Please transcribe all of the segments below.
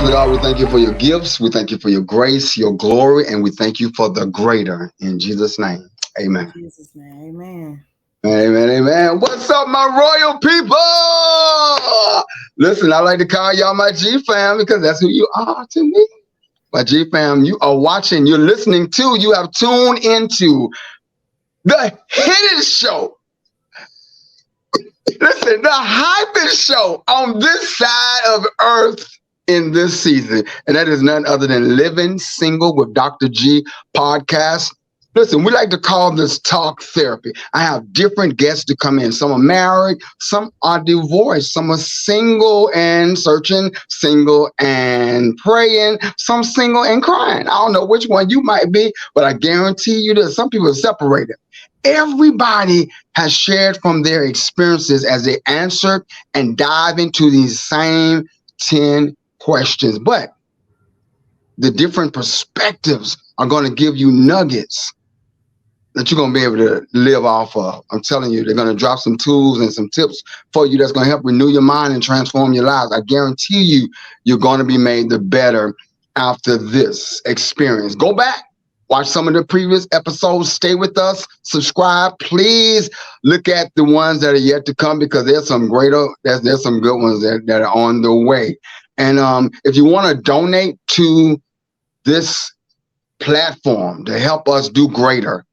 Father God, we thank you for your gifts. We thank you for your grace, your glory, and we thank you for the greater. In Jesus' name, In amen. Jesus' name, amen. Amen, amen. What's up, my royal people? Listen, I like to call y'all my G fam because that's who you are to me. My G fam, you are watching, you're listening to, you have tuned into the hidden show. Listen, the hypest show on this side of earth in this season. And that is none other than Living Single with Dr. G podcast. Listen, we like to call this talk therapy. I have different guests to come in. Some are married, some are divorced, some are single and searching, single and praying, some single and crying. I don't know which one you might be, but I guarantee you that some people are separated. Everybody has shared from their experiences as they answered and dive into these same 10 questions. But the different perspectives are going to give you nuggets that you're going to be able to live off of. I'm telling you, they're going to drop some tools and some tips for you that's going to help renew your mind and transform your lives. I guarantee you, you're going to be made the better after this experience. Go back, watch some of the previous episodes, stay with us, subscribe. Please look at the ones that are yet to come because there's some there's some good ones that are on the way. And if you want to donate to this platform to help us do greater,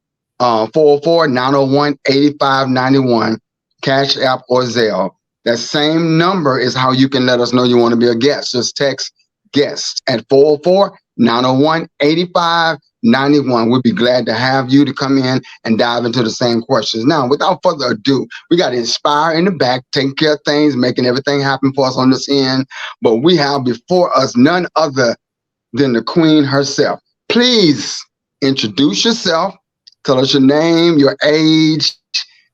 404-901-8591, Cash App or Zelle. That same number is how you can let us know you want to be a guest. Just text guest at 404-901-8591. We'd be glad to have you to come in and dive into the same questions. Now, without further ado, we got to inspire in the back, taking care of things, making everything happen for us on this end. But we have before us none other than the queen herself. Please introduce yourself. Tell us your name, your age,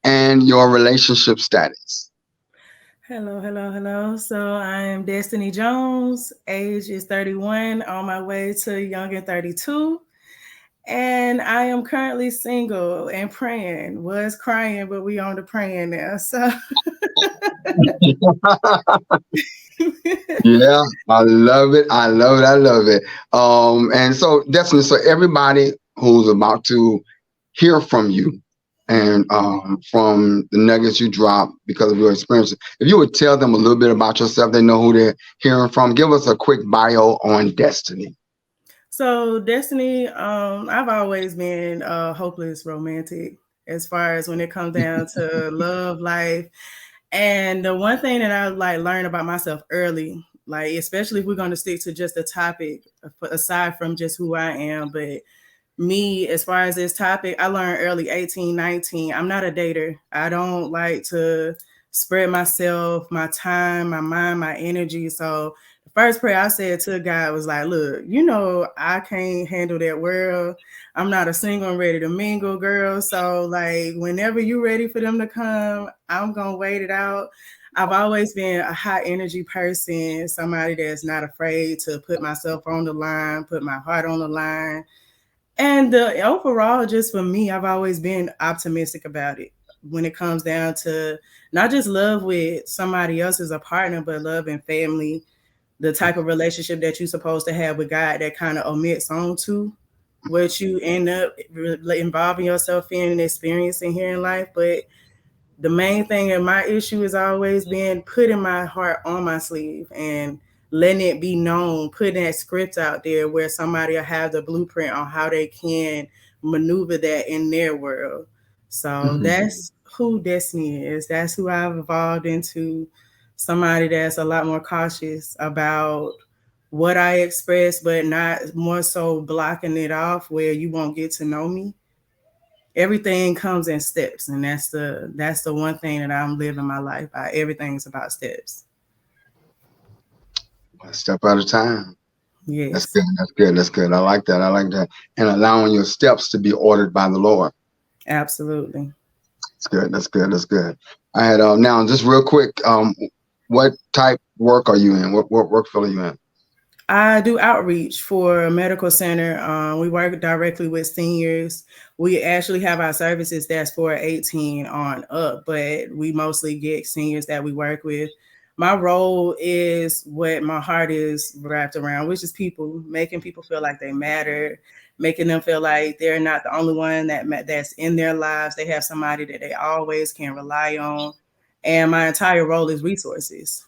and your relationship status. Hello, hello, hello. So I am Destiny Jones. Age is 31, on my way to young and 32. And I am currently single and praying. Was crying, but we on the praying now. So Yeah, I love it. I love it. I love it. And so Destiny, so everybody who's about to hear from you and from the nuggets you drop because of your experience, if you would tell them a little bit about yourself, they know who they're hearing from. Give us a quick bio on Destiny. So Destiny, I've always been a hopeless romantic as far as when it comes down to love, life. And the one thing that I like learned about myself early, like especially if we're going to stick to just the topic aside from just who I am, but me, as far as this topic, I learned early 18, 19. I'm not a dater. I don't like to spread myself, my time, my mind, my energy. So the first prayer I said to God was like, look, I can't handle that world. I'm not a single and ready to mingle girl. So like whenever you're ready for them to come, I'm going to wait it out. I've always been a high energy person, somebody that's not afraid to put myself on the line, put my heart on the line. And overall, just for me, I've always been optimistic about it when it comes down to not just love with somebody else as a partner, but love and family, the type of relationship that you're supposed to have with God that kind of omits onto what you end up involving yourself in and experiencing here in life. But the main thing and my issue has always been putting my heart on my sleeve and letting it be known, putting that script out there where somebody will have the blueprint on how they can maneuver that in their world. So that's who Destiny is. That's who I've evolved into, somebody that's a lot more cautious about what I express, but not more so blocking it off where you won't get to know me. Everything comes in steps, and that's the one thing that I'm living my life by. Everything's about steps. One step at a time. That's Yes, good. That's good. That's good. I like that. I like that. And allowing your steps to be ordered by the Lord. absolutely. That's good. That's good. That's good. I had now just real quick. What type work are you in? What work field are you in? I do outreach for a medical center. We work directly with seniors. We actually have our services that's for 18 on up, but we mostly get seniors that we work with. my role is what my heart is wrapped around, which is people, making people feel like they matter, making them feel like they're not the only one that's in their lives. They have somebody that they always can rely on. And my entire role is resources.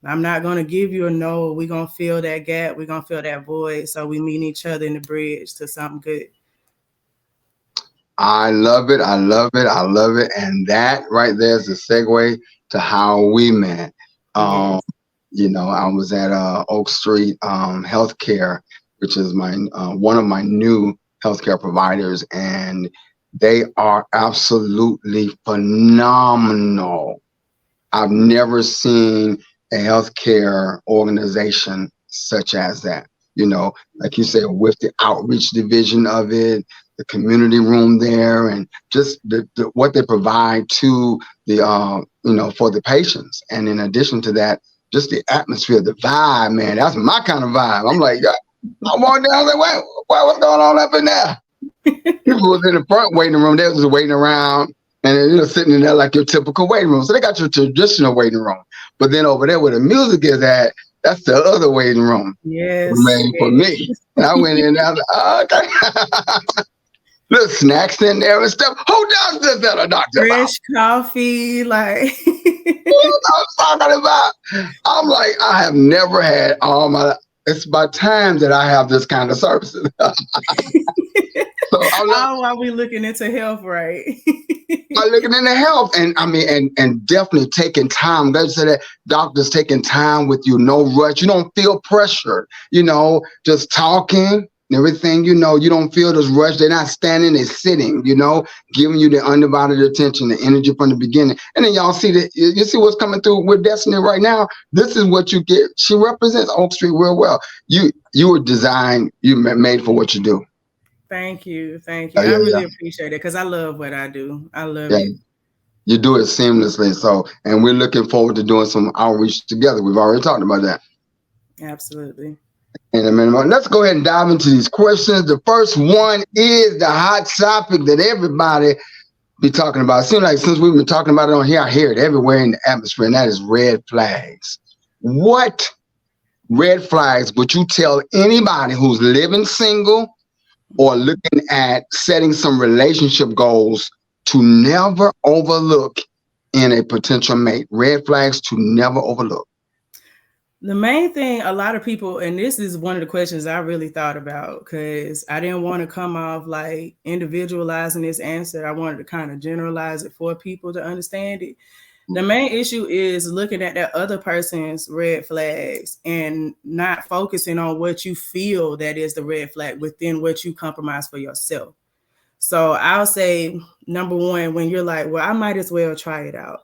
I'm not going to give you a no. We're going to fill that gap. We're going to fill that void. So we meet each other in the bridge to something good. I love it. I love it. I love it. And that right there is a segue to how we met. Um, Yes. I was at Oak Street Healthcare, which is my one of my new healthcare providers, and they are absolutely phenomenal. I've never seen a healthcare organization such as that. Like you said, with the outreach division of it, the community room there, and just what they provide to the for the patients. And in addition to that, just the atmosphere, the vibe, man. That's my kind of vibe. I'm like, I walked down, I was like, what's going on up in there? People was in the front waiting room. They was just waiting around and sitting in there like your typical waiting room. So they got your traditional waiting room. But then over there where the music is at, that's the other waiting room. Yes. Made for me. And I went in there, I was like, okay. Little snacks in there and stuff. Who does this at a doctor's Fresh house? coffee, like. What I was talking about? I'm like, I have never had it's about time that I have this kind of services. So While we looking into health, right? by looking into health, and I mean, and definitely taking time. Let's say that doctors taking time with you, no rush. You don't feel pressured. Just talking and everything. You don't feel this rush. They're not standing, they're sitting. Giving you the undivided attention, the energy from the beginning. And then y'all see that you see what's coming through with Destiny right now. This is what you get. She represents Oak Street real well. You were designed. You made for what you do. Thank you. I Yeah, really yeah. appreciate it because I love what I do. I love Yeah. it. You do it seamlessly. So, and we're looking forward to doing some outreach together. We've already talked about that. Absolutely. In a minute. Let's go ahead and dive into these questions. The first one is the hot topic that everybody be talking about. It seems like since we've been talking about it on here, I hear it everywhere in the atmosphere, and that is red flags. What red flags would you tell anybody who's living single or looking at setting some relationship goals to never overlook in a potential mate? Red flags to never overlook. The main thing, a lot of people, and this is one of the questions I really thought about because I didn't want to come off like individualizing this answer. I wanted to kind of generalize it for people to understand it. The main issue is looking at that other person's red flags and not focusing on what you feel that is the red flag within what you compromise for yourself. So I'll say, number one, when you're like, well, I might as well try it out.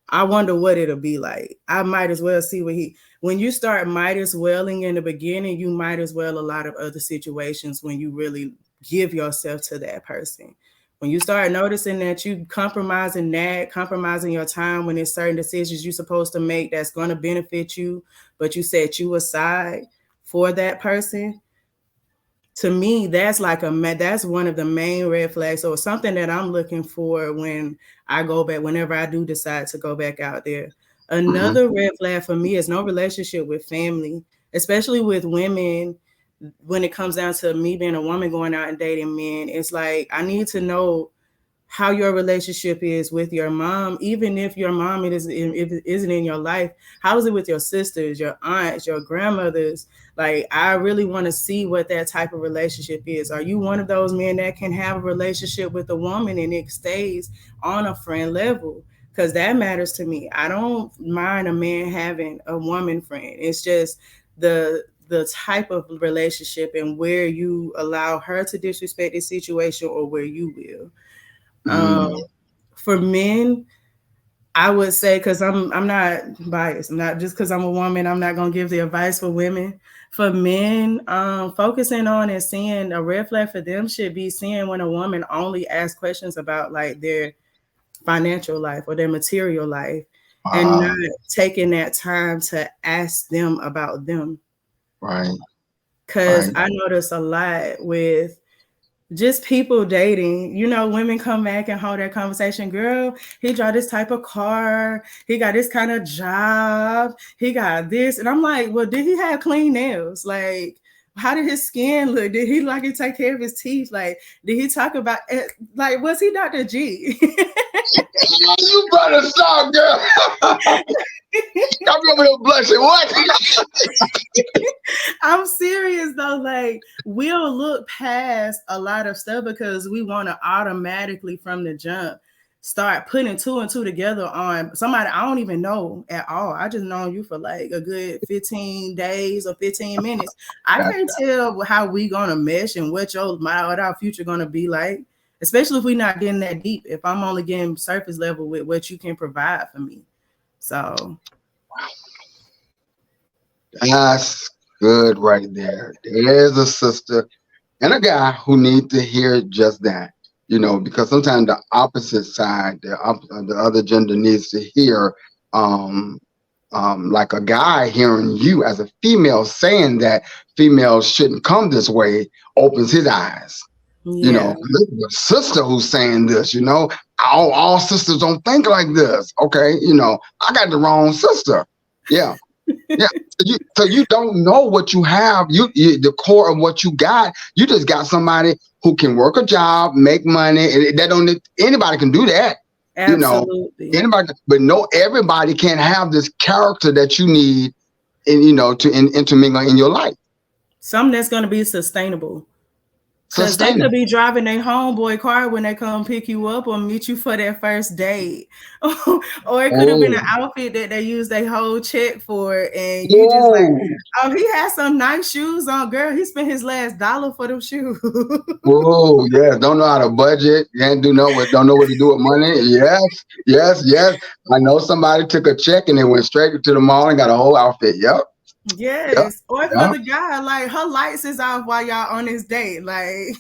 I wonder what it'll be like. I might as well see when you start might as welling in the beginning, you might as well a lot of other situations when you really give yourself to that person. When you start noticing that you compromising your time when there's certain decisions you're supposed to make that's going to benefit you, but you set you aside for that person, to me, that's that's one of the main red flags. So it's something that I'm looking for when I go back, whenever I do decide to go back out there. Another red flag for me is no relationship with family, especially with women. When it comes down to me being a woman going out and dating men, it's like I need to know how your relationship is with your mom, even if your mom if it isn't in your life. How is it with your sisters, your aunts, your grandmothers? Like, I really want to see what that type of relationship is. Are you one of those men that can have a relationship with a woman and it stays on a friend level? Because that matters to me. I don't mind a man having a woman friend. It's just the type of relationship and where you allow her to disrespect the situation or where you will. For men, I would say, because I'm not biased. I'm not just because I'm a woman. I'm not gonna give the advice for women. For men, focusing on and seeing a red flag for them should be seeing when a woman only asks questions about like their financial life or their material life, and not taking that time to ask them about them. Right. Because I notice a lot with just people dating. You know, women come back and hold that conversation. Girl, he drive this type of car. He got this kind of job. He got this. And I'm like, well, did he have clean nails? Like, how did his skin look? Did he like to take care of his teeth? Like, did he talk about it? Like, was he Dr. G? You better stop, girl. I'm over here blushing. What? I'm serious though. Like, we'll look past a lot of stuff because we want to automatically from the jump start putting two and two together on somebody I don't even know at all. I just known you for like a good 15 days or 15 minutes. I can't tell how we gonna mesh and what our future gonna be like, especially if we're not getting that deep. If I'm only getting surface level with what you can provide for me. So that's good right there. There's a sister and a guy who need to hear just that, you know, because sometimes the opposite side, the other gender needs to hear, like a guy hearing you as a female saying that females shouldn't come this way opens his eyes. You know, the sister who's saying this, you know, all sisters don't think like this. Okay, you know, I got the wrong sister. Yeah. Yeah, so you don't know what you have. You the core of what you got. You just got somebody who can work a job, make money, and that don't anybody can do that. Absolutely. You know, anybody, but no, everybody can't have this character that you need, and you know, to intermingle in your life. Something that's going to be sustainable. Because they could be driving their homeboy car when they come pick you up or meet you for their first date. Or it could have been an outfit that they used their whole check for. And you just like, oh, he has some nice shoes on. Girl, he spent his last dollar for them shoes. Oh, yeah. Don't know how to budget. Don't know what to do with money. Yes. I know somebody took a check and they went straight to the mall and got a whole outfit. Yep. Yes. Yep. Or for the guy, like her lights is off while y'all on this date. Like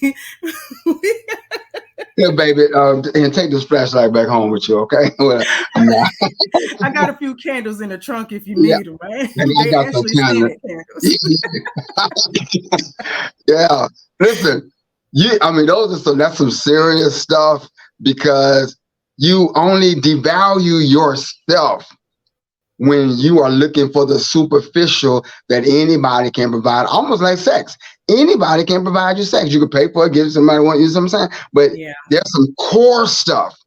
yeah, baby, and take this flashlight back home with you, okay? Well, I got a few candles in the trunk if you need them, right? And I got some candles. Yeah. Listen, that's some serious stuff because you only devalue yourself when you are looking for the superficial that anybody can provide, almost like sex. Anybody can provide you sex. You can pay for it, give somebody one, you know what I'm saying? But there's some core stuff,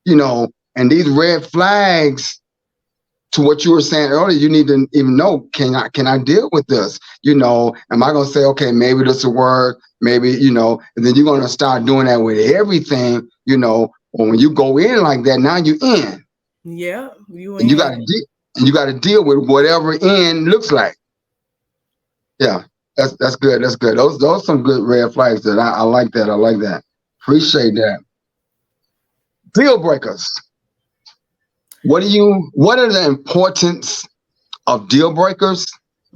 you know, and these red flags to what you were saying earlier, you need to even know, can I deal with this? You know, am I going to say, okay, maybe this will work, maybe, you know, and then you're going to start doing that with everything, you know, or when you go in like that, now you're in. Yeah. And you got to deal with whatever end looks like. Yeah, that's good. That's good. Those are some good red flags that I like that. I like that. Appreciate that. Deal breakers. What are the importance of deal breakers,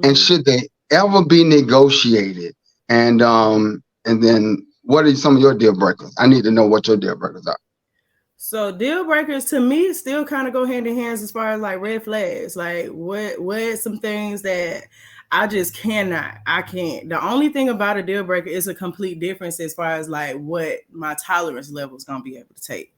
and should they ever be negotiated? And then what are some of your deal breakers? I need to know what your deal breakers are. So deal breakers to me still kind of go hand in hand as far as like red flags. Like what some things that I just I can't. The only thing about a deal breaker is a complete difference as far as like what my tolerance level is going to be able to take.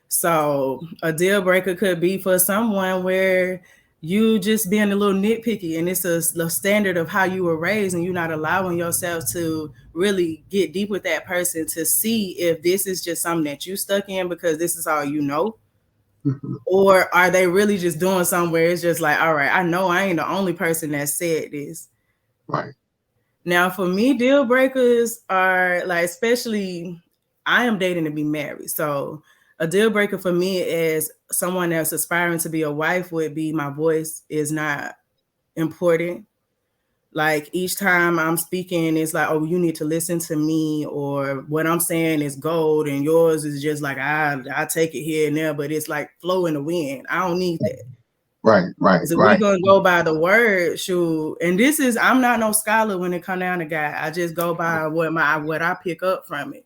So a deal breaker could be for someone where you just being a little nitpicky and it's a standard of how you were raised and you're not allowing yourself to really get deep with that person to see if this is just something that you stuck in because this is all you know. Mm-hmm. Or are they really just doing something where it's just like, all right, I know I ain't the only person that said this. Right. Now for me, deal breakers are like, especially I am dating to be married. So a deal breaker for me is someone that's aspiring to be a wife would be my voice is not important. Like each time I'm speaking, it's like, oh, you need to listen to me, or what I'm saying is gold and yours is just like, I take it here and there, but it's like flow in the wind. I don't need that. Right. So we're going to go by the word, shoot. And I'm not no scholar when it come down to God. I just go by what I pick up from it.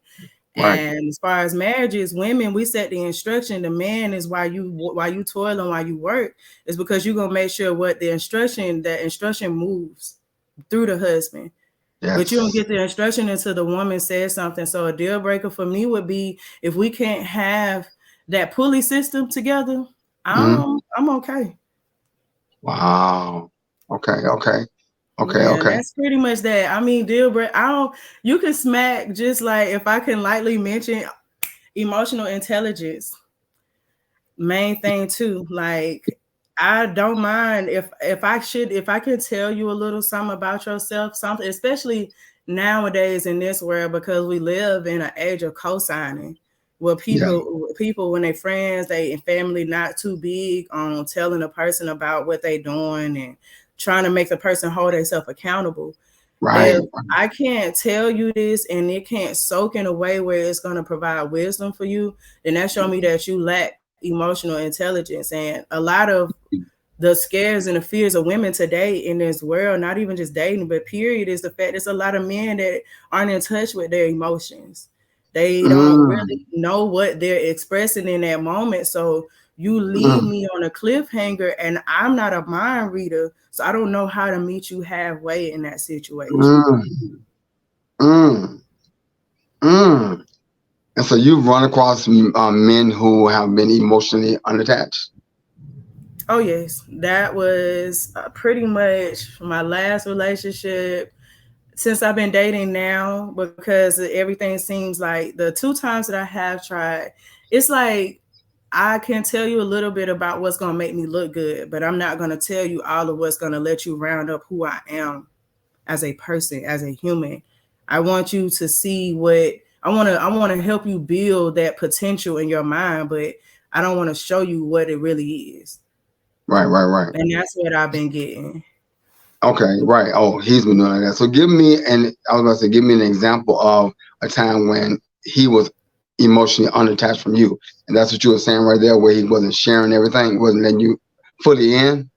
Right. And as far as marriages, women, we set the instruction. The man is why you toil and why you work is because you're gonna make sure what the instruction moves through the husband. But you don't Yes. get the instruction until the woman says something. So a deal breaker for me would be if we can't have that pulley system together. Hmm. I'm okay. Wow. Okay. Okay. Okay. Yeah, Okay. that's pretty much that. I mean, deal break. I don't. You can smack just like if I can lightly mention emotional intelligence. Main thing too. Like I don't mind if I can tell you a little something about yourself, something, especially nowadays in this world because we live in an age of co-signing where Yeah. people when they friends, they and family not too big on telling a person about what they doing and trying to make the person hold themselves accountable. Right. If I can't tell you this and it can't soak in a way where it's going to provide wisdom for you, then that show me that you lack emotional intelligence. And a lot of the scares and the fears of women today in this world, not even just dating, but period, is the fact there's a lot of men that aren't in touch with their emotions. They don't Mm, really know what they're expressing in that moment. So you leave mm, me on a cliffhanger, and I'm not a mind reader, so I don't know how to meet you halfway in that situation. mm, mm, mm. And so you've run across men who have been emotionally unattached. Oh yes, that was pretty much my last relationship since I've been dating now because everything seems like the two times that I have tried, it's like I can tell you a little bit about what's going to make me look good, but I'm not going to tell you all of what's going to let you round up who I am as a person, as a human. I want you to see what I want to help you build that potential in your mind, but I don't want to show you what it really is. Right, right, right. And that's what I've been getting. Okay, right. Oh, he's been doing that. So give me I was about to say, give me an example of a time when he was emotionally unattached from you. And that's what you were saying right there, where he wasn't sharing everything, wasn't letting you fully in.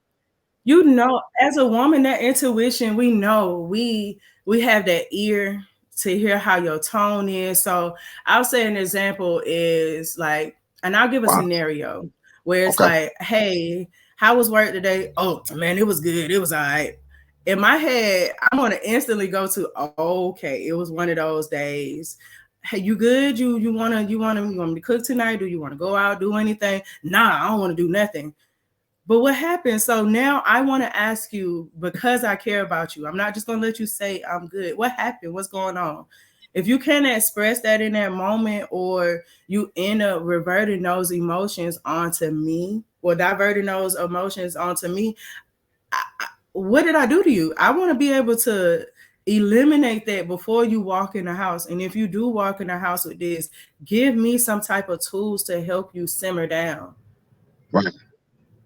You know, as a woman, that intuition, we know we have that ear to hear how your tone is. So I'll say an example is like, and I'll give a Wow. scenario where it's Okay. like, hey, how was work today? Oh man, it was good. It was all right. In my head, I'm gonna instantly go to, okay, it was one of those days. Hey, you good? You want me to cook tonight? Do you want to go out, do anything? Nah, I don't want to do nothing. But what happened? So now I want to ask you because I care about you. I'm not just going to let you say I'm good. What happened? What's going on? If you can't express that in that moment, or you end up reverting those emotions onto me, or diverting those emotions onto me, what did I do to you? I want to be able to eliminate that before you walk in the house. And if you do walk in the house with this, give me some type of tools to help you simmer down. Right,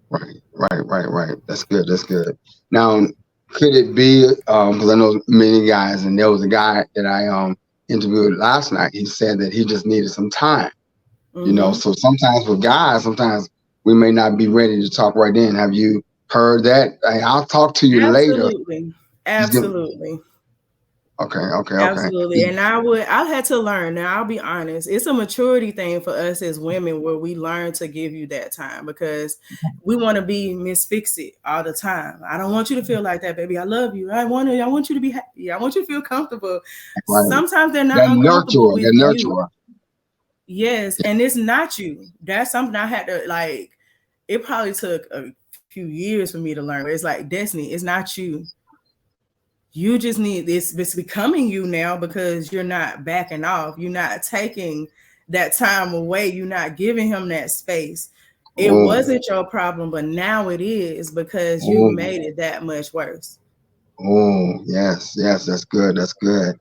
right, right, right, right. That's good. That's good. Now, could it be, because I know many guys, and there was a guy that I interviewed last night. He said that he just needed some time. Mm-hmm. So sometimes with guys, sometimes we may not be ready to talk right then. Have you heard that? Hey, I'll talk to you later. Absolutely. Just give, Absolutely. okay, okay, okay. Absolutely. And I had to learn. Now I'll be honest. It's a maturity thing for us as women where we learn to give you that time because we want to be Miss Fix It all the time. I don't want you to feel like that, baby. I love you. I want you to be happy. I want you to feel comfortable. Right. Sometimes they're not That uncomfortable nurturer, with that you. nurturer. Yes. And it's not you. That's something I had to like, it probably took a few years for me to learn. It's like Destiny, it's not you. You just need this. It's becoming you now because you're not backing off. You're not taking that time away. You're not giving him that space. It Oh, wasn't your problem, but now it is because you oh, made it that much worse. oh, yes, yes, that's good. That's good.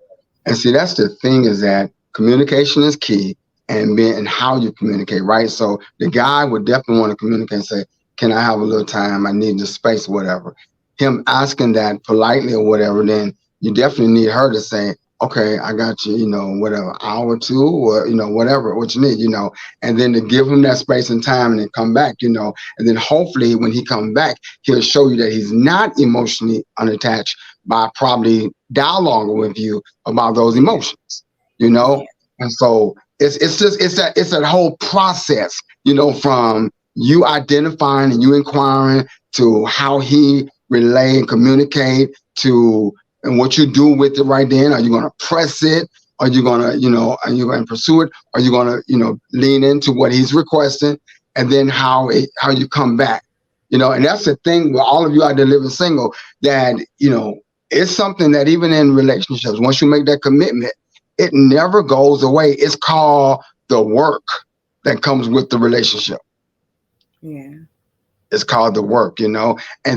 And see, that's the thing is that communication is key and how you communicate, right? So the guy would definitely want to communicate and say, can I have a little time? I need the space, whatever. Him asking that politely or whatever, then you definitely need her to say, okay, I got you, whatever, hour or two or, whatever, what you need, and then to give him that space and time and then come back, and then hopefully when he comes back, he'll show you that he's not emotionally unattached by probably dialoguing with you about those Yeah, emotions, yeah, and so it's that whole process, from you identifying and you inquiring to how he relay and communicate to and what you do with it right then. Are you going to press it? Are you going to, are you going to pursue it? Are you going to, lean into what he's requesting? And then how you come back, and that's the thing with all of you out there living single, that, it's something that even in relationships, once you make that commitment, it never goes away. It's called the work that comes with the relationship. Yeah. It's called the work, and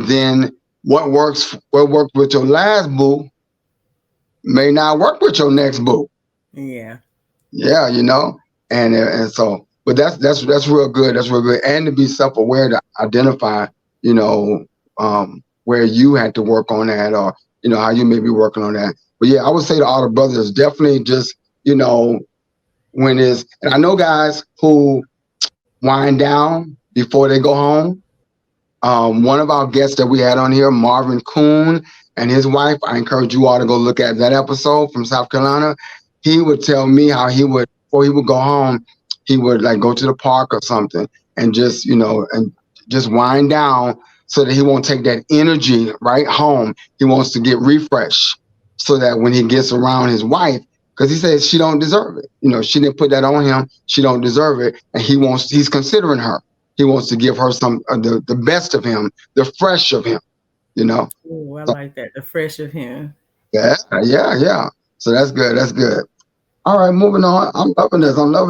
then what worked with your last boo may not work with your next boo. Yeah. Yeah, and so, but that's real good. That's real good. And to be self-aware, to identify, where you had to work on that, or, how you may be working on that. But yeah, I would say to all the brothers, definitely just, when is, and I know guys who wind down before they go home. One of our guests that we had on here, Marvin Kuhn, and his wife, I encourage you all to go look at that episode from South Carolina. He would tell me how he would, before he would go home, he would like go to the park or something and just, and just wind down so that he won't take that energy right home. He wants to get refreshed so that when he gets around his wife, because he says she don't deserve it. She didn't put that on him. She don't deserve it. And he's considering her. He wants to give her some the best of him, the fresh of him, Oh, I like that. The fresh of him. Yeah. So that's good. That's good. All right, moving on. I'm loving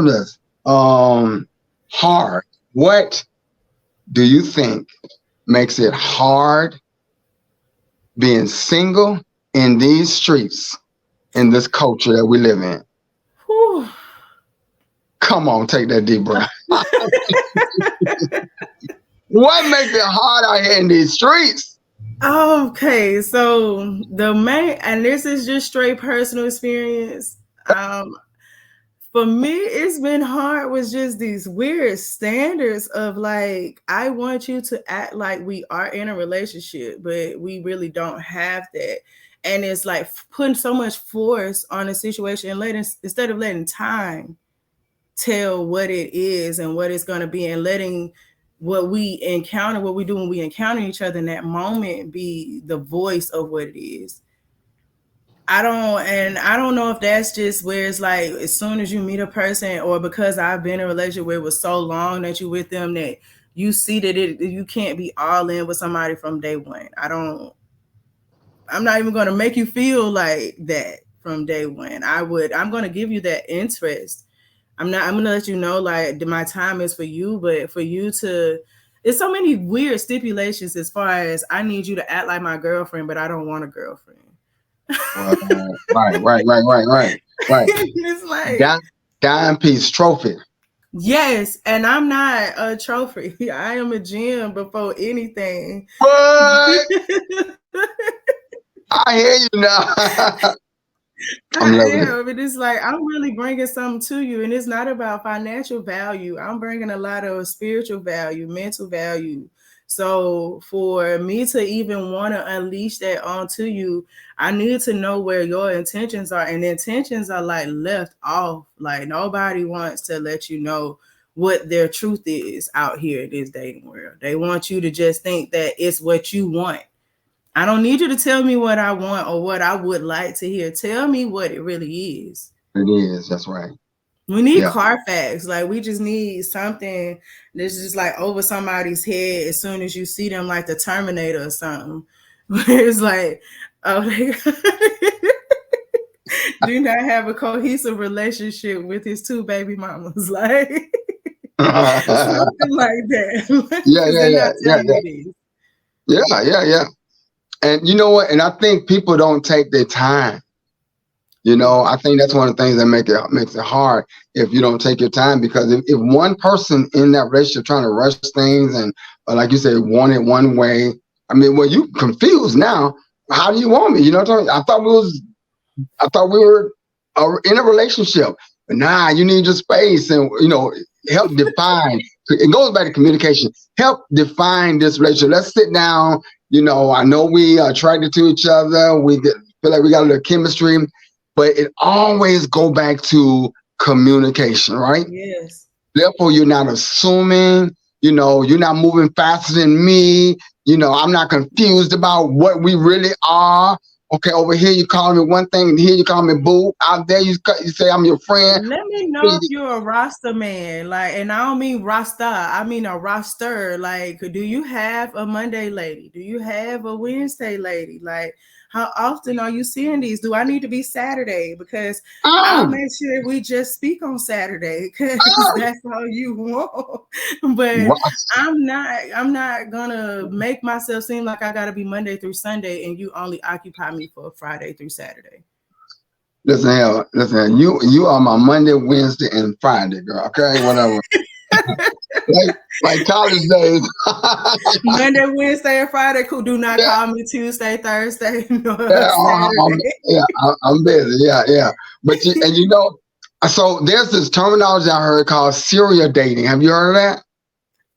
this. Hard. What do you think makes it hard being single in these streets, in this culture that we live in? Whew. Come on, take that deep breath. What makes it hard out here in these streets? Okay, so and this is just straight personal experience. For me, it's been hard with just these weird standards of like, I want you to act like we are in a relationship, but we really don't have that. And it's like putting so much force on a situation and instead of letting time tell what it is and what it's going to be, and letting what we encounter, what we do when we encounter each other in that moment, be the voice of what it is. I don't know if that's just where it's like, as soon as you meet a person, or because I've been in a relationship where it was so long that you with them that you see that you can't be all in with somebody from day one. I'm not even going to make you feel like that from day one. I'm going to give you that interest. I'm going to let you know, like, my time is for you, but for you to, there's so many weird stipulations as far as, I need you to act like my girlfriend, but I don't want a girlfriend. Right. It's like dime piece trophy. Yes, and I'm not a trophy. I am a gem before anything. What? I hear you now. But it's like, I'm really bringing something to you, and it's not about financial value. I'm bringing a lot of spiritual value, mental value. So for me to even want to unleash that onto you, I need to know where your intentions are. And the intentions are like left off. Like, nobody wants to let you know what their truth is out here in this dating world. They want you to just think that it's what you want. I don't need you to tell me what I want or what I would like to hear. Tell me what it really is. It is. That's right. We need Carfax. Like, we just need something that's just like over somebody's head as soon as you see them, like the Terminator or something. It's like, oh, they do not have a cohesive relationship with his two baby mamas. Like, something like that. Yeah. And you know what? And I think people don't take their time. I think that's one of the things that makes it hard if you don't take your time, because if one person in that relationship trying to rush things and, like you said, want it one way, I mean, well, you confused now. How do you want me? You know what I'm talking? I thought we were in a relationship, but nah, you need your space and, help define. It goes back to communication. Help define this relationship. Let's sit down. I know we are attracted to each other. We feel like we got a little chemistry. But it always go back to communication, right? Yes. Therefore, you're not assuming, you're not moving faster than me. I'm not confused about what we really are. Okay, over here you call me one thing, and here you call me boo. Out there you say I'm your friend. Let me know if you're a roster man, like, and I don't mean roster, I mean a roster. Like, do you have a Monday lady? Do you have a Wednesday lady? Like, how often are you seeing these? Do I need to be Saturday? Because I'll Oh, make sure we just speak on Saturday because oh, that's all you want. But Ross. I'm not gonna make myself seem like I gotta be Monday through Sunday and you only occupy me for Friday through Saturday. Listen here, listen here. You are my Monday, Wednesday, and Friday, girl. Okay, whatever. Like college days. Monday, Wednesday, and Friday. Cool. Do not Yeah, call me Tuesday, Thursday, nor yeah, Saturday. yeah. I'm busy. Yeah, yeah. But so there's this terminology I heard called serial dating. Have you heard of that?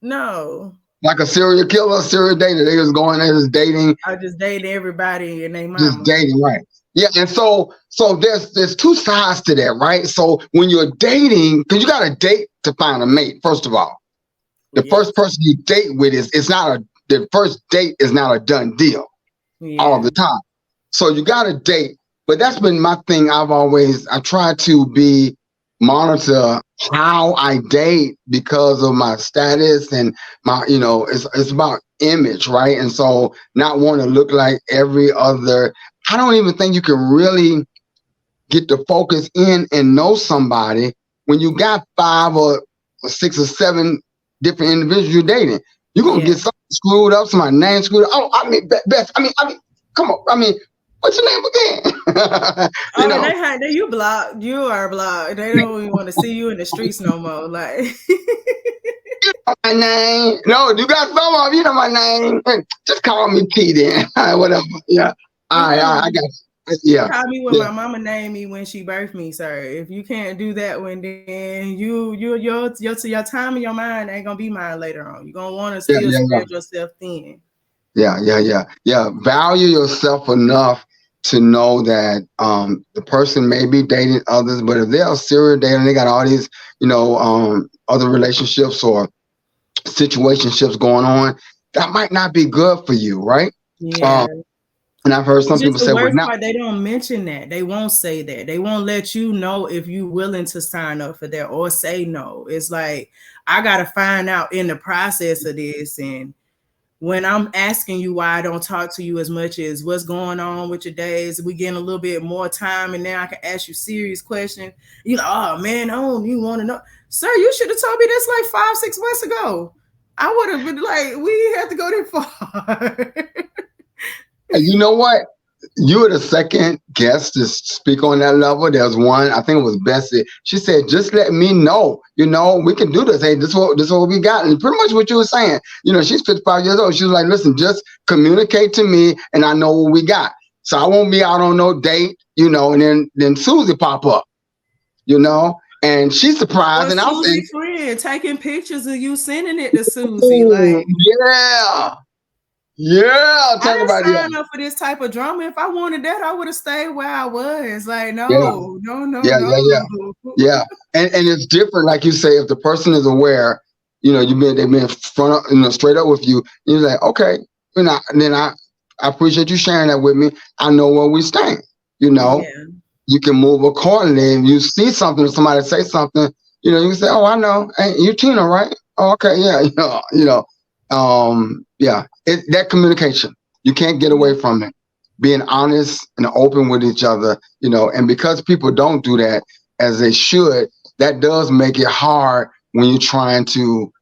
No, Like a serial killer, serial dater. They just going there just dating, I just date everybody and they just mama. dating, right? Yeah, and so there's two sides to that, right? So when you're dating, because you got to date to find a mate. First of all, the first Yes. person you date with is it's not a the first date is not a done deal all Yeah. the time. So you got to date, but that's been my thing. I try to be monitor how I date because of my status and my it's about image, right? And so not want to look like every other. I don't even think you can really get the focus in and know somebody when you got five or six or seven different individuals you're dating. You're gonna Yeah. get something screwed up, somebody name screwed up. Oh, I mean, Beth. I mean, come on. I mean, what's your name again? you Oh, and know, they had they you blocked. You are blocked. They don't even want to see you in the streets no more. Like, my name. No, you got some of you know my name. Just call me P then. Whatever. Yeah. I got. Yeah. call me what Yeah. my mama named me when she birthed me, sir. If you can't do that one, then your time and your mind ain't gonna be mine later on. You're gonna want to Yeah. still Yeah. Yeah. spread yourself thin. Yeah. Value yourself enough to know that the person may be dating others, but if they're a serial dater and they got all these, other relationships or situationships going on, that might not be good for you, right? Um, Yeah. and I've heard some Just people the say, "Well, worst now, part, they don't mention that. They won't say that. They won't let you know if you willing to sign up for that or say no. It's like I gotta find out in the process of this. And when I'm asking you why I don't talk to you as much as what's going on with your days, we getting a little bit more time, and then I can ask you serious questions. You know, oh man, I don't even want to know, sir. You should have told me this like 5, 6 months ago. I would have been like, we didn't have to go that far. you know what? You were the second guest to speak on that level. There's one, I think it was Bessie. She said, "Just let me know. We can do this. Hey, this is what we got." And pretty much what you were saying. She's 55 years old. She was like, "Listen, just communicate to me, and I know what we got. So I won't be out on no date." And then Susie pop up. And she's surprised, Or and I was Susie saying, friend taking pictures of you sending it to Susie. "Oh, Like, yeah, yeah." I Talk didn't about sign up for this type of drama. If I wanted that, I would have stayed where I was. Like, yeah, no, no, no, yeah, yeah, no. yeah. Yeah, and it's different, like you say, if the person is aware, they've been straight up with you. And you're like, okay, then I appreciate you sharing that with me. I know where we stand. You know, Yeah, you can move accordingly. If you see something, or somebody say something, you can say, oh, I know, hey, you Tina, right? Oh, okay, yeah, yeah, that communication, you can't get yeah, away from it. Being honest and open with each other, and because people don't do that as they should, that does make it hard when you're trying to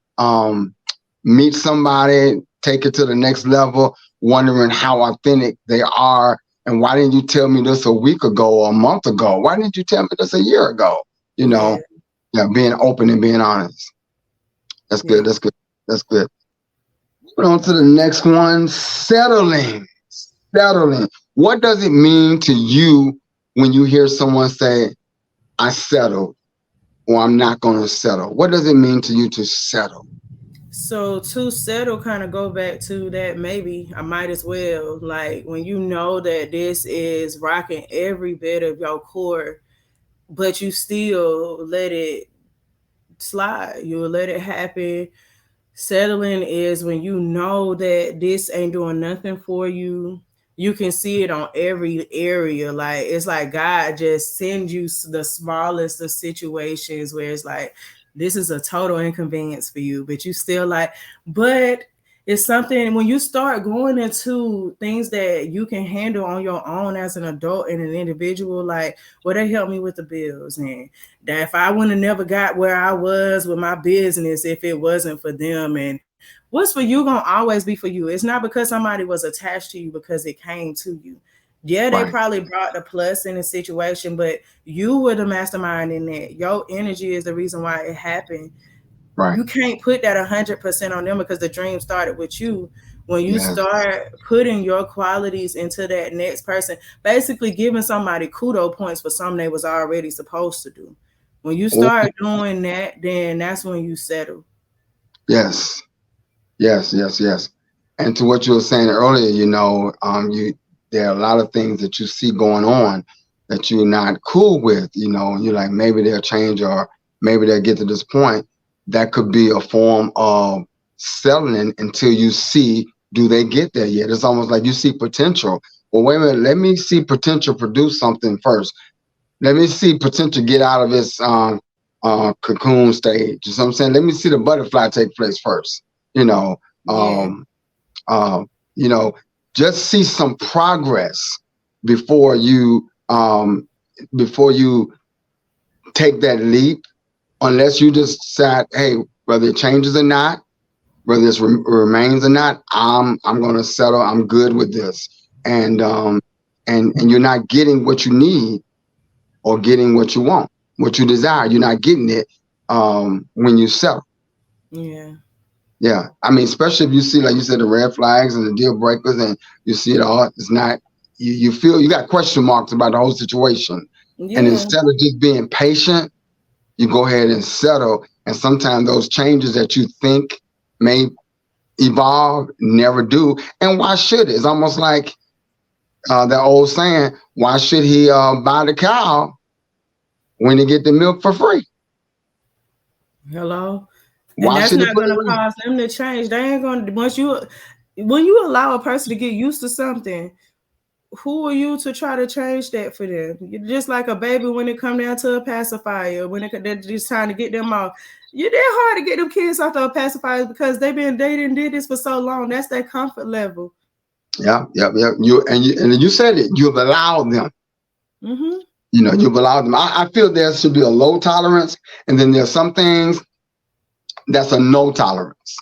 meet somebody, take it to the next level, wondering how authentic they are. And why didn't you tell me this a week ago or a month ago? Why didn't you tell me this a year ago? yeah, Yeah, being open and being honest. That's yeah. good. That's good. That's good. Moving on to the next one, settling. Settling. What does it mean to you when you hear someone say, I settled, or I'm not going to settle? What does it mean to you to settle? So to settle, kind of go back to that. Maybe I might as well. Like when you know that this is rocking every bit of your core, but you still let it slide. You will let it happen. Settling is when you know that this ain't doing nothing for you. you can see it on every area. Like it's like God just sends you the smallest of situations where it's like this is a total inconvenience for you, but you still like, but it's something when you start going into things that you can handle on your own as an adult and an individual, like, well, they help me with the bills, and that if I would have never got where I was with my business if it wasn't for them, and what's for you gonna always be for you. It's not because somebody was attached to you because it came to you. Yeah, they Right. probably brought the plus in the situation, but you were the mastermind in that. Your energy is the reason why it happened. Right. You can't put that 100% on them because the dream started with you. When you Yes. start putting your qualities into that next person, basically giving somebody kudo points for something they was already supposed to do. When you Oh, start doing that, then that's when you settle. yes. Yes, yes, yes. And to what you were saying earlier, you there are a lot of things that you see going on that you're not cool with, and you're like, maybe they'll change or maybe they'll get to this point. That could be a form of settling until you see, do they get there yet? It's almost like you see potential. Well, wait a minute, let me see potential produce something first. Let me see potential get out of its cocoon stage. You know what I'm saying? Let me see the butterfly take place first. You know, Yeah. um, um, you know, just see some progress before you before you take that leap. Unless you just said, hey, whether it changes or not, whether it remains or not, I'm going to settle. I'm good with this, and you're not getting what you need or getting what you want, what you desire. You're not getting it when you settle. Yeah. Yeah, I mean, especially if you see, like you said, the red flags and the deal breakers, and you see it all. It's not you feel you got question marks about the whole situation, and Yeah. instead of just being patient, you go ahead and settle. And sometimes those changes that you think may evolve never do. And why should it? It's almost like that old saying: why should he buy the cow when he get the milk for free? Hello. And Why that's should he not put it gonna in? cause them to change. They ain't gonna when you allow a person to get used to something, who are you to try to change that for them? You're just like a baby when it come down to a pacifier, when they're just trying to get them off. They're hard to get them kids off the pacifiers because they didn't did this for so long. That's their comfort level. Yeah, yeah, yeah. You said it. You've allowed them. Mm-hmm. You've allowed them. I feel there should be a low tolerance, and then there's some things that's a no tolerance.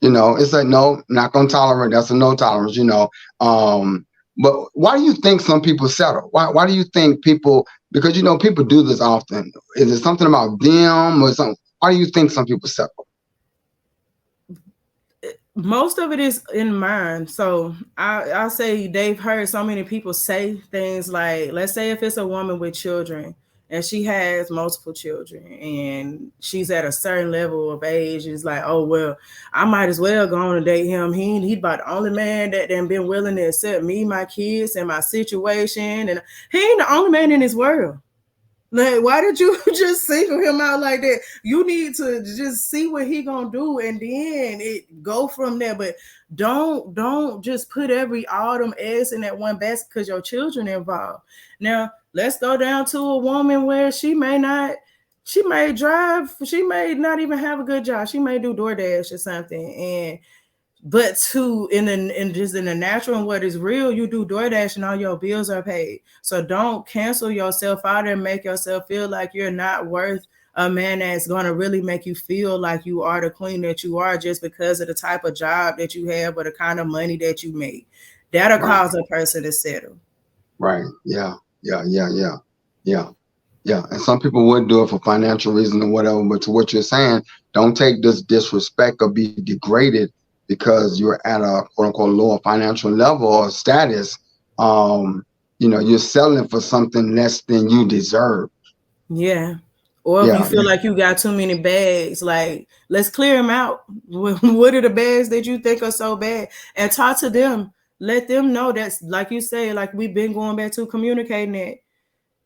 It's like no, not gonna tolerate. That's a no tolerance. Um, but why do you think some people settle? Why do you think people? Because people do this often. Is it something about them or something? Why do you think some people settle? Most of it is in mind. So I'll say they've heard so many people say things like, let's say if it's a woman with children and she has multiple children and she's at a certain level of age, it's like, oh well, I might as well go on and date him. He's about the only man that then been willing to accept me, my kids, and my situation, and he ain't the only man in this world. Like, why did you just single him out like that? You need to just see what he gonna do, and then it go from there. But don't just put all them eggs in that one basket because your children involved. Now let's go down to a woman where she may drive, she may not even have a good job. She may do DoorDash or something, and but in just in the natural and what is real, you do DoorDash and all your bills are paid. So don't cancel yourself out and make yourself feel like you're not worth a man that's gonna really make you feel like you are the queen that you are just because of the type of job that you have or the kind of money that you make. That'll Right, cause a person to settle. right. Yeah, yeah, yeah, yeah, yeah. Yeah, and some people would do it for financial reasons or whatever. But to what you're saying, don't take this disrespect or be degraded because you're at a quote unquote lower financial level or status. You're selling for something less than you deserve. Yeah. Or if you Yeah, feel like you got too many bags, like let's clear them out. What are the bags that you think are so bad? And talk to them. Let them know that's like you say, like we've been going back to communicating that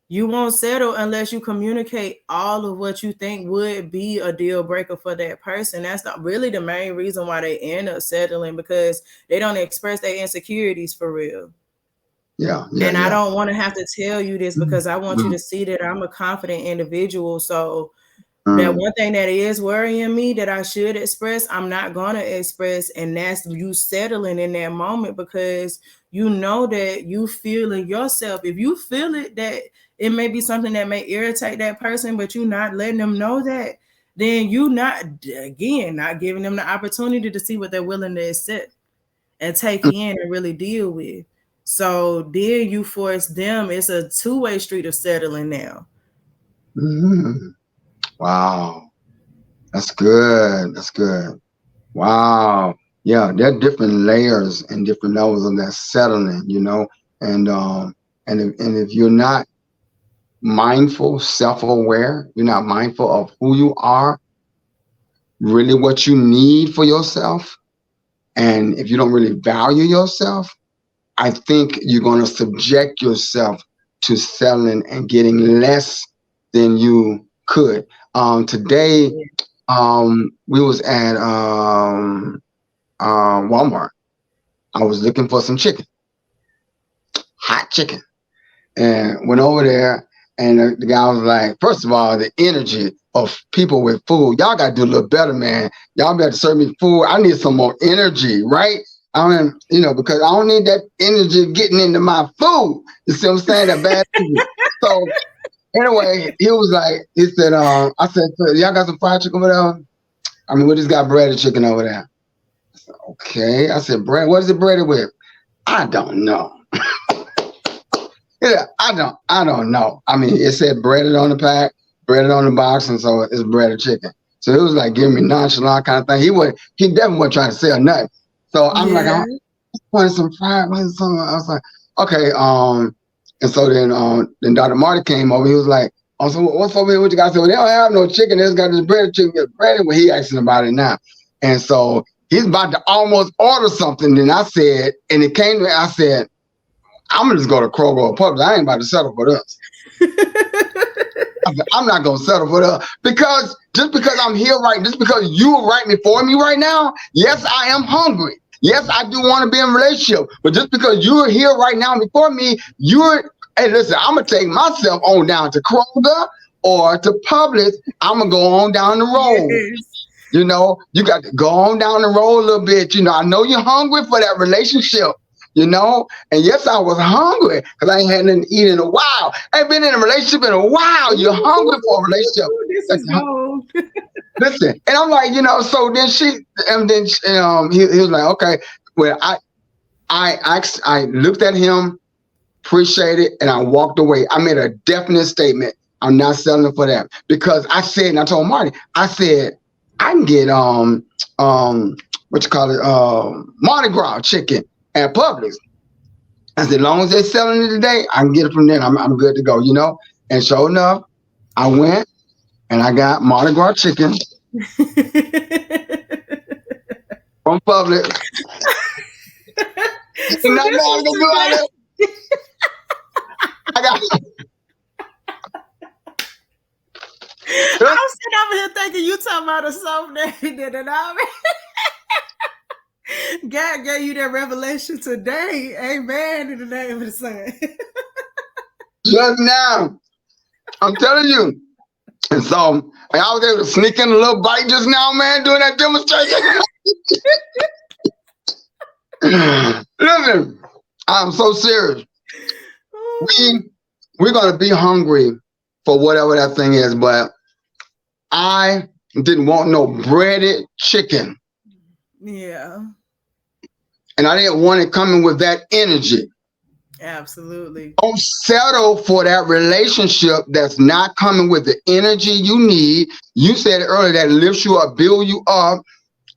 you won't settle unless you communicate all of what you think would be a deal breaker for that person. That's not really the main reason why they end up settling because they don't express their insecurities for real. Yeah. Yeah. And I Yeah. don't want to have to tell you this because I want you Mm, to see that I'm a confident individual. So that mm, one thing that is worrying me that I should express, I'm not going to express. And that's you settling in that moment because you know that you feel it yourself. If you feel it, that it may be something that may irritate that person, but you're not letting them know that, then you not, again, not giving them the opportunity to see what they're willing to accept and take in and really deal with. So then you force them. It's a two-way street of settling now. mm. Wow. That's good. That's good. Wow. Yeah, there are different layers and different levels of that settling, and if you're not mindful, self-aware, you're not mindful of who you are, really what you need for yourself, and if you don't really value yourself, I think you're going to subject yourself to settling and getting less than you could. Today, we was at Walmart. I was looking for some chicken, hot chicken, and went over there. And the guy was like, first of all, the energy of people with food, y'all got to do a little better, man. Y'all better serve me food. I need some more energy, right? I mean, because I don't need that energy getting into my food. You see what I'm saying? That bad energy. So anyway, he said, I said, so y'all got some fried chicken over there? I mean, we just got breaded chicken over there. Okay. I said, bread, what is it breaded with? I don't know. Yeah, I don't know. I mean, it said breaded on the pack, breaded on the box, and so it's breaded chicken. So it was like giving me nonchalant kind of thing. He definitely wasn't trying to sell nothing. So I'm like, I Yeah. wanted some fried, something. I was like, okay, and so then Dr. Marty came over. He was like, oh, so what's over here with you guys? I said, well, they don't have no chicken. They just got this breaded chicken. Get breaded. Well, he asking about it now, and so he's about to almost order something. Then I said, and it came to me. I said, I'm gonna just go to Kroger or Publix. I ain't about to settle for this. I'm not gonna settle for that because just because I'm here just because you are right before me right now, yes, I am hungry. Yes, I do want to be in a relationship, but just because you're here right now before me, hey, listen, I'm gonna take myself on down to Kroger or to Publix. I'm gonna go on down the road. Yes. You got to go on down the road a little bit. I know you're hungry for that relationship. And yes, I was hungry because I ain't had nothing to eat in a while. I ain't been in a relationship in a while. You're hungry for a relationship. This is gold. Listen, and I'm like, so then he was like, okay, well, I looked at him, appreciated, and I walked away. I made a definite statement. I'm not selling for that because I said, and I told Marty, I said, I can get what you call it, Mardi Gras chicken at Publix. I said, as long as they're selling it today, I can get it from there. I'm good to go, And sure enough, I went and I got Mardi Gras chicken from Publix. So Nothing I can do out there. I got. I'm sitting over here thinking you talking about a something that he did it already. God gave you that revelation today. Amen. In the name of the Son. Just now. I'm telling you. And so I was able to sneak in a little bite just now, man, doing that demonstration. Listen, I'm so serious. We're gonna be hungry for whatever that thing is, but I didn't want no breaded chicken. Yeah. And I didn't want it coming with that energy. Absolutely. Don't settle for that relationship that's not coming with the energy you need. You said it earlier, that lifts you up, build you up,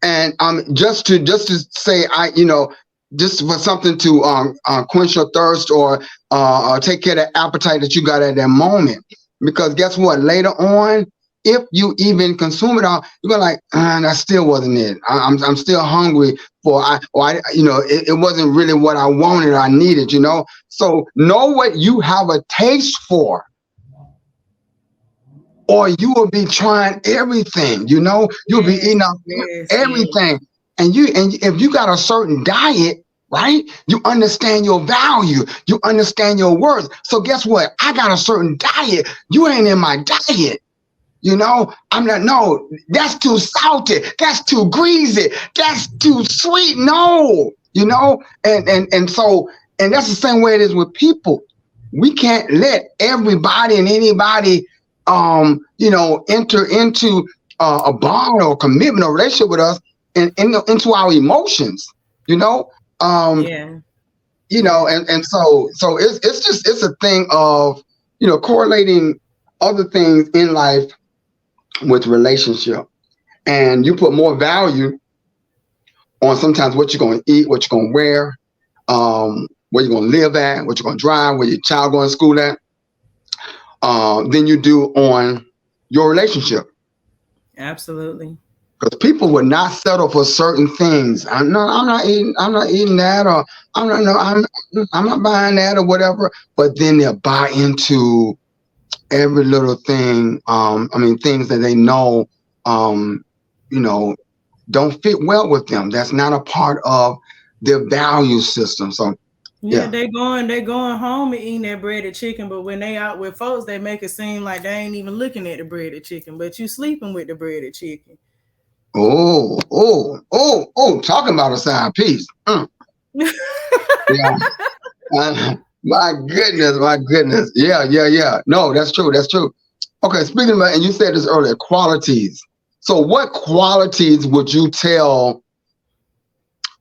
and just to say just for something to quench your thirst or take care of the appetite that you got at that moment. Because guess what? Later on, if you even consume it all, you're gonna like, that still wasn't it. I'm still hungry for it wasn't really what I wanted or I needed, So know what you have a taste for. Or you will be trying everything, you'll be eating up everything. And if you got a certain diet, right? You understand your value. You understand your worth. So guess what? I got a certain diet. You ain't in my diet. I'm not, no, that's too salty. That's too greasy. That's too sweet. No, and that's the same way it is with people. We can't let everybody and anybody, enter into a bond or commitment or relationship with us and into our emotions, you know, um, Yeah. Yeah. and so it's a thing of, correlating other things in life with relationship, and you put more value on sometimes what you're going to eat, what you're going to wear, where you're going to live at, what you're going to drive, where your child going to school at, than you do on your relationship. Absolutely. Because people would not settle for certain things. I'm not eating that, or I'm not, no, I'm not buying that, or whatever. But then they'll buy into every little thing. Things that they know, um, you know, don't fit well with them. That's not a part of their value system. So Yeah, yeah. they going home and eating that breaded chicken, but when they out with folks, they make it seem like they ain't even looking at the breaded chicken, but you sleeping with the breaded chicken. Talking about a side piece. Yeah. My goodness, my goodness. Yeah, yeah, yeah. No, that's true. That's true. Okay, speaking about, and you said this earlier, qualities. So, what qualities would you tell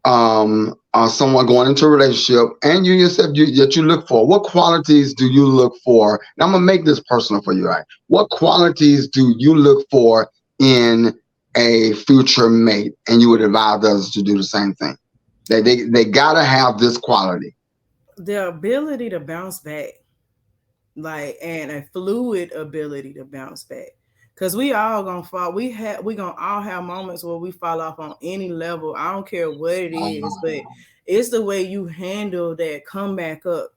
someone going into a relationship, and you yourself, that you look for? What qualities do you look for? And I'm gonna make this personal for you, right? What qualities do you look for in a future mate, and you would advise others to do the same thing? They gotta have this quality. The ability to bounce back, like, and a fluid ability to bounce back. Cause we all gonna fall. We gonna all have moments where we fall off on any level. I don't care what it is, but it's the way you handle that come back up.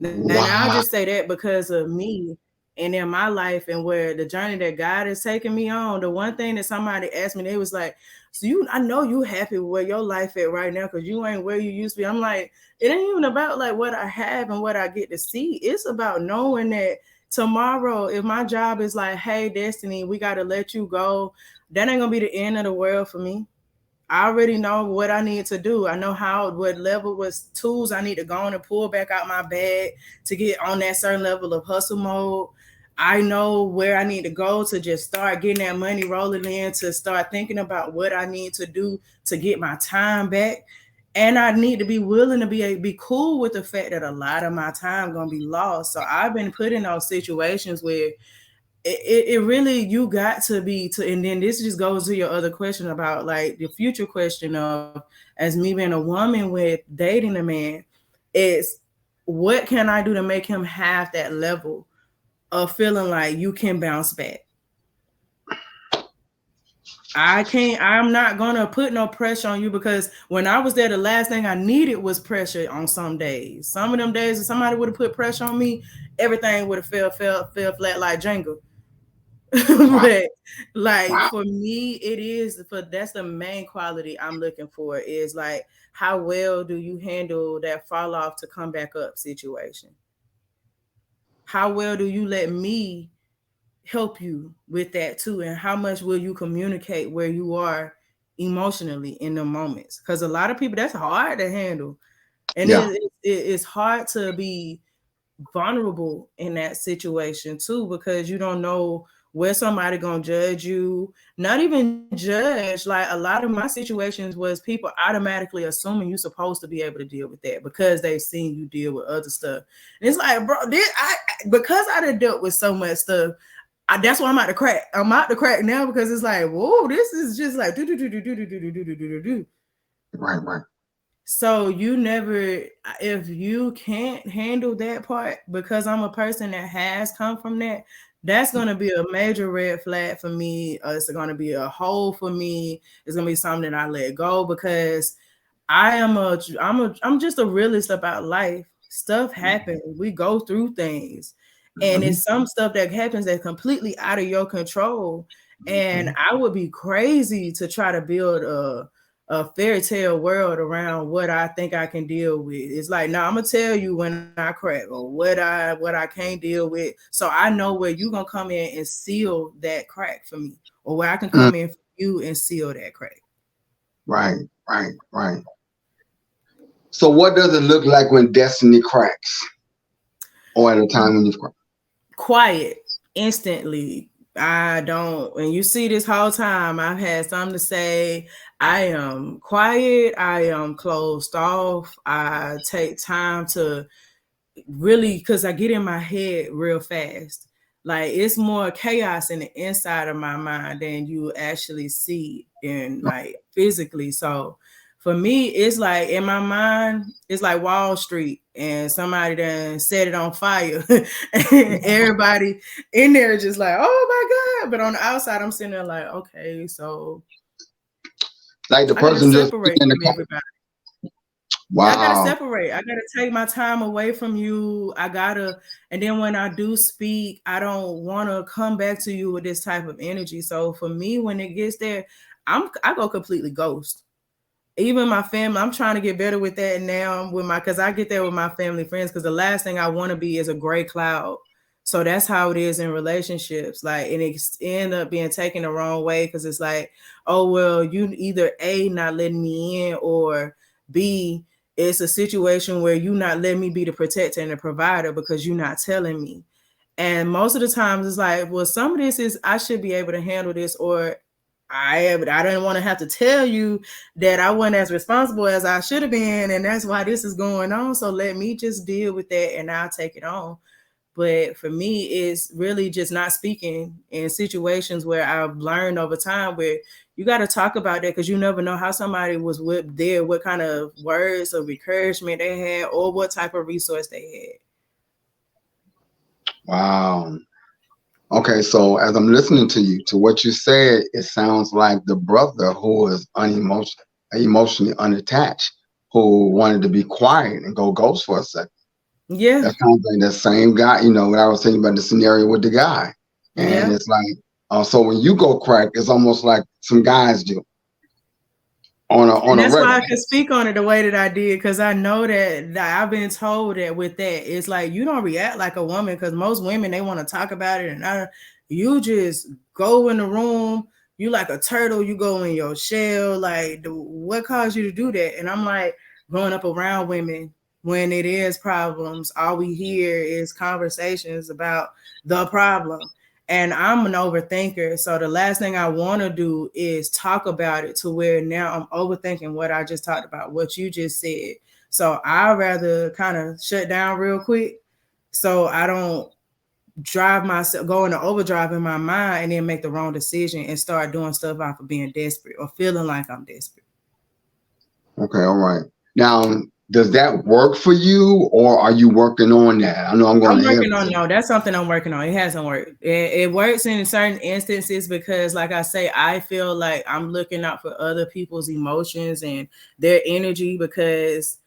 And I'll just Wow. say that because of me and in my life and where the journey that God has taken me on. The one thing that somebody asked me, they was like, "So I know you happy with where your life at right now because you ain't where you used to be." I'm like, it ain't even about like what I have and what I get to see. It's about knowing that tomorrow, if my job is like, "Hey, Destiny, we got to let you go," that ain't gonna be the end of the world for me. I already know what I need to do. I know what level, what tools I need to go on and pull back out my bag to get on that certain level of hustle mode. I know where I need to go to just start getting that money rolling in, to start thinking about what I need to do to get my time back. And I need to be willing to be cool with the fact that a lot of my time gonna be lost. So I've been put in those situations where it really, you got to be to, and then this just goes to your other question about like the future question of, as me being a woman with dating a man, is what can I do to make him have that level of feeling like you can bounce back. I'm not gonna put no pressure on you, because when I was there, the last thing I needed was pressure on some days. Some of them days, if somebody would have put pressure on me, everything would have fell flat like Jenga. Wow. But like Wow. for me, it is for that's the main quality I'm looking for, is like how well do you handle that fall off to come back up situation? How well do you let me help you with that too? And how much will you communicate where you are emotionally in the moments? Because a lot of people, that's hard to handle. And Yeah. it's hard to be vulnerable in that situation too, because you don't know where somebody gonna judge you. Not even judge, like a lot of my situations was people automatically assuming you're supposed to be able to deal with that because they've seen you deal with other stuff. And it's like, bro, because I done dealt with so much stuff, that's why I'm out the crack. I'm out the crack now, because it's like, whoa, this is just like do do do do do do do do do do do. Right. Right. So you never, if you can't handle that part, because I'm a person that has come from that, that's going to be a major red flag for me. It's going to be a hole for me. It's going to be something that I let go, because I'm just a realist about life. Stuff happens. We go through things, and Mhm. it's some stuff that happens that's completely out of your control. And Mhm. I would be crazy to try to build a fairy tale world around what I think I can deal with. It's like, no, I'm gonna tell you when I crack or what I can't deal with, so I know where you gonna come in and seal that crack for me, or where I can Mm, come in for you and seal that crack. right, right, right. So what does it look like when destiny cracks, or at a time when you've cracked? Quiet instantly. I don't, and you see this whole time I've had something to say. I am quiet, I am closed off, I take time to really, because I get in my head real fast. Like it's more chaos in the inside of my mind than you actually see in like physically. So for me, it's like in my mind, it's like Wall Street and somebody done set it on fire. And everybody in there just like, oh my God. But on the outside, I'm sitting there like, okay, so Like the I gotta person just separate in the from car. everybody. Yeah, I gotta Wow. separate. I gotta take my time away from you. I gotta, and then when I do speak, I don't want to come back to you with this type of energy. So for me, when it gets there, I go completely ghost. Even my family, I'm trying to get better with that now with my, because I get there with my family friends, because the last thing I want to be is a gray cloud. So that's how it is in relationships. Like, and it end up being taken the wrong way because it's like, oh well, you either A, not letting me in, or B, it's a situation where you not letting me be the protector and the provider because you're not telling me. And most of the times it's like, well, some of this is I should be able to handle this, or I didn't want to have to tell you that I wasn't as responsible as I should have been, and that's why this is going on. So let me just deal with that, and I'll take it on. But for me, it's really just not speaking in situations where I've learned over time where you got to talk about that, because you never know how somebody was with there, what kind of words of encouragement they had, or what type of resource they Wow. Okay, so as I'm listening to you, to what you said, it sounds like the brother who is emotionally unattached, who wanted to be quiet and go ghost for a second. had. Yeah, That sounds like the same guy, what I was thinking about the scenario with the guy. And yeah. it's like, so when you go crack, it's almost like some guys do on And a that's why regular. I can speak on it the way that I did, because I know that I've been told that with that, it's like you don't react like a woman, because most women, they want to talk about it, and you just go in the room, you like a turtle, you go in your shell. Like, what caused you to do that? And I'm like, growing up around women, when it is problems, all we hear is conversations about the problem. And I'm an overthinker. So the last thing I want to do is talk about it to where now I'm overthinking what I just talked about, what you just said. So I'd rather kind of shut down real quick so I don't drive myself, go into overdrive in my mind and then make the wrong decision and start doing stuff out of being desperate or feeling like I'm desperate. Okay, all right. Now, does that work for you, or are you working on that? I know I'm going I'm ahead. working on, no, that's something I'm working on. It hasn't worked. It works in certain instances because, like I say, I feel like I'm looking out for other people's emotions and their energy, because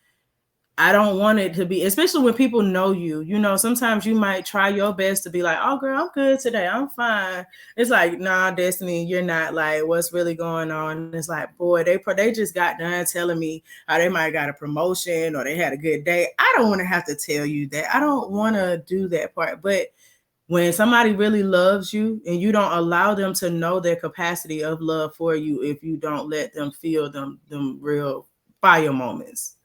I don't want it to be, especially when people know you. You know, sometimes you might try your best to be like, "Oh, girl, I'm good today. I'm fine." It's like, nah, Destiny, you're not. Like, what's really going on? It's like, boy, they just got done telling me how they might got a promotion or they had a good day. I don't want to have to tell you that. I don't want to do that part. But when somebody really loves you and you don't allow them to know their capacity of love for you, if you don't let them feel them real fire moments.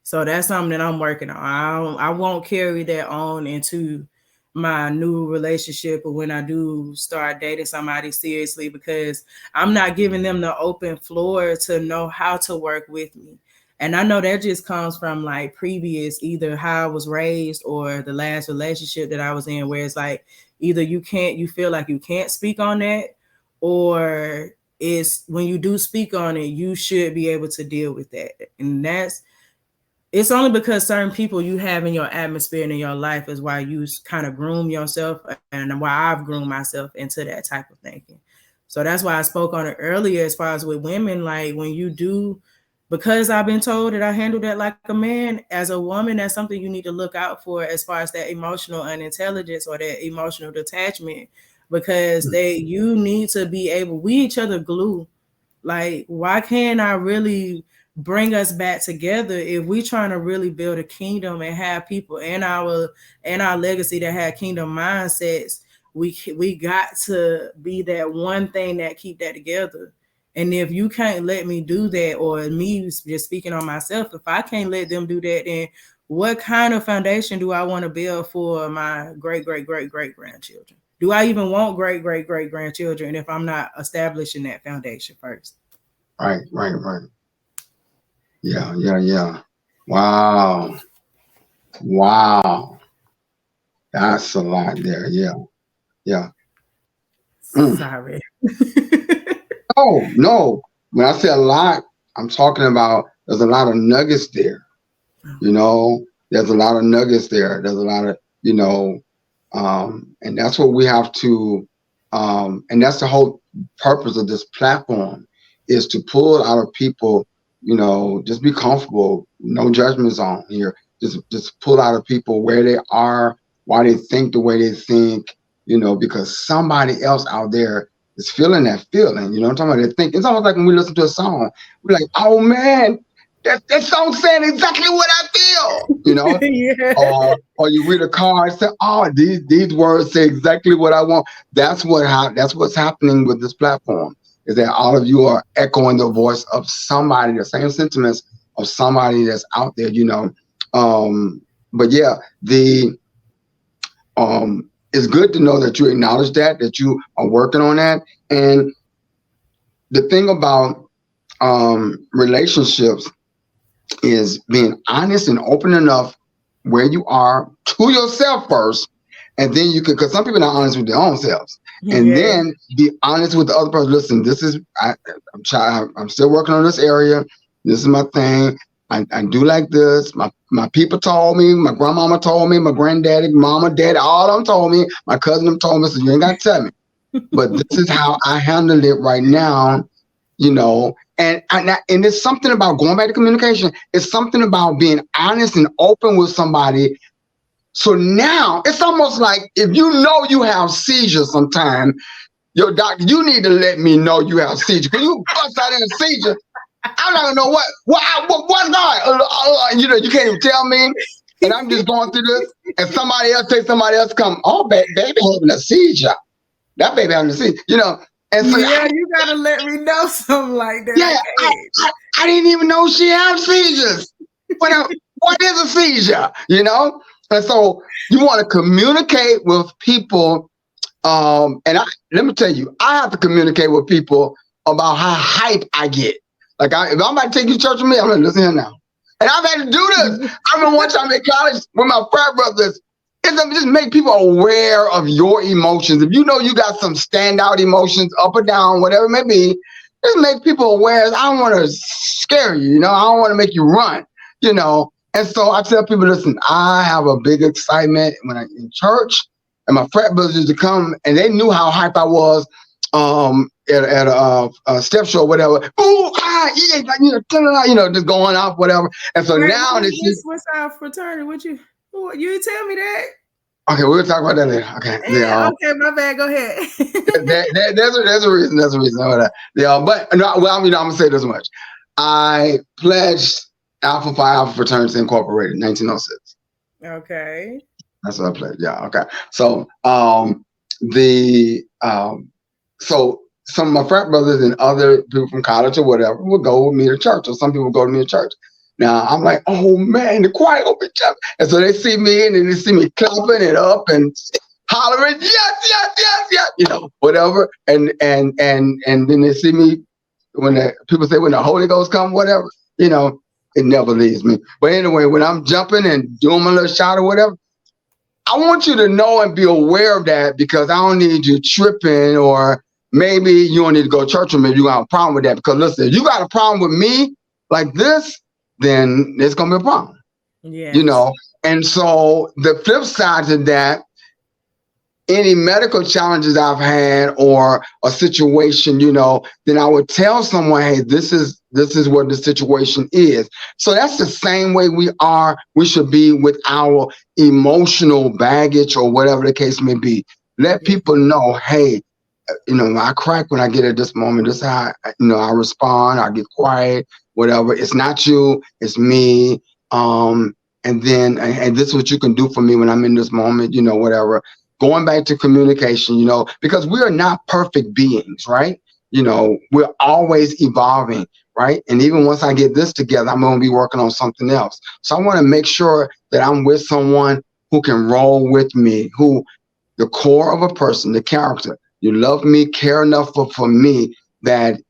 So that's something that I'm working on. I won't carry that on into my new relationship or when I do start dating somebody seriously, because I'm not giving them the open floor to know how to work with me. And I know that just comes from like previous, either how I was raised or the last relationship that I was in, where it's like either you feel like you can't speak on that, or it's when you do speak on it, you should be able to deal with that. And it's only because certain people you have in your atmosphere and in your life is why you kind of groom yourself, and why I've groomed myself into that type of thinking. So that's why I spoke on it earlier as far as with women, like when you do, because I've been told that I handle that like a man, as a woman, that's something you need to look out for as far as that emotional unintelligence or that emotional detachment, because you need to be able, we each other glue. Like, why can't I really bring us back together if we trying to really build a kingdom and have people in our legacy that have kingdom mindsets? We got to be that one thing that keep that together. And if you can't let me do that, or me just speaking on myself, if I can't let them do that, then what kind of foundation do I want to build for my great, great, great, great grandchildren? Do I even want great, great, great grandchildren if I'm not establishing that foundation first? Right. Yeah. Wow. That's a lot there. Yeah. Mm. Sorry. Oh, no. When I say a lot, I'm talking about there's a lot of nuggets there. There's a lot of nuggets there. There's a lot of, and that's what we have to, and that's the whole purpose of this platform, is to pull out of people, just be comfortable, no judgment zone here. Just pull out of people where they are, why they think the way they think, because somebody else out there is feeling that feeling. I'm talking about? They think it's almost like when we listen to a song, we're like, oh man, that song saying exactly what I feel, Yeah. or you read a card and say, oh, these words say exactly what I want. That's what's happening with this platform, is that all of you are echoing the voice of somebody, the same sentiments of somebody that's out there, but yeah, it's good to know that you acknowledge that you are working on that. And the thing about relationships is being honest and open enough where you are to yourself first, and then you can, because some people are not honest with their own selves, and then be honest with the other person. Listen, this is I'm still working on this area. This is my thing. I do like this. My people told me, my grandmama told me, my granddaddy, mama, daddy, all of them told me, my cousin them told me, so you ain't got to tell me. But this is how I handle it right now, And it's something about going back to communication. It's something about being honest and open with somebody. So now it's almost like if you have seizures sometime, your doctor, you need to let me know you have seizures. Because you bust out in a seizure, I'm not gonna know what's going. You can't even tell me, and I'm just going through this, and somebody else come, oh, baby having a seizure. That baby having a seizure, And so you gotta let me know something like that. Yeah, I didn't even know she had seizures. What is a seizure? And so you want to communicate with people. Let me tell you, I have to communicate with people about how hype I get. Like, if I'm about to take you to church with me, I'm going to listen here now. And I've had to do this. I remember one time in college with my frat brothers, it's just make people aware of your emotions. If you got some standout emotions, up or down, whatever it may be, just make people aware. I don't want to scare you, I don't want to make you run, And so I tell people, listen, I have a big excitement when I'm in church, and my frat brothers used to come, and they knew how hype I was at a step show, whatever. Ooh, yeah, just going off, whatever. And so now they see. What's our fraternity? You tell me that? Okay, we'll talk about that later. Okay. Okay, my bad. Go ahead. There's a reason. There's a reason. But no, I'm gonna say this much. I pledged Alpha Phi Alpha Fraternity Incorporated in 1906. Okay. That's what I pledged. Yeah. Okay. So so some of my frat brothers and other people from college or whatever would go with me to church, or some people would go to me to church. Now I'm like, oh man, the choir will be jumping. And so they see me, and then they see me clapping it up and hollering, yes, whatever. And then they see me when people say when the Holy Ghost come, whatever, it never leaves me. But anyway, when I'm jumping and doing my little shout or whatever, I want you to know and be aware of that, because I don't need you tripping, or maybe you don't need to go to church with me if you got a problem with that. Because listen, if you got a problem with me like this, then there's going to be a problem. Yes. And so the flip side to that, any medical challenges I've had or a situation, then I would tell someone, hey, this is what the situation is. So that's the same way we should be with our emotional baggage or whatever the case may be. Let people know, hey, I crack when I get at this moment. This is how I respond. I get quiet, whatever. It's not you, it's me. And then and this is what you can do for me when I'm in this moment, whatever. Going back to communication, because we are not perfect beings, right? We're always evolving, right? And even once I get this together, I'm going to be working on something else. So I want to make sure that I'm with someone who can roll with me, who the core of a person, the character. You love me, care enough for me that,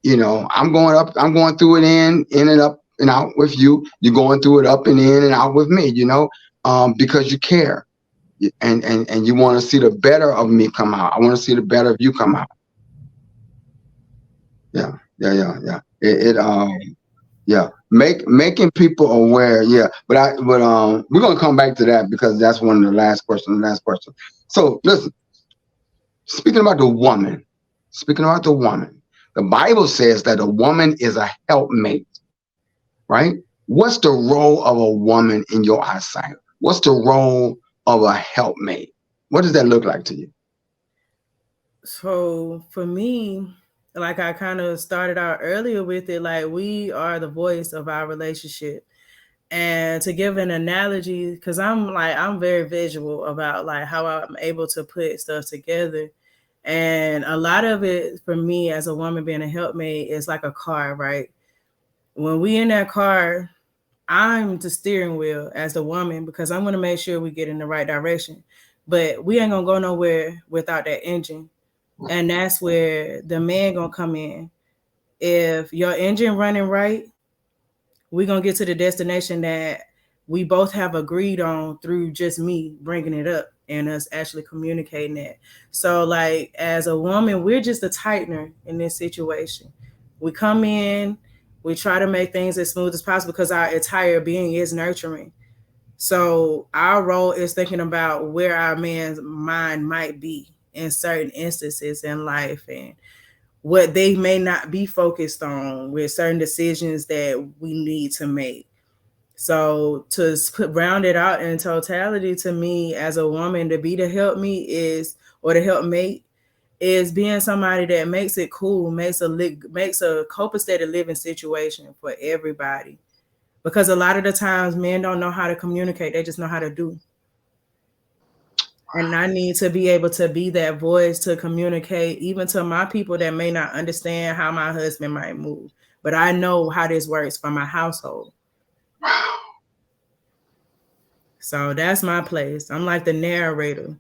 I'm going through it in and up and out with you. You're going through it up and in and out with me, because you care. And you want to see the better of me come out. I want to see the better of you come out. Yeah, yeah, yeah, yeah. Yeah, making people aware. Yeah, but we're gonna come back to that because that's one of the last questions. So listen, speaking about the woman, the Bible says that a woman is a helpmate, right? What's the role of a woman in your eyesight? What's the role of a helpmate? What does that look like to you? So for me, like I kind of started out earlier with it, like we are the voice of our relationship. And to give an analogy, because I'm very visual about like how I'm able to put stuff together. And a lot of it for me as a woman being a helpmate is like a car, right? When we in that car, I'm the steering wheel as the woman because I'm gonna make sure we get in the right direction. But we ain't gonna go nowhere without that engine. And that's where the man gonna come in. If your engine running right, we're gonna get to the destination that we both have agreed on through just me bringing it up and us actually communicating it. So like as a woman, we're just a tightener in this situation. We come in, we try to make things as smooth as possible because our entire being is nurturing. So our role is thinking about where our man's mind might be in certain instances in life and what they may not be focused on with certain decisions that we need to make. So to round it out in totality, to me as a woman, to be the help me is or the helpmate is being somebody that makes it cool, makes a copacetic living situation for everybody. Because a lot of the times men don't know how to communicate; they just know how to do. And I need to be able to be that voice to communicate, even to my people that may not understand how my husband might move. But I know how this works for my household. So that's my place. I'm like the narrator.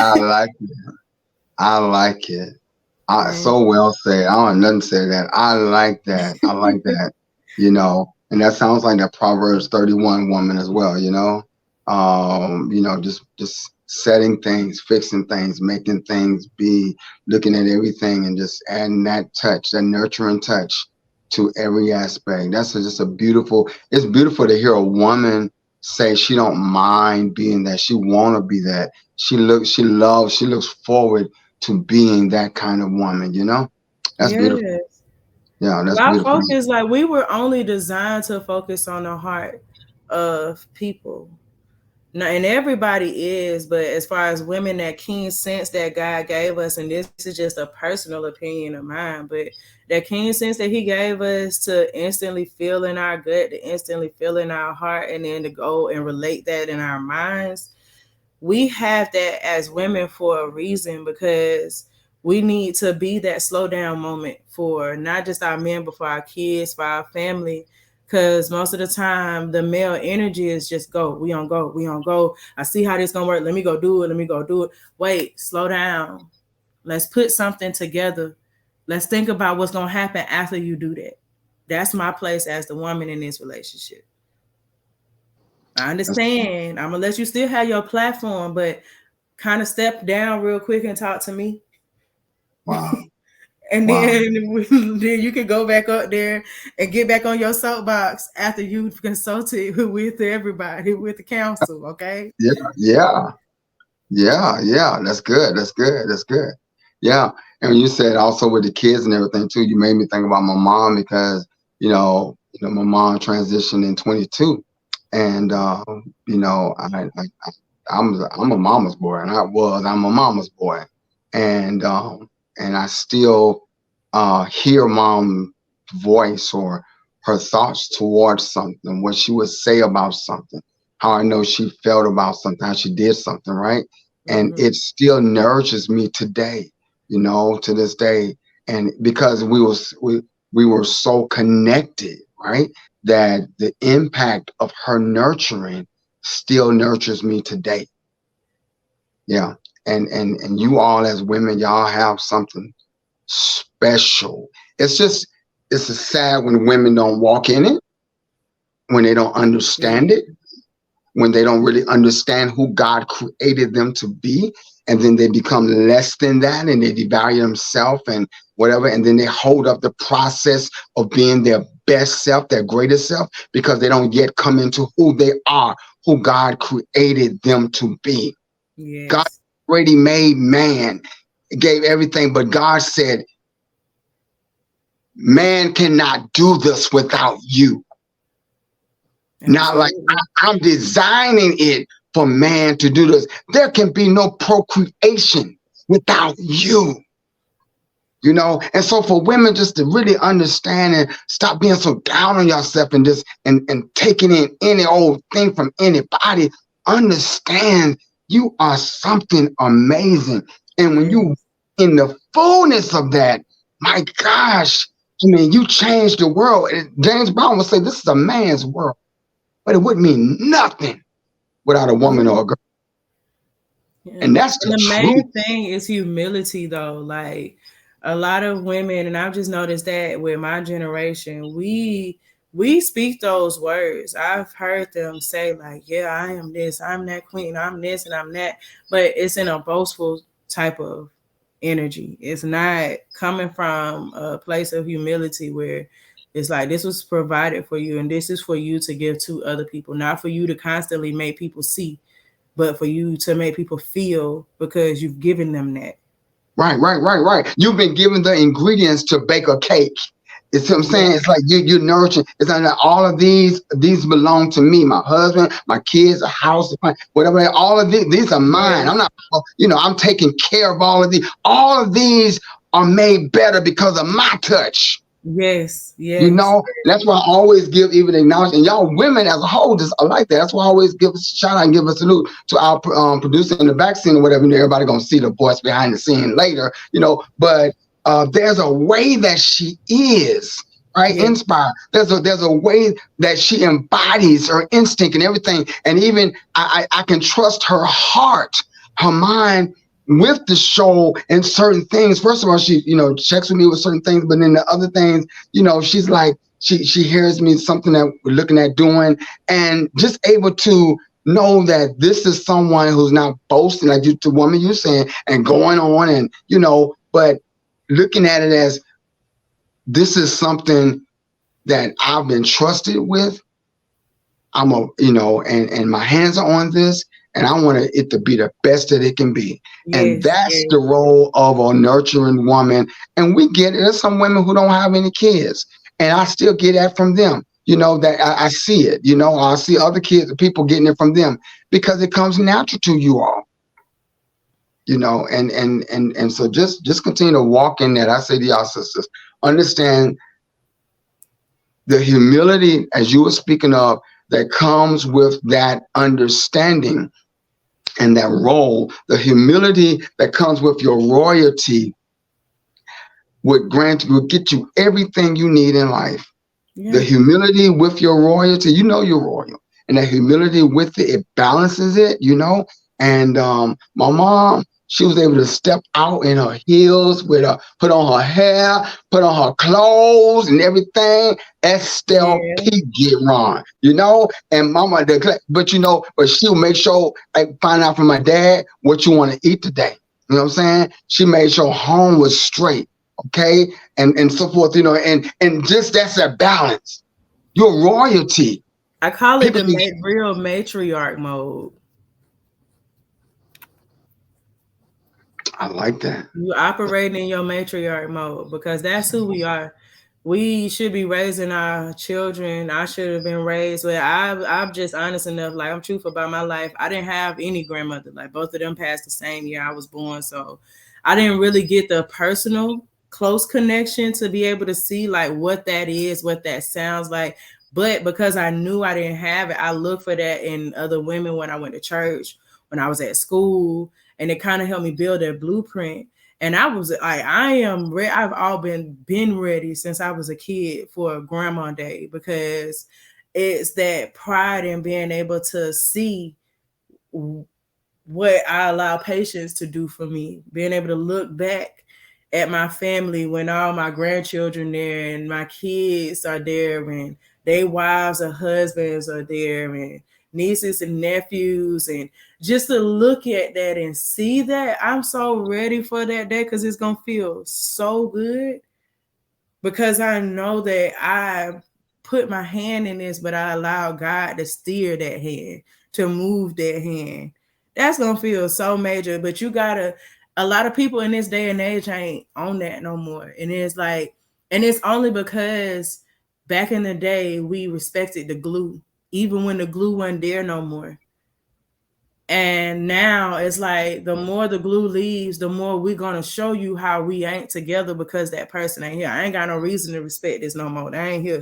I like it. I like it. Right. So well said. I don't have nothing to say to that. I like that. I like that. And that sounds like that Proverbs 31 woman as well, just setting things, fixing things, making things be, looking at everything and just adding that touch, that nurturing touch to every aspect. That's just it's beautiful to hear a woman say she don't mind being that. She want to be that. She looks forward to being that kind of woman, That's beautiful. Yes. Yeah, that's Our beautiful. focus, like we were only designed to focus on the heart of people. Now, and everybody is, but as far as women, that keen sense that God gave us, and this is just a personal opinion of mine, but that keen sense that He gave us to instantly feel in our gut, to instantly feel in our heart, and then to go and relate that in our minds, we have that as women for a reason because we need to be that slow down moment for not just our men, but for our kids, for our family. Because most of the time, the male energy is just go. We on go. We on go. I see how this gonna work. Let me go do it. Let me go do it. Wait, slow down. Let's put something together. Let's think about what's gonna happen after you do that. That's my place as the woman in this relationship. I That's, understand. I'm gonna let you still have your platform, but kind of step down real quick and talk to me. wow. And Wow. then you can go back up there and get back on your soapbox after you've consulted with everybody, with the council, okay? Yeah, yeah, yeah. That's good. That's good. That's good. Yeah. And you said also with the kids and everything too, you made me think about my mom because, my mom transitioned in 22. And, I I'm a mama's boy, and I'm a mama's boy, and and I still hear mom's voice or her thoughts towards something, what she would say about something, how I know she felt about something, how she did something, right? And Mm-hmm. it still nourishes me today, to this day, and because we were so connected, right? That the impact of her nurturing still nurtures me today. Yeah. And you all as women, y'all have something special. It's just it's sad when women don't walk in it, when they don't understand Yeah. it, when they don't really understand who God created them to be, and then they become less than that and they devalue themselves and whatever, and then they hold up the process of being their best self, their greatest self, because they don't yet come into who they are, who God created them to be. God Yes. already made man, gave everything, but God said, man cannot do this without you. Not like Absolutely. I'm designing it for man to do this. There can be no procreation without you. And so for women just to really understand and stop being so down on yourself and just and taking in any old thing from anybody, understand you are something amazing. And when you Yes. in the fullness of that, my gosh, I mean, you change the world. And James Brown would say this is a man's world, but it would mean nothing without a woman Yeah. or a girl. Yeah. And that's And the the truth. main thing is humility, though. Like a lot of women, and I've just noticed that with my generation, we speak those words. I've heard them say like, "Yeah, I am this, I'm that queen, I'm this, and I'm that," but it's in a boastful type of energy. It's not coming from a place of humility where it's like this was provided for you, and this is for you to give to other people, not for you to constantly make people see, but for you to make people feel because you've given them that. Right. You've been given the ingredients to bake a cake. It's what I'm saying. Yeah. It's like you're nurturing. It's like all of these belong to me, my husband, my kids, a house, whatever. All of these are mine. Yes. I'm not, I'm taking care of all of these. All of these are made better because of my touch. Yes. Yes. That's why I always give even acknowledgement. And y'all women as a whole just are like that. That's why I always give a shout out and give a salute to our producer in the back scene or whatever. Everybody gonna see the voice behind the scene later, But there's a way that she is. Right, Yeah. inspired. There's a way that she embodies her instinct and everything, and even I can trust her heart, her mind, with the show and certain things. First of all, she checks with me with certain things, but then the other things, she's like she hears me something that we're looking at doing, and just able to know that this is someone who's not boasting like the woman you're saying and going on and but looking at it as this is something that I've been trusted with. And my hands are on this, and I want it to be the best that it can be. And Yes. that's Yes. the role of a nurturing woman. And we get it. There's some women who don't have any kids, and I still get that from them. That I see it. I see other kids, people getting it from them because it comes natural to you all. And so just continue to walk in that. I say to y'all sisters, understand the humility, as you were speaking of, that comes with that understanding and that role, the humility that comes with your royalty would get you everything you need in life. The Yeah. humility with your royalty, you're royal. And that humility with it balances it, And my mom, she was able to step out in her heels put on her hair, put on her clothes and everything. Estelle Yeah. P. Giron, and mama, but she'll make sure I find out from my dad what you want to eat today. You know what I'm saying? She made sure home was straight. Okay. And so forth, and just that's a balance. You're royalty. I call it People the think real matriarch mode. I like that. You operating in your matriarch mode because that's who we are. we should be raising our children. I should have been raised where I'm just honest enough. Like, I'm truthful about my life. I didn't have any grandmother. Like, both of them passed the same year I was born. So I didn't really get the personal close connection to be able to see like what that is, what that sounds like. But because I knew I didn't have it, I looked for that in other women when I went to church, when I was at school, and it kind of helped me build that blueprint. And I was like, I am ready. I've all been ready since I was a kid for Grandma Day, because it's that pride in being able to see what I allow patience to do for me, being able to look back at my family when all my grandchildren there and my kids are there and their wives or husbands are there and nieces and nephews, and just to look at that and see that, I'm so ready for that day, because it's gonna feel so good, because I know that I put my hand in this, but I allow God to steer that hand, to move that hand. That's gonna feel so major. But you gotta, a lot of people in this day and age ain't on that no more. And it's like, and it's only because back in the day we respected the glue, even when the glue wasn't there no more. And now it's like the more the glue leaves, the more we're gonna show you how we ain't together because that person ain't here. I ain't got no reason to respect this no more. They ain't here.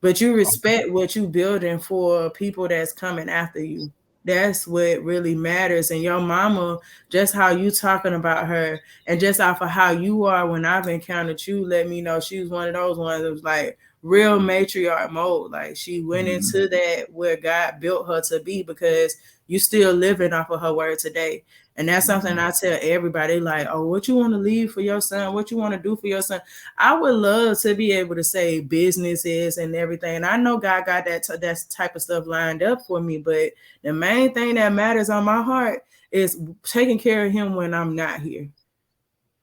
But you respect what you building for people that's coming after you. That's what really matters. And your mama, just how you talking about her, and just off of how you are when I've encountered you, let me know she was one of those ones that was like real matriarch mode. Like, she went into that where God built her to be, because you still living off of her word today. And that's something I tell everybody, like, oh, what you want to leave for your son? What you want to do for your son? I would love to be able to say businesses and everything. And I know God got that type of stuff lined up for me. But the main thing that matters on my heart is taking care of him when I'm not here.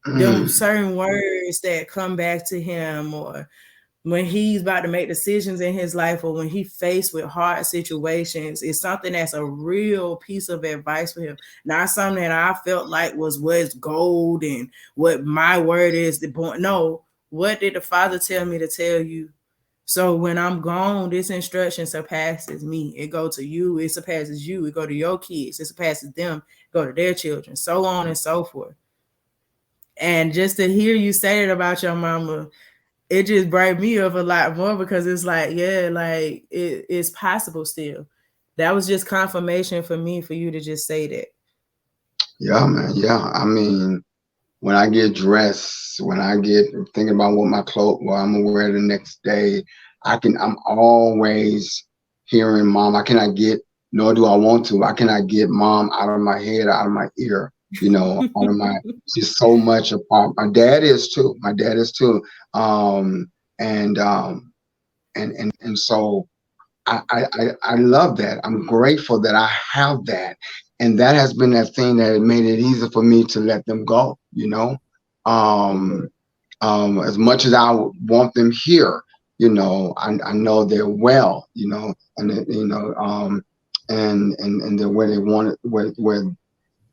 Them certain words that come back to him, or when he's about to make decisions in his life, or when he faced with hard situations, is something that's a real piece of advice for him. Not something that I felt like was what's gold and what my word is the point. No, what did the Father tell me to tell you? So when I'm gone, this instruction surpasses me. It go to you, it surpasses you, it go to your kids, it surpasses them, go to their children, so on and so forth. And just to hear you say it about your mama, it just brought me up a lot more, because it's like, yeah, like it's possible still. That was just confirmation for me, for you to just say that. Yeah, man. Yeah. I mean, when I get dressed, when I get thinking about what I'm gonna wear the next day, I'm always hearing mom. I cannot get, nor do I want to, I cannot get mom out of my head, out of my ear, out of my, she's so much a part. My dad is too. My dad is too. Um, and, and so I love that. I'm grateful that I have that. And that has been that thing that made it easy for me to let them go, as much as I want them here, I know they're well, and they're where they want it, where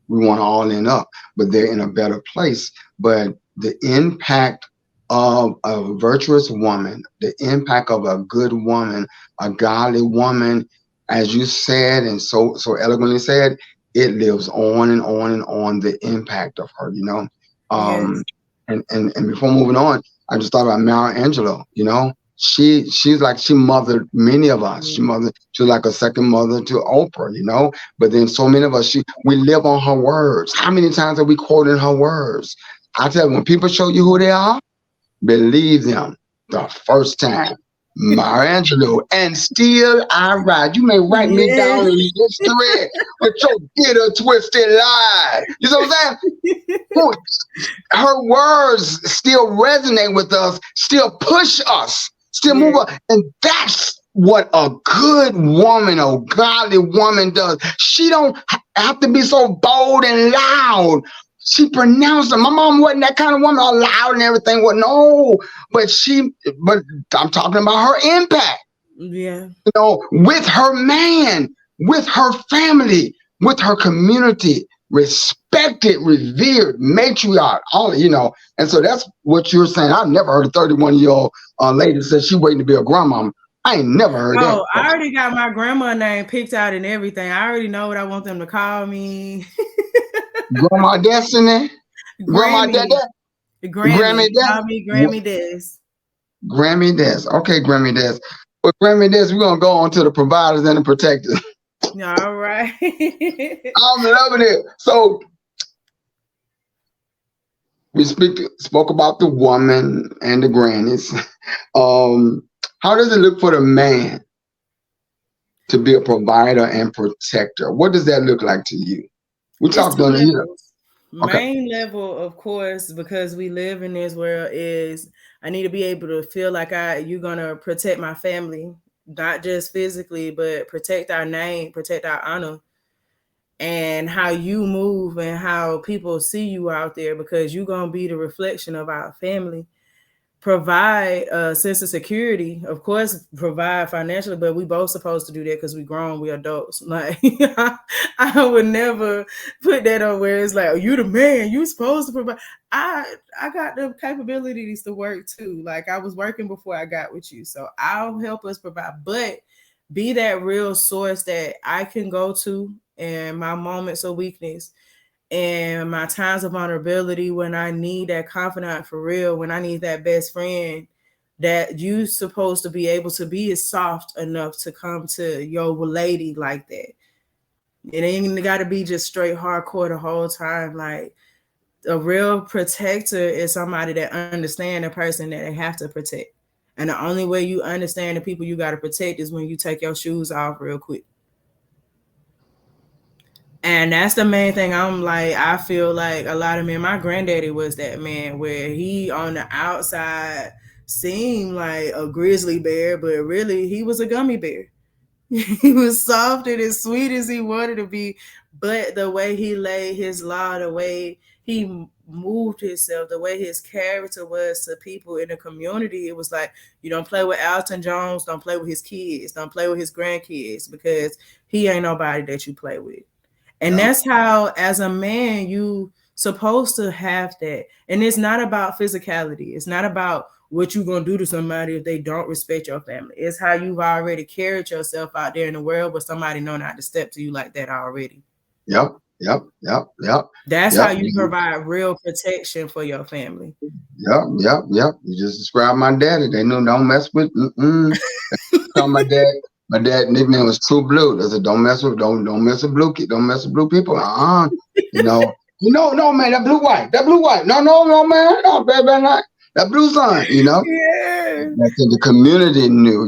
we want to all end up, but they're in a better place. But the impact of a virtuous woman, the impact of a good woman, a godly woman, as you said, and so eloquently said, it lives on and on and on, the impact of her, Yes. and before moving on, I just thought about Mara Angelou, she's like, she mothered many of us. She was like a second mother to Oprah, but then so many of us, we live on her words. How many times have we quoted her words? I tell you, when people show you who they are, believe them the first time. Mara Angelou, and still I ride. You may write me down in history with your bitter, twisted lie. You know what I'm saying? Her words still resonate with us, still push us, still move us. And that's what a good woman, a godly woman does. She don't have to be so bold and loud. She pronounced them. My mom wasn't that kind of woman, all loud and everything. Well, no, but I'm talking about her impact. Yeah. With her man, with her family, with her community. respected, revered matriarch. All and so that's what you're saying. I've never heard a 31-year-old lady say she waiting to be a grandmama. I ain't never heard that. Oh, I already got my grandma name picked out and everything. I already know what I want them to call me. Grandma Destiny, Grandma Grammy. Dad, Grammy. Call me Grammy Des. Grammy Des. Okay, Grammy Des. But Grammy Des, we're gonna go on to the providers and the protectors. All right. I'm loving it. So we spoke about the woman and the grannies. How does it look for the man to be a provider and protector? What does that look like to you? We talked on it. Main level, of course, because we live in this world, is I need to be able to feel like you're gonna protect my family, not just physically, but protect our name, protect our honor, and how you move and how people see you out there, because you're gonna be the reflection of our family. Provide a sense of security, of course, provide financially, but we both supposed to do that because we grown, we adults. Like I would never put that on where it's like, oh, you the man, you supposed to provide. I got the capabilities to work too. Like I was working before I got with you, so I'll help us provide, but be that real source that I can go to in my moments of weakness and my times of vulnerability, when I need that confidant for real, when I need that best friend, that you supposed to be able to be as soft enough to come to your lady like that. It ain't got to be just straight hardcore the whole time. Like a real protector is somebody that understands the person that they have to protect. And the only way you understand the people you got to protect is when you take your shoes off real quick. And that's the main thing. I feel like a lot of men, my granddaddy was that man where he on the outside seemed like a grizzly bear, but really he was a gummy bear. He was soft and as sweet as he wanted to be, but the way he laid his law, the way he moved himself, the way his character was to people in the community, it was like, you don't play with Alton Jones, don't play with his kids, don't play with his grandkids, because he ain't nobody that you play with. And that's how, as a man, you supposed to have that. And it's not about physicality. It's not about what you're going to do to somebody if they don't respect your family. It's how you've already carried yourself out there in the world, but somebody know not to step to you like that already. Yep. That's how you provide real protection for your family. Yep. You just described my daddy. They know don't mess with. Tell my dad. My dad's nickname was True Blue. I said, don't mess with blue people. No, man, that blue white. No, man, no, baby, not that blue son. Yeah. That's in the community knew,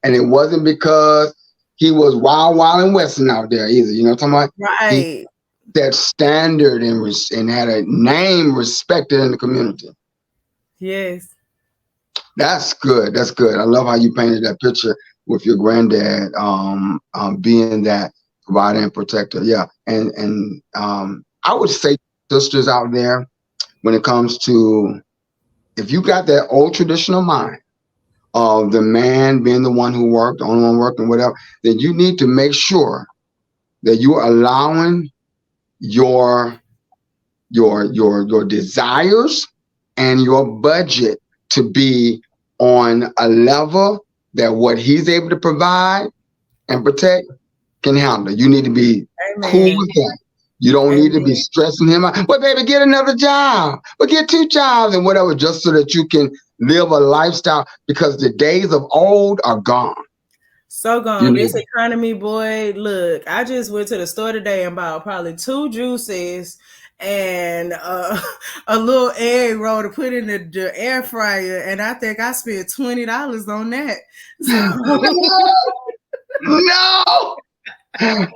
and it wasn't because he was wild and western out there either. You know what I'm talking about? Right. That standard and had a name respected in the community. Yes. That's good. I love how you painted that picture with your granddad being that provider and protector. Yeah. And I would say sisters out there, when it comes to, if you got that old traditional mind of the man being the one who worked, the only one working, whatever, then you need to make sure that you're allowing your desires and your budget to be on a level that what he's able to provide and protect can handle. You need to be cool with that. You don't need to be stressing him out. Well, baby, get another job. Well, get 2 jobs and whatever, just so that you can live a lifestyle, because the days of old are gone. So gone. This economy, boy, look, I just went to the store today and bought probably 2 juices and a little egg roll to put in the air fryer, and I think I spent $20 on that.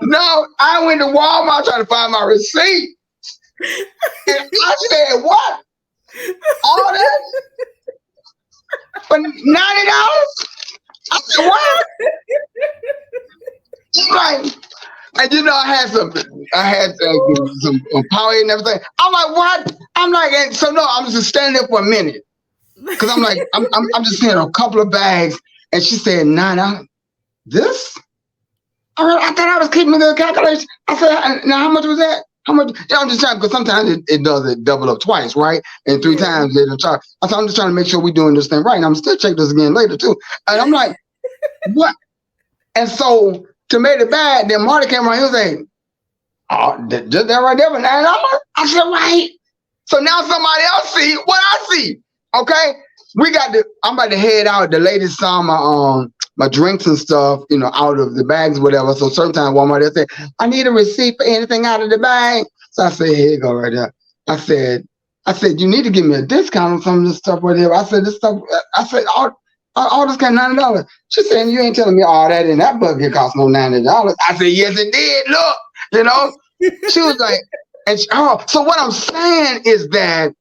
No, I went to Walmart trying to find my receipt, and I said, "What? All that for $90?" I said, "What?" Like, and I had some power and everything. I'm like, "What?" I'm like, and so no, I'm just standing there for a minute, because I'm like, I'm just seeing a couple of bags, and she said, "Nana, this." I thought I was keeping the calculation. I said, "Now how much was that?" How much? Yeah, I'm just trying, because sometimes it does it double up twice, right? And three Yeah. times it'll charge. So I'm just trying to make sure we're doing this thing right. And I'm still check this again later too. And I'm like, what? And so to make it bad, then Marty came around. He was like, "Oh, just that right there for $9." I said, right. So now somebody else see what I see. Okay, I'm about to head out. The lady saw my drinks and stuff, out of the bags, whatever. So certain time Walmart they say, I need a receipt for anything out of the bag. So I said, here you go right there. I said, you need to give me a discount on some of this stuff, whatever. I said, this stuff. I said, all this kind of $90. She said, you ain't telling me all that in that bucket cost no $90. I said, yes, it did. Look, She was like, so what I'm saying is that,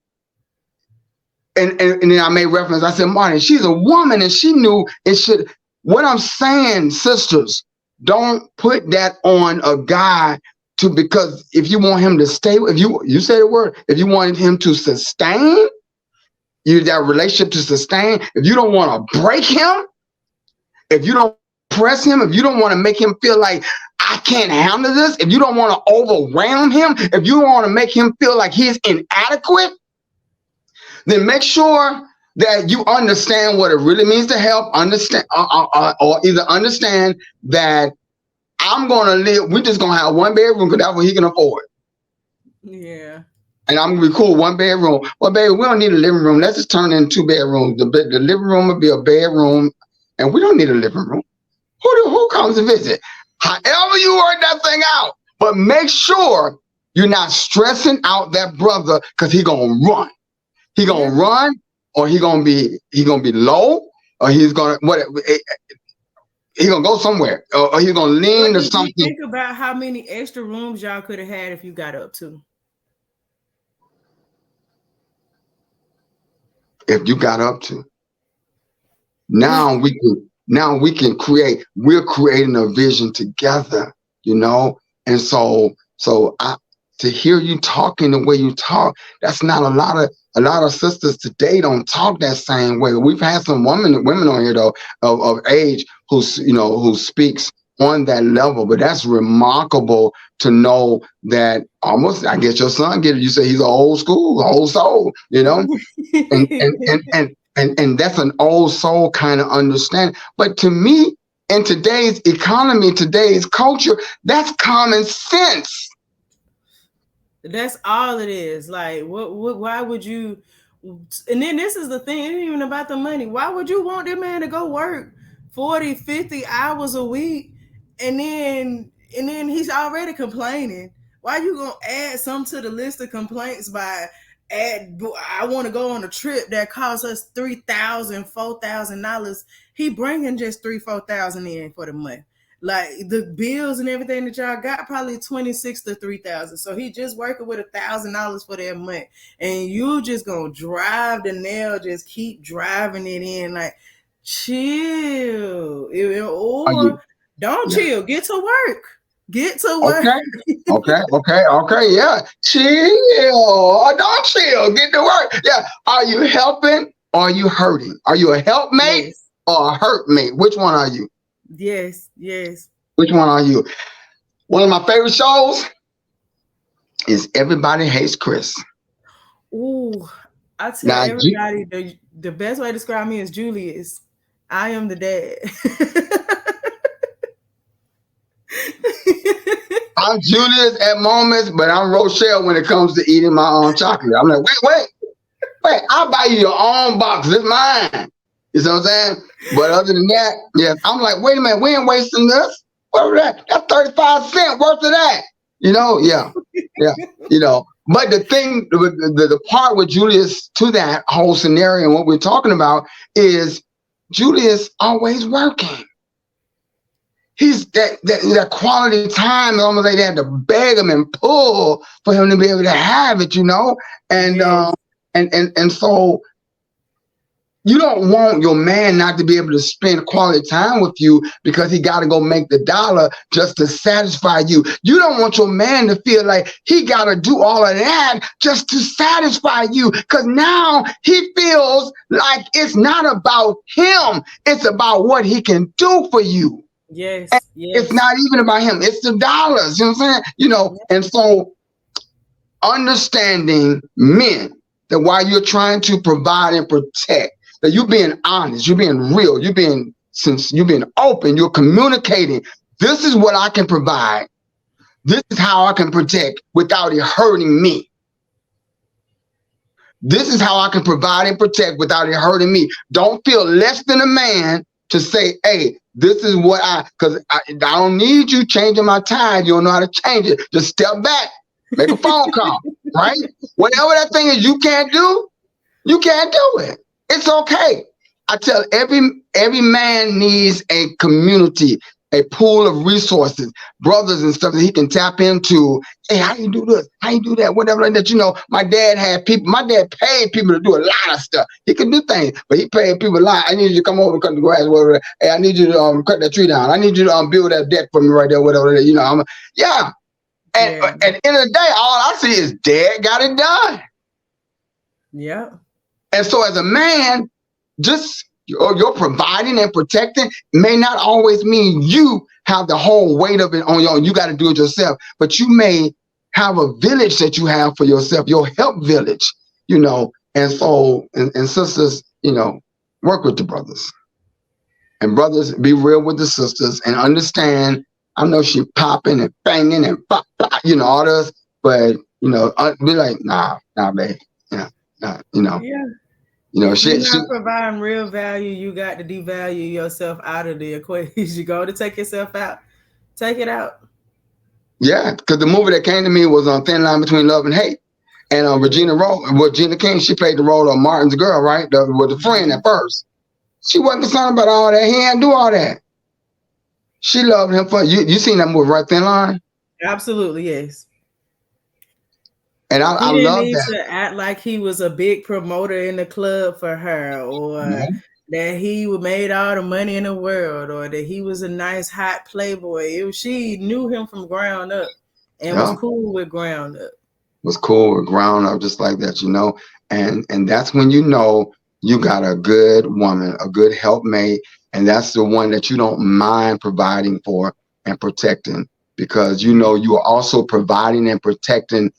and then I made reference. I said, Marty, she's a woman, and she knew it should. What I'm saying, sisters, don't put that on a guy because if you want him to stay, if you say the word, if you wanted him to sustain that relationship to sustain, if you don't want to break him, if you don't press him, if you don't want to make him feel like I can't handle this, if you don't want to overwhelm him, if you want to make him feel like he's inadequate, then make sure that you understand what it really means to help, understand, or either understand that I'm going to live, we're just going to have one bedroom because that's what he can afford. Yeah. And I'm going to be cool, one bedroom. Well, baby, we don't need a living room. Let's just turn it into 2 bedrooms. The living room will be a bedroom, and we don't need a living room. Who comes to visit? However you work that thing out, but make sure you're not stressing out that brother because he's going to run. He gonna run, or he gonna be low, or he's gonna go somewhere, or he's gonna lean to something. Think about how many extra rooms y'all could have had if you got up to. If you got up to, now we can create. We're creating a vision together, and so to hear you talking the way you talk, that's not a lot of sisters today don't talk that same way. We've had some women on here though of age who speaks on that level, but that's remarkable to know that almost, I guess your son you say he's an old soul, and that's an old soul kind of understanding. But to me, in today's economy, today's culture, that's common sense. That's all it is. Like, why would you? And then this is the thing, it ain't even about the money. Why would you want that man to go work 40, 50 hours a week and then he's already complaining? Why you gonna add something to the list of complaints by I want to go on a trip that costs us $3,000, $4,000. He bringing just $3,000-$4,000 in for the month. Like the bills and everything that y'all got, probably $26,000 to $3,000. So he just working with $1,000 for that month, and you just gonna drive the nail, just keep driving it in. Like, chill, or don't chill. Get to work. Get to work. Okay. Yeah, chill. Or don't chill. Get to work. Yeah. Are you helping? Or are you hurting? Are you a helpmate or a hurtmate? Which one are you? Yes. Which one are you? One of my favorite shows is Everybody Hates Chris. Ooh, I tell everybody the best way to describe me is Julius. I am the dad. I'm Julius at moments, but I'm Rochelle when it comes to eating my own chocolate. I'm like, wait, I'll buy you your own box. It's mine. You know what I'm saying? But other than that, yes, I'm like, wait a minute, we ain't wasting this. What was that? That's 35 cents worth of that. Yeah. But the thing, the part with Julius to that whole scenario and what we're talking about is Julius always working. He's that quality time. Almost like they had to beg him and pull for him to be able to have it, and so. You don't want your man not to be able to spend quality time with you because he got to go make the dollar just to satisfy you. You don't want your man to feel like he got to do all of that just to satisfy you, because now he feels like it's not about him. It's about what he can do for you. Yes. It's not even about him. It's the dollars. You know what I'm saying? And so understanding men that while you're trying to provide and protect, that you're being honest, you're being real, you're being open, you're communicating. This is what I can provide. This is how I can protect without it hurting me. This is how I can provide and protect without it hurting me. Don't feel less than a man to say, hey, this is what because I don't need you changing my tire. You don't know how to change it. Just step back, make a phone call, right? Whatever that thing is you can't do, you can't do it. It's okay. I tell every man needs a community, a pool of resources, brothers and stuff that he can tap into. Hey, how you do this? How you do that? Whatever like that. You know, my dad paid people to do a lot of stuff. He could do things, but he paid people a lot. I need you to come over and cut the grass, whatever. Hey, I need you to cut that tree down. I need you to build that deck for me right there, whatever. You know, yeah. And at the end of the day, all I see is dad got it done. Yeah. And so as a man, just you're providing and protecting may not always mean you have the whole weight of it on your own. You got to do it yourself, but you may have a village that you have for yourself, your help village, you know. And so, and sisters, you know, work with the brothers, and brothers, be real with the sisters and understand. I know she popping and banging and pop, you know, all this, but you know, be like, nah, babe, nah, you know. Yeah. You know, if you're not providing real value, you got to devalue yourself out of the equation. You go to take yourself out, take it out. Yeah, because the movie that came to me was on Thin Line Between Love and Hate. And Regina King, she played the role of Martin's girl, right? With the friend at first. She wasn't concerned about all that. He didn't do all that. She loved him for you seen that movie, right? Thin Line? Absolutely, yes. And I love need that. to act like he was a big promoter in the club for her, or that he made all the money in the world, or that he was a nice hot playboy. She knew him from ground up and was cool with ground up. Was cool with ground up, just like that, you know. And that's when you know you got a good woman, a good helpmate, and that's the one that you don't mind providing for and protecting, because you know you are also providing and protecting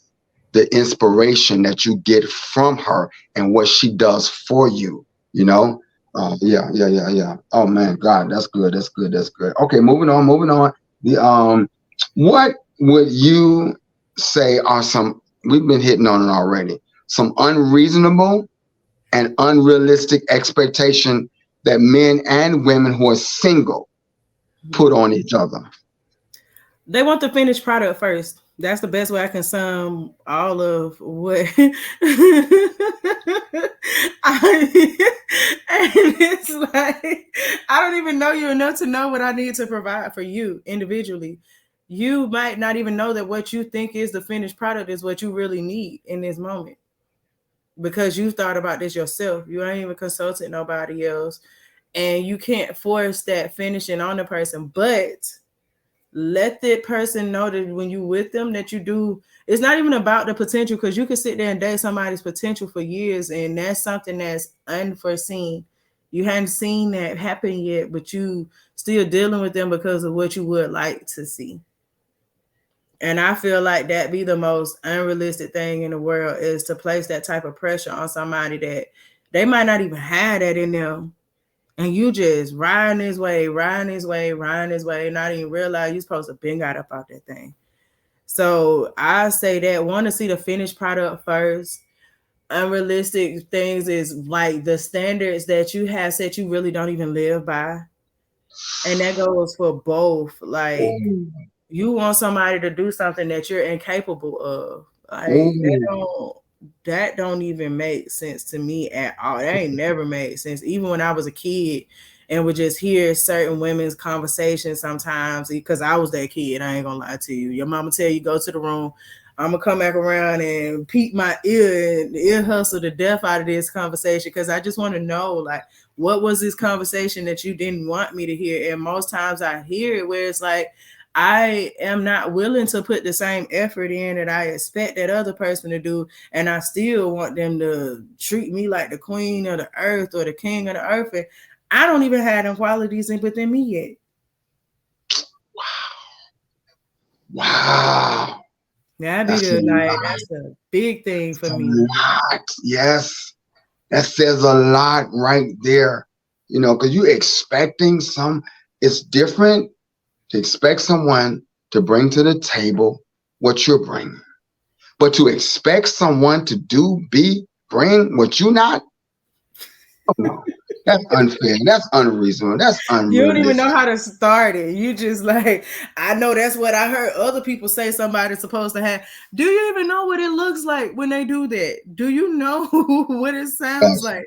the inspiration that you get from her and what she does for you, you know? Yeah. Oh man, God, that's good. Okay, moving on. The what would you say are some, we've been hitting on it already, some unreasonable and unrealistic expectation that men and women who are single put on each other? They want the finished product first. That's the best way I can sum all of what and it's like, I don't even know you enough to know what I need to provide for you individually. You might not even know that what you think is the finished product is what you really need in this moment, because you thought about this yourself. You ain't even consulted nobody else, and you can't force that finishing on the person, but let the person know that when you with them that you do. It's not even about the potential, because you can sit there and date somebody's potential for years, and that's something that's unforeseen. You hadn't seen that happen yet, but you still dealing with them because of what you would like to see. And I feel like that be the most unrealistic thing in the world, is to place that type of pressure on somebody that they might not even have that in them. And you just riding his way, not even realize you're supposed to been got up out that thing. So I say that, want to see the finished product first. Unrealistic things is like the standards that you have set you really don't even live by. And that goes for both. Like, you want somebody to do something that you're incapable of. Like, that don't even make sense to me at all. That ain't never made sense. Even when I was a kid and would just hear certain women's conversations sometimes, because I was that kid, I ain't gonna lie to you. Your mama tell you go to the room, I'm gonna come back around and peep my ear and ear hustle the death out of this conversation, because I just want to know, like, what was this conversation that you didn't want me to hear? And most times I hear it where it's like, I am not willing to put the same effort in that I expect that other person to do, and I still want them to treat me like the queen of the earth or the king of the earth, and I don't even have them qualities within me yet. Wow. That'd be That's a the like lot. that's a big thing for A me. lot. Yes. That says a lot right there. Because you expecting it's different to expect someone to bring to the table what you're bringing. But to expect someone to bring what you not, oh no. That's unfair. That's unreasonable. That's You don't even know unrealistic. how to start it. You just like, I know that's what I heard other people say somebody's supposed to have. Do you even know what it looks like when they do that? Do you know what it sounds Yes, like?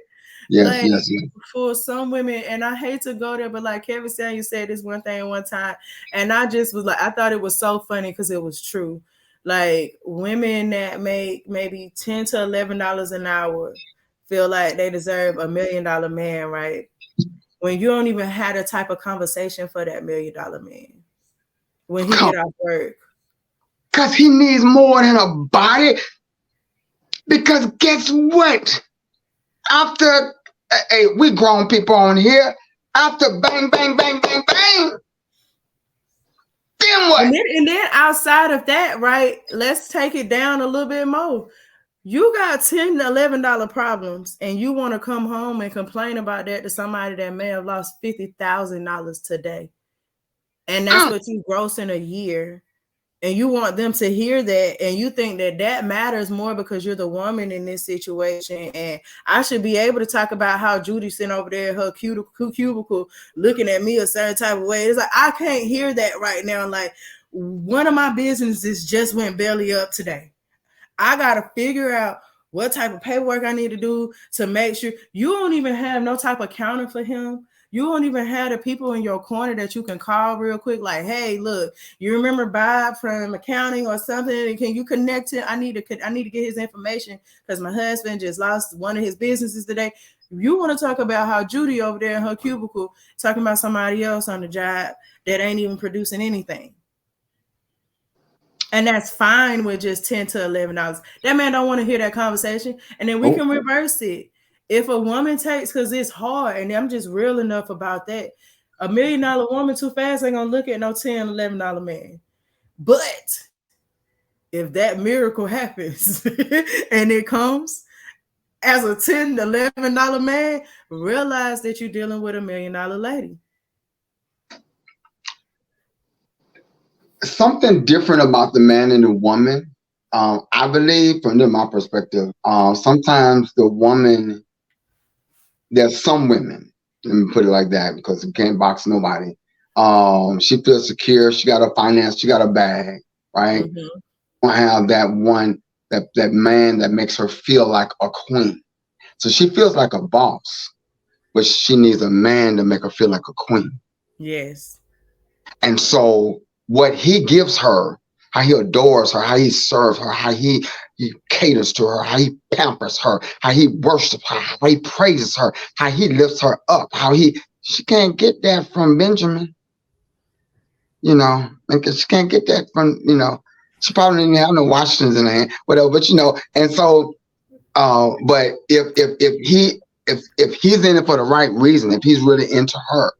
yes, Like yes, yes. for some women, and I hate to go there, but like Kevin said, you said this one thing one time, and I just was like, I thought it was so funny because it was true. Like women that make maybe $10 to $11 an hour feel like they deserve $1 million man, right? When you don't even have the type of conversation for that $1 million man when he Come, get off work. because he needs more than a body. Because guess what? After, hey, we grown people on here. After bang, bang, bang, bang, bang, then what? And then outside of that, right? Let's take it down a little bit more. You got $10 to $11 problems, and you want to come home and complain about that to somebody that may have lost $50,000 today, and that's Uh, what you gross in a year. And you want them to hear that, and you think that that matters more because you're the woman in this situation, and I should be able to talk about how Judy's sitting over there in her cubicle looking at me a certain type of way. It's like I can't hear that right now. Like one of my businesses just went belly up today. I gotta figure out what type of paperwork I need to do to make sure you don't even have no type of counter for him. You don't even have the people in your corner that you can call real quick, like, hey, look, you remember Bob from accounting or something? Can you connect him? I need to get his information because my husband just lost one of his businesses today. You want to talk about how Judy over there in her cubicle talking about somebody else on the job that ain't even producing anything. And that's fine with just $10 to $11. That man don't want to hear that conversation. And then we oh, can reverse it. If a woman takes, because it's hard, and I'm just real enough about that. $1 million woman too fast ain't gonna look at no $10, $11 man. But if that miracle happens and it comes as a $10 to $11 man, realize that you're dealing with $1 million lady. something different about the man and the woman. I believe, from my perspective, sometimes the woman, there's some women, let me put it like that because we can't box nobody. She feels secure. She got a finance. She got a bag, right? Mm-hmm. Don't have that one, that man that makes her feel like a queen. So she feels like a boss, but she needs a man to make her feel like a queen. Yes. And so what he gives her, how he adores her, how he serves her, how he caters to her, how he pampers her, how he worships her, how he praises her, how he lifts her up, she can't get that from Benjamin, like she can't get that from, she probably didn't have no Washingtons in her hand, whatever, but and so but if he's in it for the right reason, if he's really into her,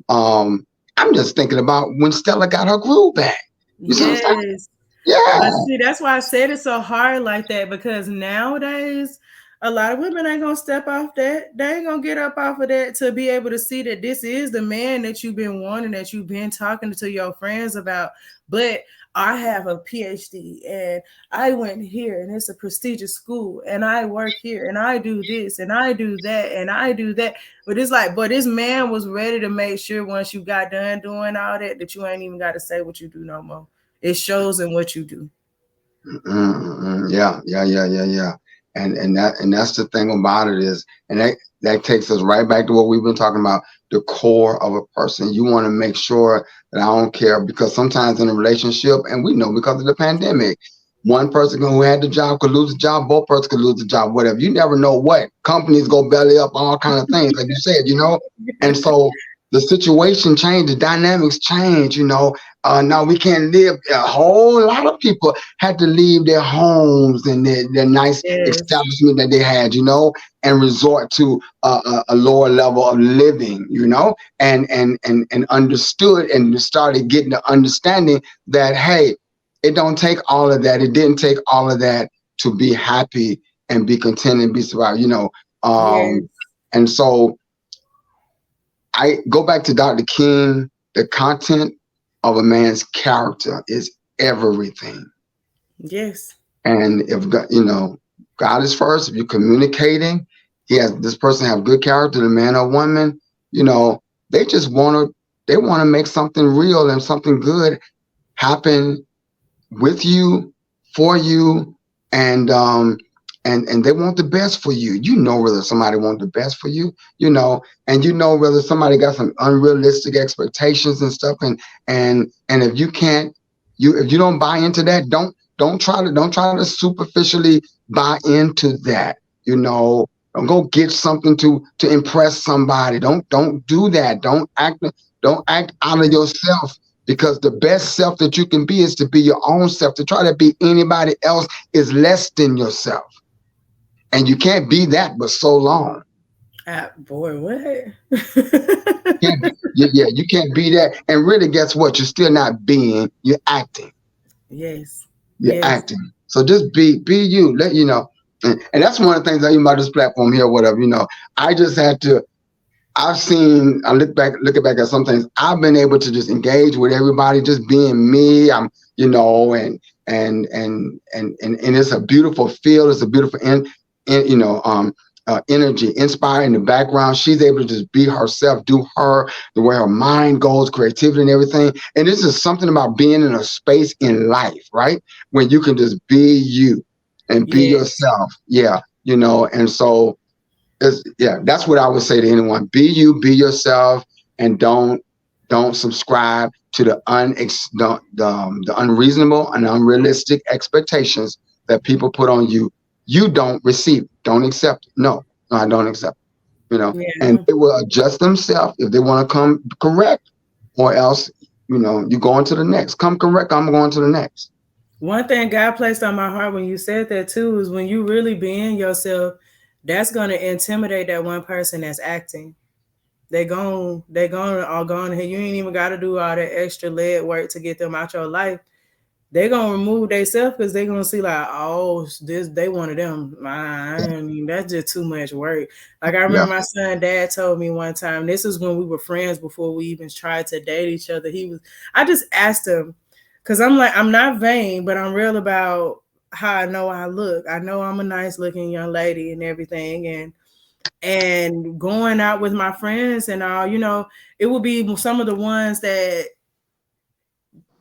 um, I'm just thinking about when Stella got her groove back. You see what I'm saying? Yes. Yeah. But see, that's why I said it's so hard like that because nowadays a lot of women ain't gonna step off that. They ain't gonna get up off of that to be able to see that this is the man that you've been wanting, that you've been talking to your friends about. But I have a PhD and I went here and it's a prestigious school and I work here and I do this and I do that and I do that. But it's like, but this man was ready to make sure once you got done doing all that, that you ain't even got to say what you do no more. It shows in what you do. Mm-hmm. Yeah, yeah, yeah, yeah, yeah. And that's the thing about it is, and that takes us right back to what we've been talking about, the core of a person. You want to make sure that I don't care, because sometimes in a relationship, and we know because of the pandemic, one person who had the job could lose the job, both persons could lose the job, whatever. You never know what companies go belly up, all kind of things, like you said. And so the situation changed, the dynamics change. Now we can't live. A whole lot of people had to leave their homes and their nice Yes. establishment that they had, and resort to a lower level of living, and understood and started getting the understanding that, hey, it don't take all of that. It didn't take all of that to be happy and be content and be survived, Yes. and so I go back to Dr. King. The content of a man's character is everything. Yes. And if God, God is first. If you're communicating, this person have good character, the man or woman. They just want to make something real and something good happen with you, for you, and they want the best for you. Whether somebody wants the best for you, and whether somebody got some unrealistic expectations and stuff, and if you can't, if you don't buy into that, don't try to superficially buy into that. Don't go get something to impress somebody. Don't do that. Don't act out of yourself, because the best self that you can be is to be your own self. To try to be anybody else is less than yourself. And you can't be that but so long. Boy, what? You can't be that. And really, guess what? You're still not being, you're acting. Yes. You're acting. So just be you. Let you know. And that's one of the things I use about this platform here, whatever, I just had to, I look back at some things. I've been able to just engage with everybody, just being me. And it's a beautiful feel. It's a beautiful energy, inspiring in the background. She's able to just be herself, do her, the way her mind goes, creativity and everything. And this is something about being in a space in life, right? When you can just be you and be yourself. Yeah. And so that's what I would say to anyone. Be you, be yourself, and don't subscribe to the unreasonable and unrealistic expectations that people put on you. You don't receive, don't accept it. No, I don't accept it. And they will adjust themselves if they want to come correct, or else, you go on to the next. Come correct, I'm going to the next. One thing God placed on my heart when you said that too is when you really being yourself, that's going to intimidate that one person that's acting. They gonna all gone here. You ain't even got to do all that extra lead work to get them out your life. They gonna remove themselves because they gonna see like, oh, they one of them. That's just too much work. Like I remember my son dad told me one time. This is when we were friends before we even tried to date each other. I just asked him, because I'm like, I'm not vain, but I'm real about how I know I look. I know I'm a nice looking young lady and everything, and going out with my friends and all, it would be some of the ones that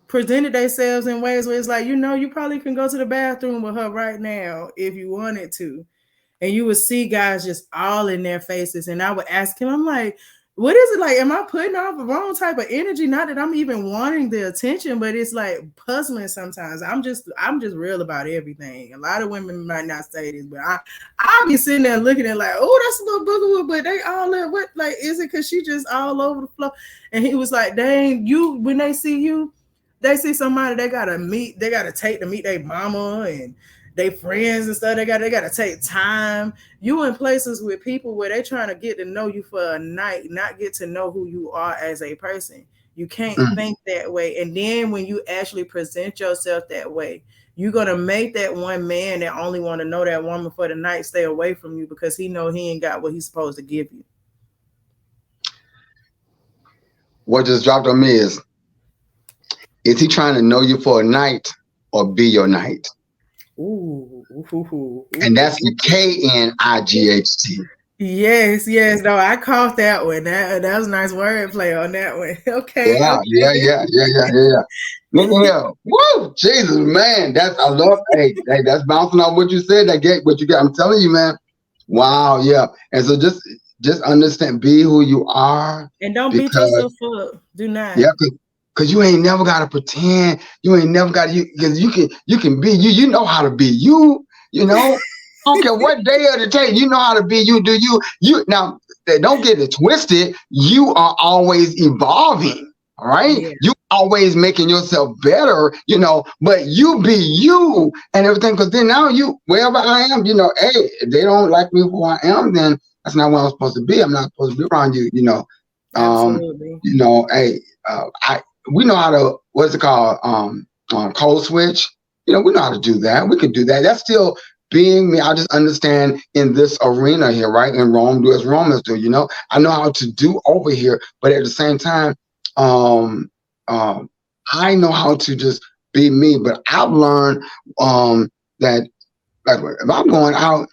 presented themselves in ways where it's like, you probably can go to the bathroom with her right now if you wanted to. And you would see guys just all in their faces. And I would ask him, I'm like, what is it like? Am I putting off the wrong type of energy? Not that I'm even wanting the attention, but it's like puzzling sometimes. I'm just real about everything. A lot of women might not say this, but I'll be sitting there looking at like, oh, that's a little boogaloo, but they all there. What, like, is it because she just all over the floor? And he was like, dang, when they see you, they see somebody they gotta take to meet their mama and they friends and stuff. They gotta take time. You in places with people where they trying to get to know you for a night, not get to know who you are as a person. You can't think that way. And then when you actually present yourself that way, you're gonna make that one man that only want to know that woman for the night stay away from you because he know he ain't got what he's supposed to give you. What just dropped on me is he trying to know you for a night or be your night? Ooh. And that's the KNIGHT. Yes. No, I caught that one. That was a nice wordplay on that one. Okay. Yeah. Look at here. Woo! Jesus, man. I love, hey, that's bouncing off what you said. What you get. I'm telling you, man. Wow, yeah. And so just understand, be who you are. And don't beat yourself up. Do not. Yeah, because you ain't never got to pretend. You ain't never got to, because you can be you. You know how to be you, I don't care what day of the day, you know how to be you. Do you now, don't get it twisted. You are always evolving, all right? Yeah. You always making yourself better, but you be you and everything. Because then now wherever I am, hey, if they don't like me who I am, then that's not what I'm supposed to be. I'm not supposed to be around you, Absolutely. Hey, we know how to, what's it called? code switch. We know how to do that. We can do that. That's still being me. I just understand in this arena here, right? In Rome, do as Romans do. I know how to do over here, but at the same time, um, I know how to just be me. But I've learned that, like, if I'm going out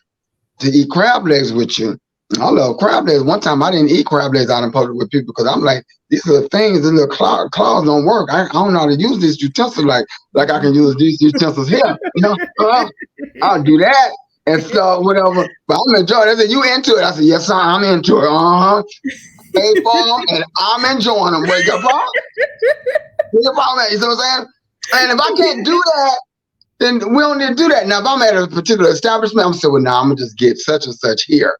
to eat crab legs with you, I love crab legs. One time I didn't eat crab legs out in public with people because I'm like, these are the things, the little claws don't work. I don't know how to use these utensils like I can use these utensils here. I'll do that and so whatever. But I'm enjoying it. They said, you into it? I said, yes, sir, I'm into it. Pay for them and I'm enjoying them. Wake up, you know what I'm saying? And if I can't do that, then we don't need to do that. Now, if I'm at a particular establishment, I'm saying, well, now I'm going to just get such and such here.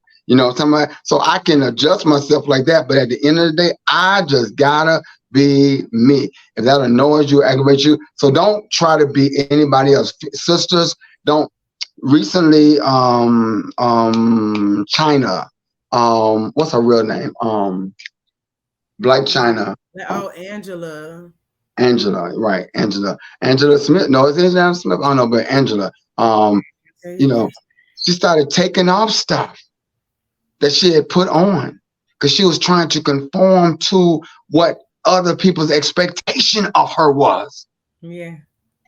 So I can adjust myself like that. But at the end of the day, I just gotta be me. If that annoys you, aggravates you, so don't try to be anybody else. Sisters, don't. Recently, China, what's her real name? Black China. Oh, Angela. Angela, right? Angela Smith. No, is it Angela Smith? I don't know, but Angela. She started taking off stuff that she had put on because she was trying to conform to what other people's expectation of her was. Yeah.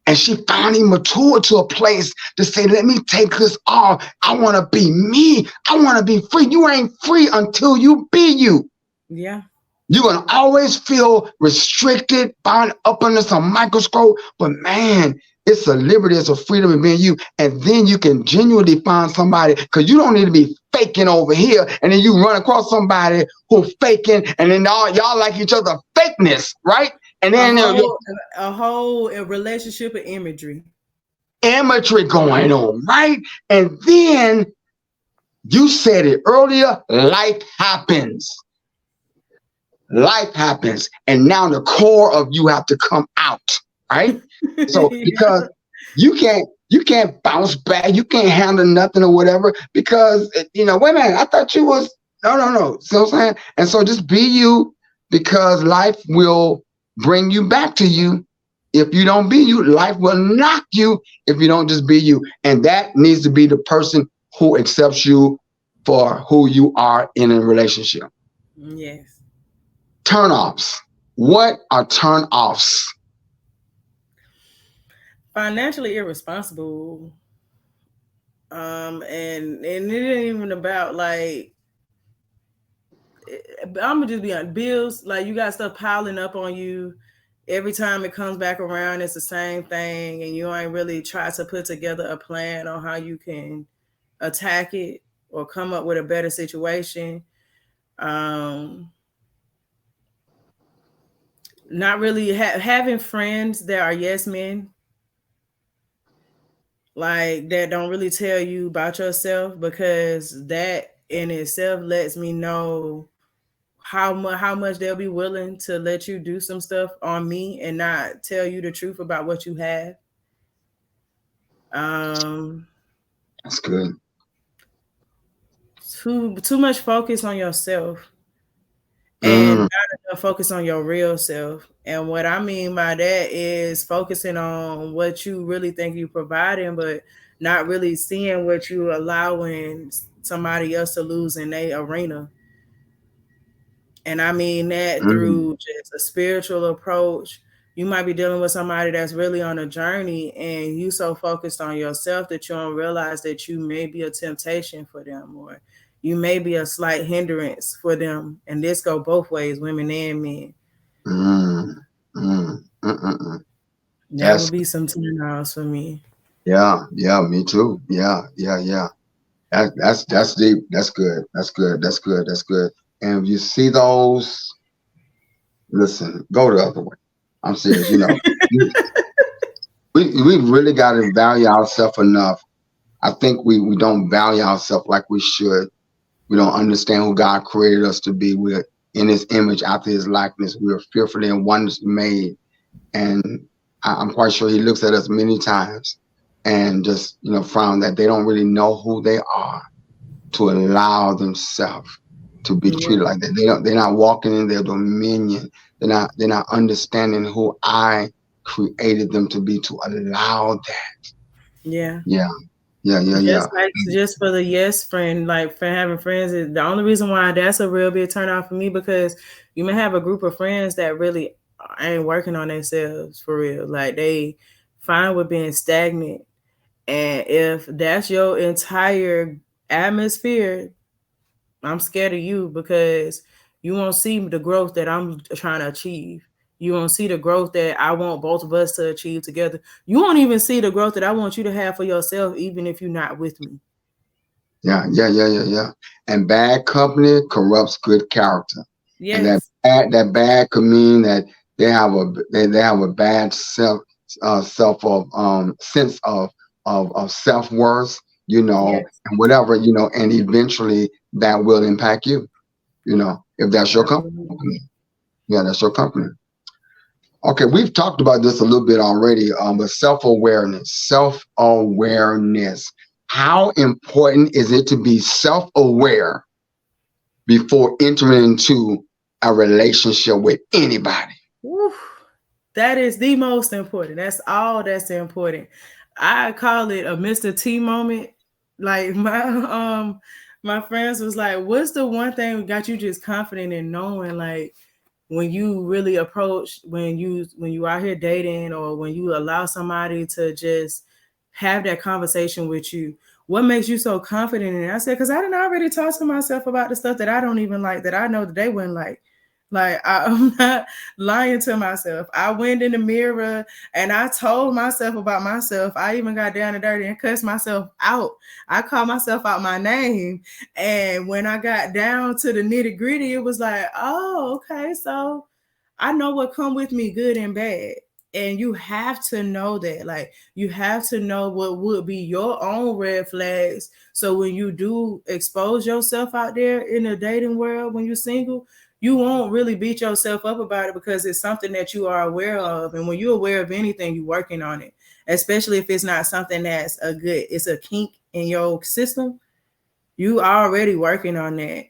And she finally matured to a place to say, let me take this off. I want to be me. I want to be free. You ain't free until you be you. Yeah. You're going to always feel restricted, bound up under some microscope. But man, it's a liberty, it's a freedom in being you. And then you can genuinely find somebody, because you don't need to be faking over here. And then you run across somebody who's faking, and then y'all like each other fakeness, right? And then a whole relationship of imagery going on, right? And then you said it earlier, life happens. Life happens, and now the core of you have to come out, right? So because you can't bounce back, you can't handle nothing or whatever, because wait a minute, I thought you was no. See what I'm saying? And so just be you, because life will bring you back to you. If you don't be you, life will knock you if you don't just be you. And that needs to be the person who accepts you for who you are in a relationship. Yes. Turn-offs. What are turn-offs? Financially irresponsible. And it ain't even about like, I'm gonna just be on bills. Like, you got stuff piling up on you. Every time it comes back around, it's the same thing, and you ain't really try to put together a plan on how you can attack it or come up with a better situation. Not really having friends that are yes men, like that don't really tell you about yourself, because that in itself lets me know how much they'll be willing to let you do some stuff on me and not tell you the truth about what you have. That's good. Too much focus on yourself and not enough focus on your real self. And what I mean by that is focusing on what you really think you're providing, but not really seeing what you allowing somebody else to lose in their arena. And I mean that through just a spiritual approach. You might be dealing with somebody that's really on a journey, and you so focused on yourself that you don't realize that you may be a temptation for them, or you may be a slight hindrance for them. And this go both ways, women and men. That would be some turn-offs for me. Yeah, me too. Yeah. That's deep. That's good. And if you see those, listen, go the other way. I'm serious. We really got to value ourselves enough. I think we don't value ourselves like we should. We don't understand who God created us to be. We're in His image, after His likeness. We are fearfully and wonderfully made. And I'm quite sure He looks at us many times and just frown that they don't really know who they are to allow themselves to be treated like that. They're not walking in their dominion. They're not understanding who I created them to be, to allow that. Yeah. Yeah, yeah, yeah, yeah. Just for the yes friend, like for having friends, is the only reason why that's a real big turn off for me, because you may have a group of friends that really ain't working on themselves for real. Like they fine with being stagnant. And if that's your entire atmosphere, I'm scared of you, because you won't see the growth that I'm trying to achieve. You won't see the growth that I want both of us to achieve together. You won't even see the growth that I want you to have for yourself, even if you're not with me. Yeah, yeah, yeah, yeah, yeah. And bad company corrupts good character. And Yes. that bad could mean that they have a bad self of sense of self worth, Yes. and whatever, and eventually that will impact you, if that's your Absolutely. company. Yeah, that's your company. Okay, we've talked about this a little bit already, but self awareness. How important is it to be self aware before entering into a relationship with anybody? Woo. That is the most important. That's all that's important. I call it a Mr. T moment. Like my friends was like, "What's the one thing that got you just confident in knowing, like, when you really approach, when you out here dating, or when you allow somebody to just have that conversation with you, what makes you so confident in it?" I said, because I didn't already talk to myself about the stuff that I don't even like, that I know that they wouldn't like. I'm not lying to myself. I went in the mirror and I told myself about myself. I even got down and dirty and cussed myself out. I called myself out my name. And when I got down to the nitty gritty, it was like, oh, okay, so I know what come with me, good and bad. And you have to know that. Like, you have to know what would be your own red flags. So when you do expose yourself out there in the dating world, when you're single, you won't really beat yourself up about it, because it's something that you are aware of. And when you're aware of anything, you're working on it. Especially if it's not something that's it's a kink in your system, you already working on that.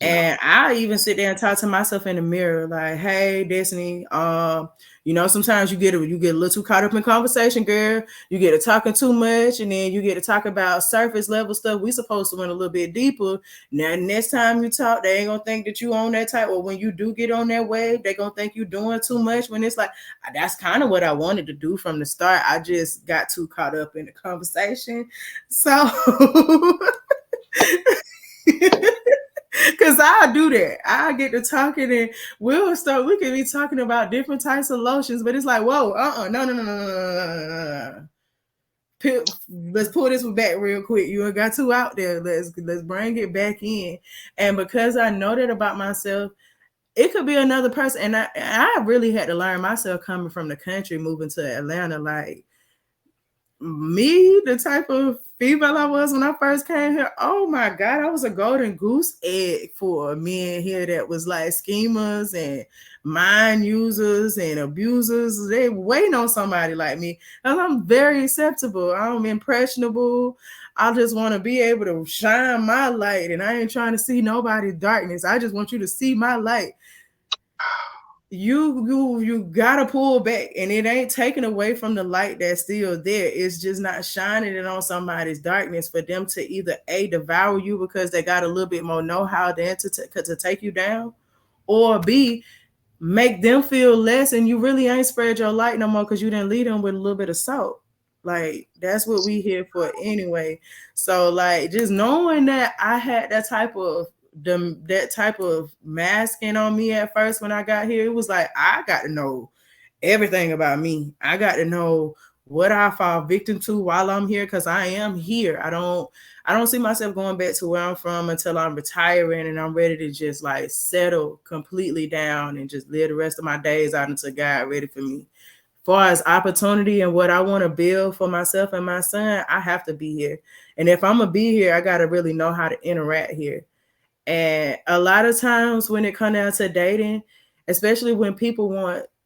Yeah. And I even sit there and talk to myself in the mirror, like, "Hey, Destiny, sometimes you get a little too caught up in conversation, girl. You get to talking too much, and then you get to talk about surface level stuff. We supposed to went a little bit deeper. Now, next time you talk, they ain't gonna think that you on that type. Or when you do get on that wave, they gonna think you doing too much. When it's like, that's kind of what I wanted to do from the start. I just got too caught up in the conversation, so." Cause I do that. I get to talking and we can be talking about different types of lotions, but it's like, whoa, no, no, no, no, no, no, no. Let's pull this one back real quick. You got two out there. Let's bring it back in. And because I know that about myself, it could be another person. And I really had to learn myself coming from the country, moving to Atlanta. Like, me, the type of female I was when I first came here, oh my God, I was a golden goose egg for men here that was like schemers and mind users and abusers. They waiting on somebody like me. And I'm very acceptable. I'm impressionable. I just want to be able to shine my light, and I ain't trying to see nobody's darkness. I just want you to see my light. You gotta pull back, and it ain't taken away from the light that's still there. It's just not shining it on somebody's darkness for them to either A, devour you because they got a little bit more know-how than to take you down, or B, make them feel less, and you really ain't spread your light no more because you didn't lead them with a little bit of salt. Like, that's what we here for anyway. So, like, just knowing that I had that type of masking on me at first when I got here, it was like I got to know everything about me. I got to know what I fall victim to while I'm here, because I am here. I don't see myself going back to where I'm from until I'm retiring and I'm ready to just like settle completely down and just live the rest of my days out until God ready for me. Far as opportunity and what I want to build for myself and my son, I have to be here. And if I'm gonna be here, I gotta really know how to interact here. And a lot of times when it comes down to dating, especially when people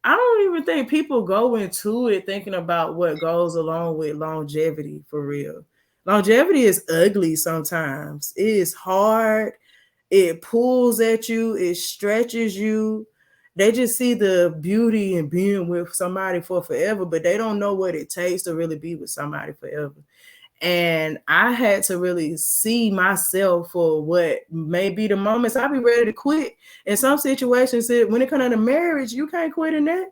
I don't even think people go into it thinking about what goes along with longevity for real. Longevity is ugly sometimes. It is hard. It pulls at you. It stretches you. They just see the beauty in being with somebody for forever, but they don't know what it takes to really be with somebody forever. And I had to really see myself for what may be the moments I be ready to quit. In some situations, when it comes to marriage, you can't quit in that.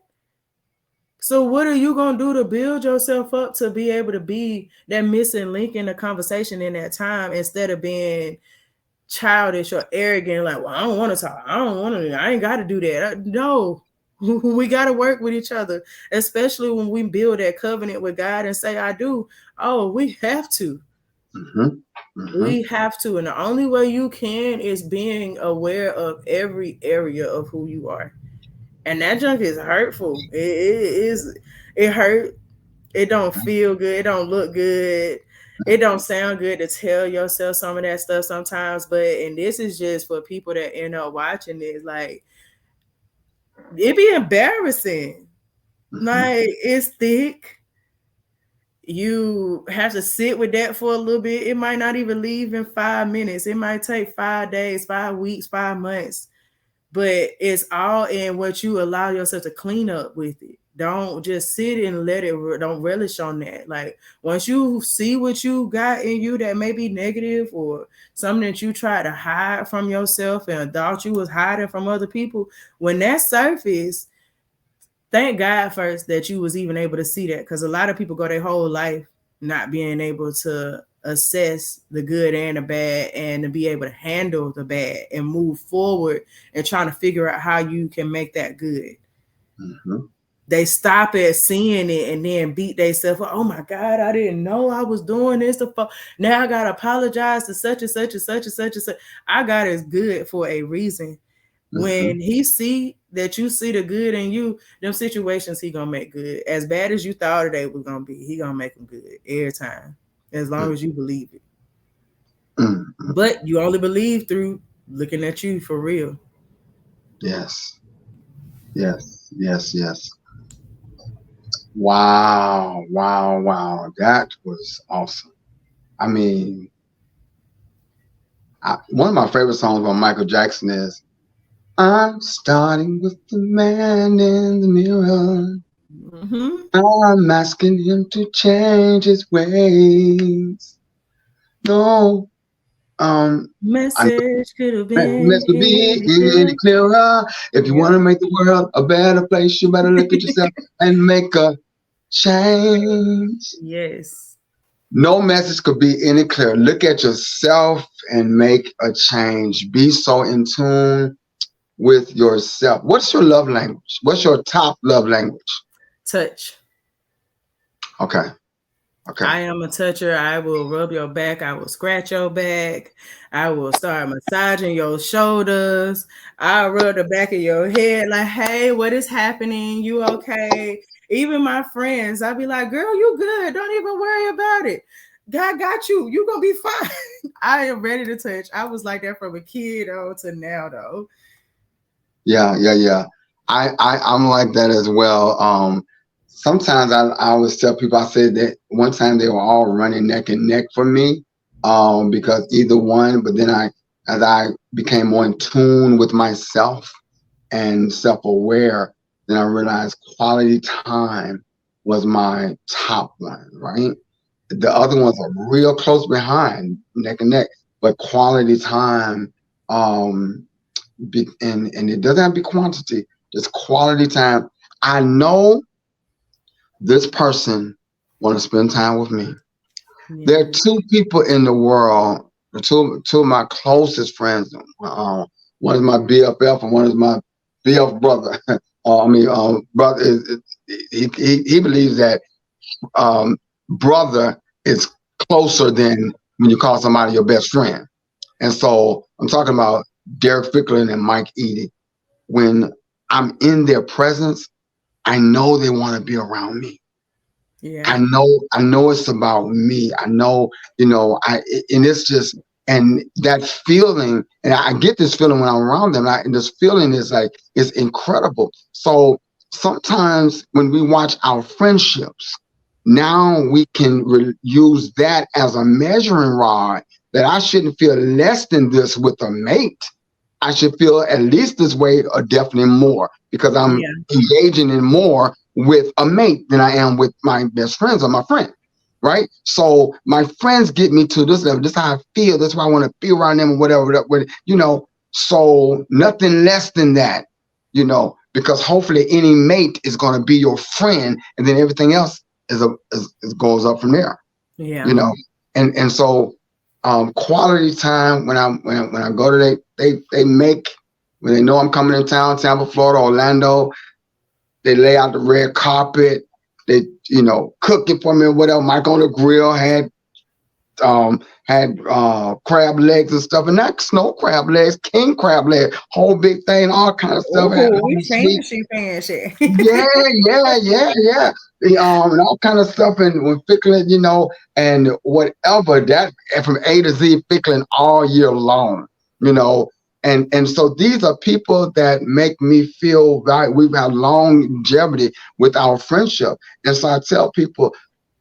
So what are you gonna do to build yourself up to be able to be that missing link in the conversation in that time, instead of being childish or arrogant, like, well, I don't want to talk. I don't want to. I ain't got to do that. No, we got to work with each other, especially when we build that covenant with God and say, I do. Oh, we have to. We have to. And the only way you can is being aware of every area of who you are. And that junk is hurtful. It is. It hurt. It don't feel good. It don't look good. It don't sound good to tell yourself some of that stuff sometimes. But and this is just for people that end up watching this. Like, it be embarrassing. Like, it's thick. You have to sit with that for a little bit. It might not even leave in 5 minutes. It might take 5 days, 5 weeks, 5 months. But it's all in what you allow yourself to clean up with it. Don't just sit and let it, don't relish on that. Like, once you see what you got in you that may be negative, or something that you try to hide from yourself and thought you was hiding from other people, when that surface, thank God first that you was even able to see that. Because a lot of people go their whole life not being able to assess the good and the bad, and to be able to handle the bad and move forward and trying to figure out how you can make that good. They stop at seeing it and then beat themselves up. Oh my God, I didn't know I was doing this. Now I gotta apologize to such and such and such and such and such. I got is good for a reason. When he see that you see the good in you, them situations he gonna make good. As bad as you thought they was gonna be, he gonna make them good every time, as long as you believe it. But you only believe through looking at you for real. Yes. Yes. Yes. Yes. Wow. Wow. Wow. That was awesome. I mean, one of my favorite songs by Michael Jackson is I'm starting with the man in the mirror. I'm asking him to change his ways. No, Message could have been mess would be any any clearer. clearer. If you want to make the world a better place, you better look at yourself and make a change. Yes. No message could be any clearer. Look at yourself and make a change. Be so in tune with yourself. What's your love language? What's your top love language? Touch. Okay. I am a toucher. I will rub your back. I will scratch your back. I will start massaging your shoulders. I'll rub the back of your head like, hey, what is happening? You okay? Even my friends, I'll be like, girl, you good. Don't even worry about it. God got you. You gonna be fine. I am ready to touch. I was like that from a kid to now though. Yeah. I'm like that as well. Sometimes I always tell people, I said that one time they were all running neck and neck for me, because either one, but then as I became more in tune with myself and self-aware, then I realized quality time was my top one, right? The other ones are real close behind, neck and neck, but quality time, and it doesn't have to be quantity, just quality time. I know this person want to spend time with me. There are two people in the world, two of my closest friends. One is my BFF and one is my BF brother. Brother he believes that brother is closer than when you call somebody your best friend. And so I'm talking about Derek Ficklin and Mike Eady. When I'm in their presence, I know they want to be around me. Yeah. I know it's about me. I know, and it's just, and that feeling, and I get this feeling when I'm around them, and this feeling is like, it's incredible. So sometimes when we watch our friendships, now we can use that as a measuring rod, that I shouldn't feel less than this with a mate. I should feel at least this way or definitely more because I'm Yeah. engaging in more with a mate than I am with my best friends or my friend. Right. So my friends get me to this level. This is how I feel. That's why I want to be around them or whatever. So nothing less than that, because hopefully any mate is going to be your friend and then everything else is goes up from there, Yeah. you know. And so quality time when I go to they make when they know I'm coming in town, Tampa, Florida, Orlando, they lay out the red carpet. They, cooking for me or whatever. Mike on the grill had crab legs and stuff, and not snow crab legs, king crab leg, whole big thing, all kind of stuff. Had Oh, we whole sweet, fancy. yeah, yeah. And all kind of stuff, and with pickling, and whatever that from A to Z pickling all year long, you know. And so these are people that make me feel that we've had longevity with our friendship. And so I tell people,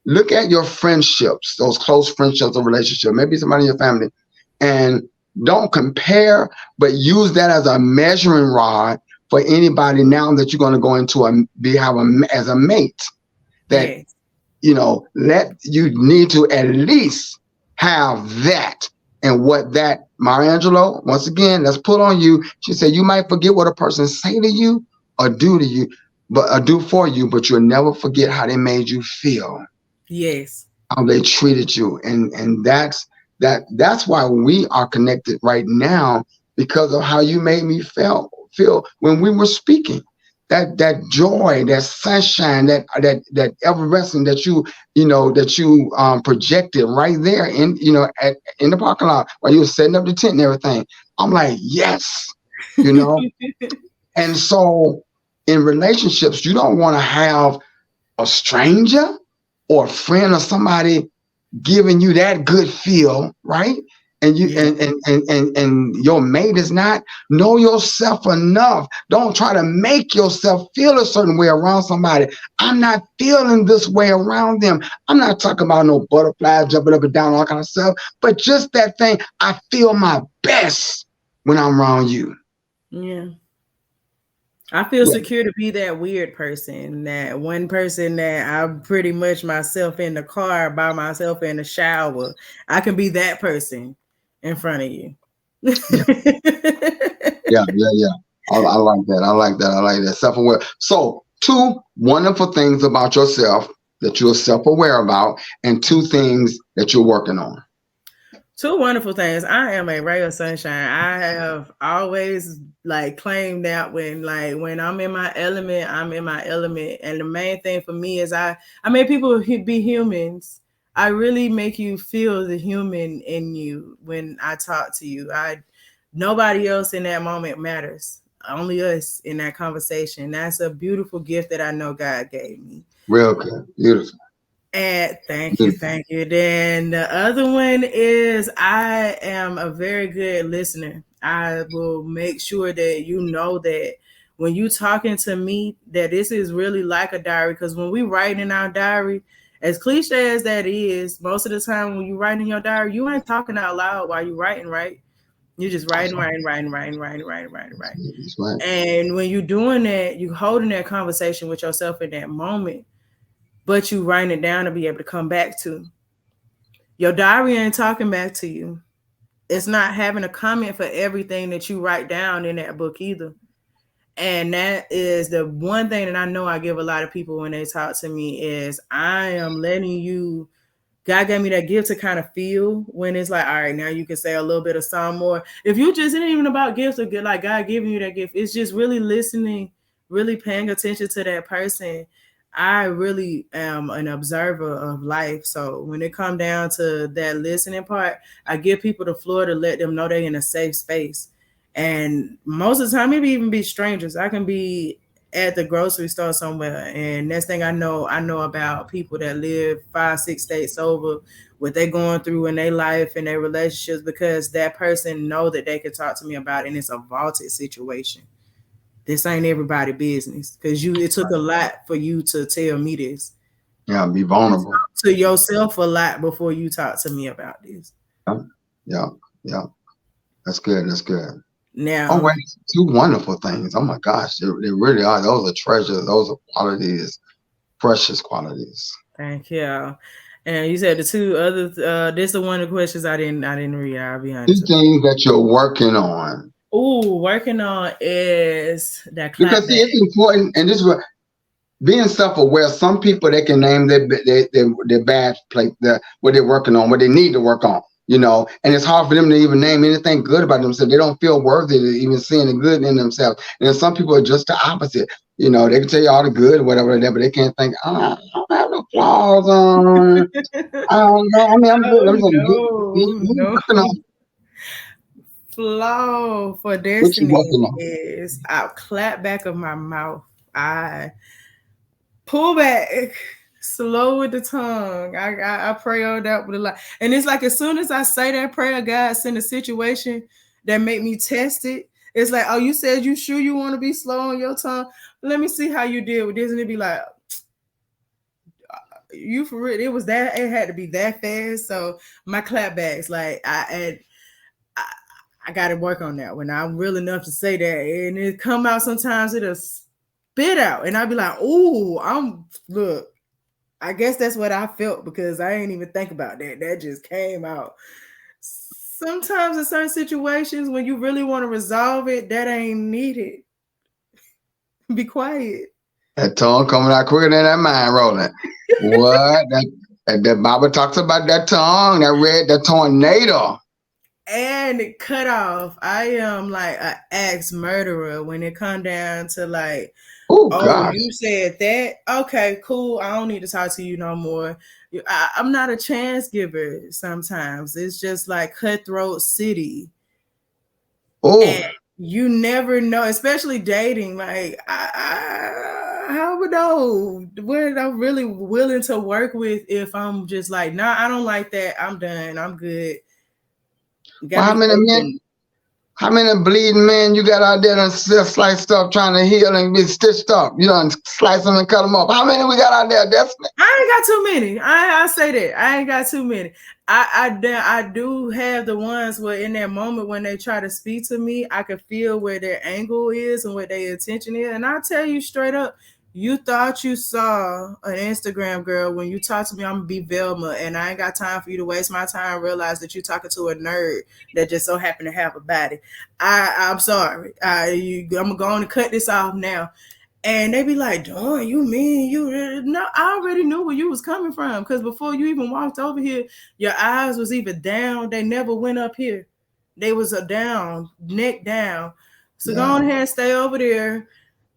look at your friendships, those close friendships or relationships, maybe somebody in your family, and don't compare, but use that as a measuring rod for anybody now that you're going to go into as a mate. That Yes. let you need to at least have that. And what that Maya Angelou, once again, let's put on you. She said you might forget what a person say to you or do to you, but or do for you, but you'll never forget how they made you feel, Yes. how they treated you, and that's why we are connected right now, because of how you made me feel when we were speaking. That joy, that sunshine, that effervescence that you projected right there in the parking lot while you were setting up the tent and everything. I'm like, yes, you know. And so in relationships, you don't want to have a stranger or a friend or somebody giving you that good feel, right? And you Yeah. and your mate is not. Know yourself enough. Don't try to make yourself feel a certain way around somebody. I'm not feeling this way around them. I'm not talking about no butterflies jumping up and down, all kind of stuff, but just that thing. I feel my best when I'm around you. Yeah. I feel Yeah. secure to be that weird person, that one person that I'm pretty much myself in the car by myself in the shower. I can be that person in front of you. Yeah. Yeah. I like that. I like that. I like that. Self-aware. So, two wonderful things about yourself that you're self-aware about, and two things that you're working on. Two wonderful things. I am a ray of sunshine. I have always claimed that when I'm in my element, I'm in my element. And the main thing for me is I make people be humans. I really make you feel the human in you when I talk to you. Nobody else in that moment matters. Only us in that conversation. That's a beautiful gift that I know God gave me. Real good. Beautiful. And thank you, Beautiful. thank you. Then the other one is I am a very good listener. I will make sure that you know that when you talking to me, that this is really like a diary. Because when we write in our diary, as cliche as that is, most of the time when you write in your diary, you ain't talking out loud while you writing, right? You're just That's writing, right. writing, writing, writing, writing, writing, writing, writing. That's right. And when you're doing that, you holding that conversation with yourself in that moment, but you writing it down to be able to come back to. Your diary ain't talking back to you. It's not having a comment for everything that you write down in that book either. And that is the one thing that I know I give a lot of people when they talk to me is I am letting you. God gave me that gift to kind of feel when it's like, all right, now you can say a little bit of some more. If you just, it ain't even about gifts or good, like God giving you that gift. It's just really listening, really paying attention to that person. I really am an observer of life. So when it come down to that listening part, I give people the floor to let them know they're in a safe space. And most of the time, maybe even be strangers. I can be at the grocery store somewhere, and next thing I know about people that live 5 6 states over, what they're going through in their life and their relationships, because that person know that they can talk to me about it, and it's a vaulted situation. This ain't everybody business, because it took a lot for you to tell me this. Yeah. Be You vulnerable. talk to yourself a lot before you talk to me about this. Yeah. Yeah. Yeah. That's good. That's good. Oh, Now, wait, two wonderful things. Oh my gosh, they really are. Those are treasures. Those are qualities, precious qualities. thank you. And you said the two other. This is one of the questions I didn't read. I'll be Two honest with things that you're working on. you. Ooh, working on is that Because see, clapback. it's important, and this is what being self-aware. Some people they can name their bad place, what they're working on, what they need to work on. And it's hard for them to even name anything good about themselves. They don't feel worthy to even seeing the good in themselves. And then some people are just the opposite. They can tell you all the good, whatever, but they can't think, I don't have no flaws on. I don't know. I mean, I'm good. I'm Oh just no, no. working on Flaw for what you destiny working on. is I clap back of my mouth. I pull back, slow with the tongue. I pray on that with a lot. And it's like as soon as I say that prayer, God send a situation that make me test it. It's like, oh, you said you sure you want to be slow on your tongue? Let me see how you deal with this. And it'd be like, you for real? It had to be that fast. So my clapbacks, like I got to work on that when I'm real enough to say that, and it come out sometimes it'll spit out, and I'll be like, "Ooh, look." I guess that's what I felt because I ain't even think about that. That just came out. Sometimes in certain situations, when you really want to resolve it, that ain't needed. Be quiet. That tongue coming out quicker than that mind rolling. What? That Bible talks about that tongue, that tornado. And it cut off. I am like an axe murderer when it come down to like, Oh oh, gosh. you said that? Okay, cool. I don't need to talk to you no more. I'm not a chance giver sometimes. It's just like cutthroat city. Oh, And you never know, especially dating. Like, how would know what I'm really willing to work with if I'm just like, nah, I don't like that. I'm done. I'm good. You well, gotta be open. how many bleeding men you got out there that just sliced up trying to heal and be stitched up? You done slice them and cut them up. How many we got out there? Destiny? I ain't got too many. I say that. I ain't got too many. I do have the ones where in that moment when they try to speak to me, I can feel where their angle is and what their intention is. And I tell you straight up, you thought you saw an Instagram girl when you talk to me, I'm gonna be Velma, and I ain't got time for you to waste my time. Realize that you're talking to a nerd that just so happen to have a body. I'm sorry. I'm gonna go on and cut this off now. And they be like, "Dawn, you mean you?" No, I already knew where you was coming from because before you even walked over here, your eyes was even down. They never went up here. They was a down, neck down. So go Yeah, on ahead and stay over there.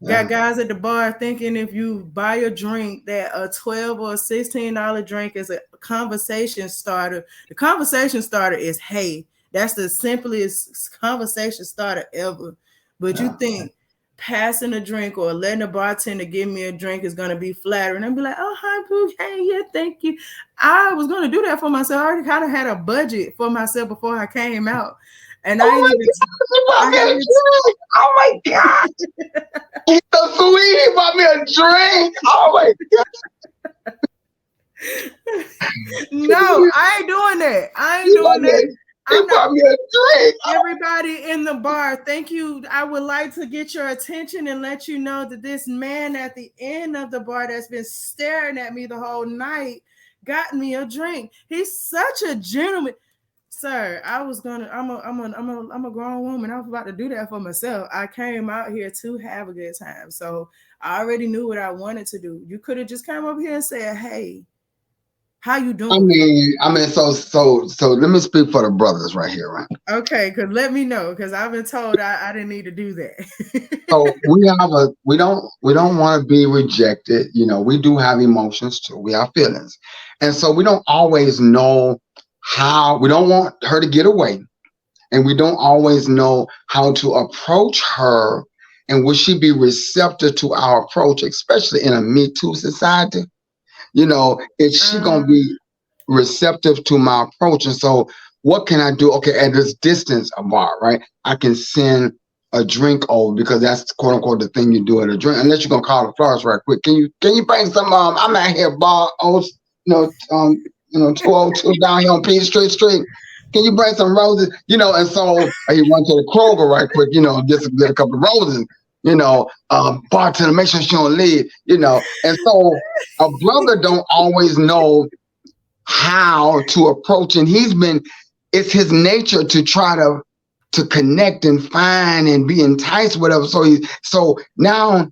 Got yeah. guys at the bar thinking if you buy a drink that a $12 or $16 drink is a conversation starter. The conversation starter is hey. That's the simplest conversation starter ever. But you Yeah. think passing a drink or letting a bartender give me a drink is gonna be flattering. And be like, oh hi boo, hey, yeah, thank you. I was gonna do that for myself. I already kind of had a budget for myself before I came out. And I Oh ain't my even God, he bought I me a haven't drink. Oh my God. He's so sweet. He bought me a drink. Oh my no, I ain't doing that. I ain't He bought doing me a, that. he I'm not. bought me a drink. Everybody in the bar, thank you. I would like to get your attention and let you know that this man at the end of the bar that's been staring at me the whole night got me a drink. He's such a gentleman. Sir, I'm a grown woman. I was about to do that for myself. I came out here to have a good time. So I already knew what I wanted to do. You could have just come over here and said, hey, how you doing? So let me speak for the brothers right here, right? Okay, because let me know, because I've been told I didn't need to do that. So we don't want to be rejected. We do have emotions too. We have feelings. And so we don't always know how. We don't want her to get away. And we don't always know how to approach her, and will she be receptive to our approach, especially in a Me Too society? Is she gonna um, be receptive to my approach? And so what can I do? Okay, at this distance a bar, right? I can send a drink over because that's quote unquote the thing you do at a drink. Unless you're gonna call the florist right quick. Can you bring some I'm out here bar 202 down here on Peachtree Street. Can you bring some roses? And so he went to the Kroger right quick, just to get a couple of roses, bartender, make sure she don't leave, and so a brother don't always know how to approach, and it's his nature to try to connect and find and be enticed, whatever. So now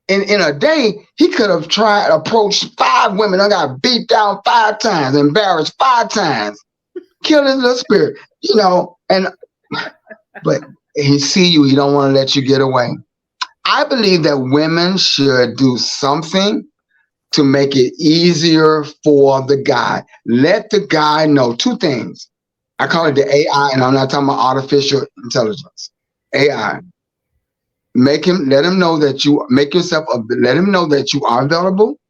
in a day, he could have approached 5 women. I got beat down 5 times, embarrassed 5 times, killed his little spirit, but he see you, he don't want to let you get away. I believe that women should do something to make it easier for the guy. Let the guy know 2 things. I call it the AI, and I'm not talking about artificial intelligence. AI. Let him know that let him know that you are available,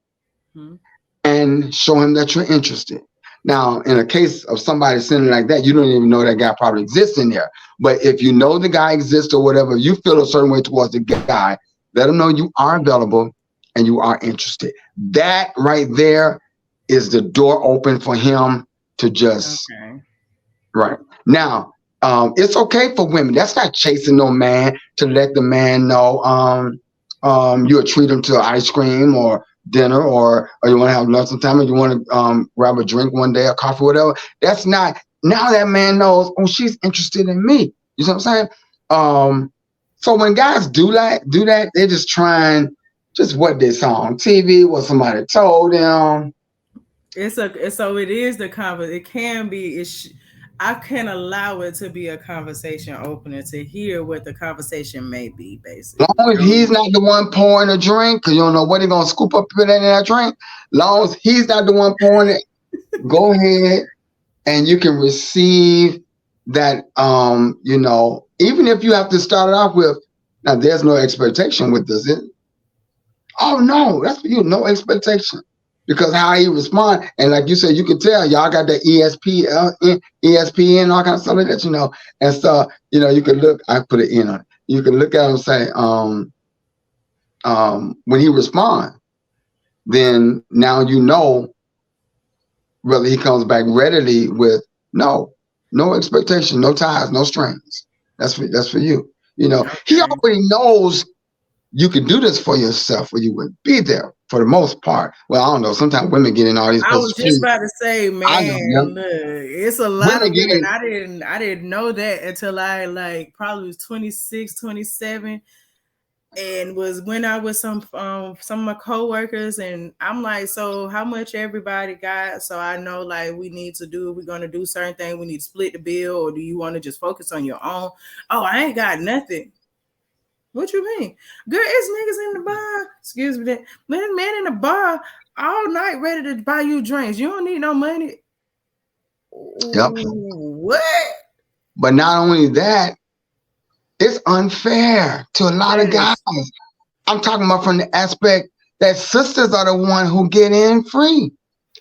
and show him that you're interested. Now, in a case of somebody sending like that, you don't even know that guy probably exists in there. But if you know the guy exists or whatever, you feel a certain way towards the guy, let him know you are available and you are interested. That right there is the door open for him to just, right. Now, it's okay for women. That's not chasing no man to let the man know you'll treat him to ice cream or dinner, or you want to have lunch sometime, or you want to grab a drink one day, or coffee, whatever. That's not, now that man knows, oh, she's interested in me. You know what I'm saying? So when guys do that, they're just trying just what they saw on TV, what somebody told them. It is the conversation. It can be. I can allow it to be a conversation opener to hear what the conversation may be, basically. Long as he's not the one pouring a drink, because you don't know what he's going to scoop up in that drink. Long as he's not the one pouring it, go ahead and you can receive that, even if you have to start it off with, now there's no expectation with this. Oh, no, that's for you, no expectation. Because how he respond, and like you said, you can tell y'all got the ESPN, all kind of stuff like that, and so you can look. I put it in on it. You can look at him and say, when he respond, then now whether he comes back readily with no expectation, no ties, no strings. That's for you. Okay. He already knows you can do this for yourself, or you wouldn't be there for the most part. Well, I don't know. Sometimes women get in all these. I was just about to say, man, look, it's a lot of women. I didn't know that until I probably was 26, 27, and was went out with some of my coworkers, and I'm like, so how much everybody got? So I know we're gonna do certain things. We need to split the bill, or do you want to just focus on your own? Oh, I ain't got nothing. What you mean? Girl, it's niggas in the bar. Excuse me. Man in the bar all night ready to buy you drinks. You don't need no money. Yep. What? But not only that, it's unfair to a lot of guys. I'm talking about from the aspect that sisters are the one who get in free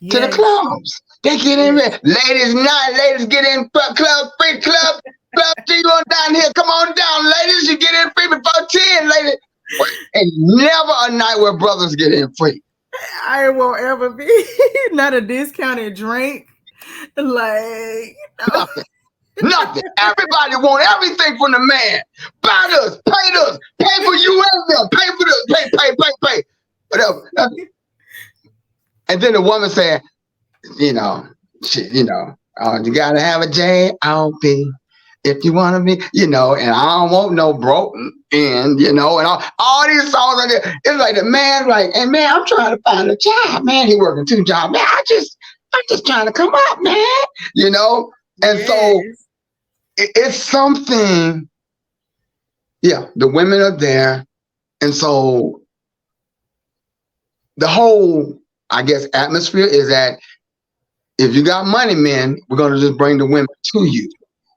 to the clubs. They get in. Ladies get in club, free club. Club G on down here. Come on down, ladies. You get in free before 10, ladies. And never a night where brothers get in free. I won't ever be not a discounted drink. Nothing. Everybody want everything from the man. Buy this, pay for you and them, pay for this, pay. Whatever. And then the woman said, you gotta have a J.O.P. if you want to be, and I don't want no broken end, and all these songs like that. It's like the man, and man, I'm trying to find a job, man. He working 2 jobs, man. I'm just trying to come up, man, And so it's something. Yeah, the women are there, and so the whole, I guess, atmosphere is that if you got money, men, we're gonna just bring the women to you.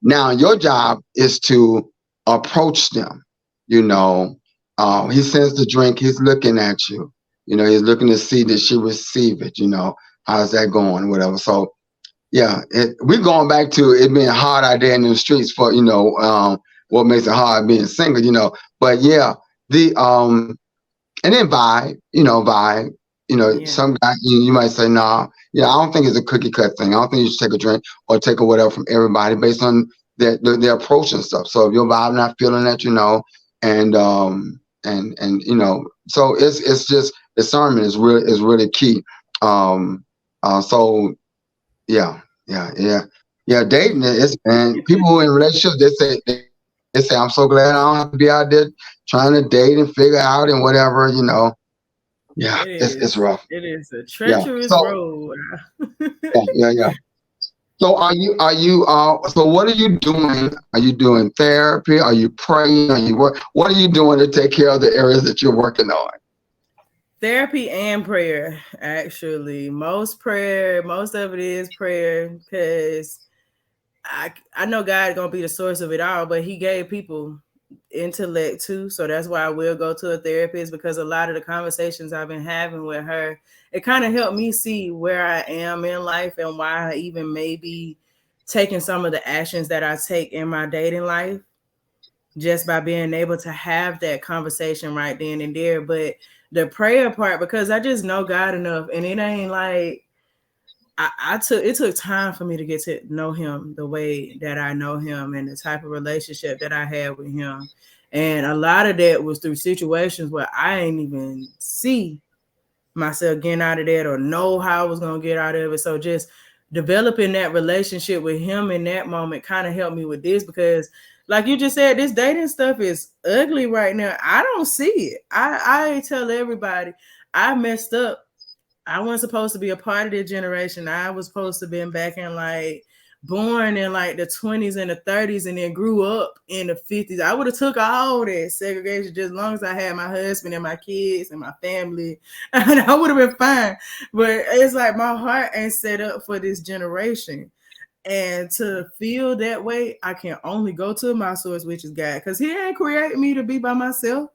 Now, your job is to approach them. He sends the drink. He's looking at you. He's looking to see that she receive it. How's that going? Whatever. So, yeah, we're going back to it being hard out there in the streets for, what makes it hard being single, But, yeah, and then vibe. Some guy, you might say, nah, Yeah, I don't think it's a cookie cut thing. I don't think you should take a drink or take a whatever from everybody based on their approach and stuff. So if your vibe not feeling that, and so it's just discernment is really key. Um, so yeah, yeah. Dating is, and people who are in relationships, they say I'm so glad I don't have to be out there trying to date and figure out and whatever. Yeah, It it's is. rough. It is a Yeah. treacherous So road. yeah. So so what are you doing? Are you doing therapy? Are you praying? Are you what are you doing to take care of the areas that you're working on? Therapy and prayer, actually. Most of it is prayer because I know God gonna be the source of it all, but He gave people intellect too, so that's why I will go to a therapist because a lot of the conversations I've been having with her, it kind of helped me see where I am in life and why I even maybe taking some of the actions that I take in my dating life just by being able to have that conversation right then and there. But the prayer part, because I just know God enough, and it ain't like it took time for me to get to know him the way that I know him and the type of relationship that I had with him. And a lot of that was through situations where I ain't even see myself getting out of that or know how I was gonna get out of it. So just developing that relationship with him in that moment kind of helped me with this because like you just said, this dating stuff is ugly right now. I don't see it. I tell everybody I messed up. I wasn't supposed to be a part of this generation. I was supposed to been back in like born in like the 20s and the 30s and then grew up in the 50s. I would have took all that segregation just as long as I had my husband and my kids and my family and I would have been fine. But it's like my heart ain't set up for this generation. And to feel that way, I can only go to my source, which is God, because He ain't create me to be by myself.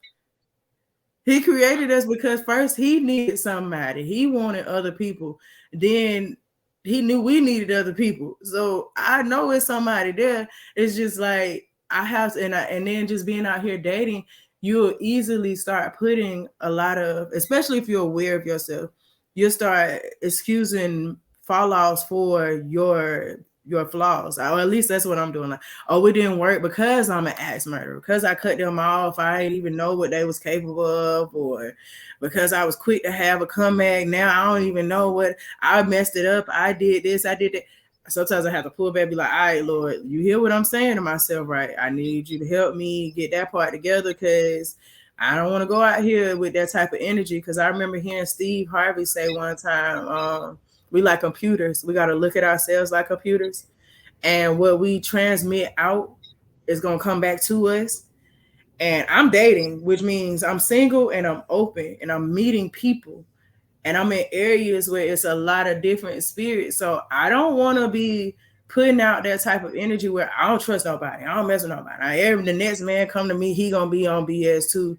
He created us because first he needed somebody. He wanted other people. Then he knew we needed other people. So I know it's somebody there. It's just like I have to, and then just being out here dating, you'll easily start putting a lot of, especially if you're aware of yourself, you'll start excusing fall offs for your flaws. Or at least that's what I'm doing. Like, oh, it didn't work because I'm an axe murderer, because I cut them off. I didn't even know what they was capable of, or because I was quick to have a comeback. Now I don't even know what I messed it up. I did this, I did that. Sometimes I have to pull back, be like, all right, Lord, you hear what I'm saying to myself, right? I need you to help me get that part together because I don't want to go out here with that type of energy. Because I remember hearing Steve Harvey say one time, we like computers. We got to look at ourselves like computers. And what we transmit out is going to come back to us. And I'm dating, which means I'm single and I'm open and I'm meeting people and I'm in areas where it's a lot of different spirits. So I don't want to be putting out that type of energy where I don't trust nobody. I don't mess with nobody. The next man come to me, he gonna be on BS too.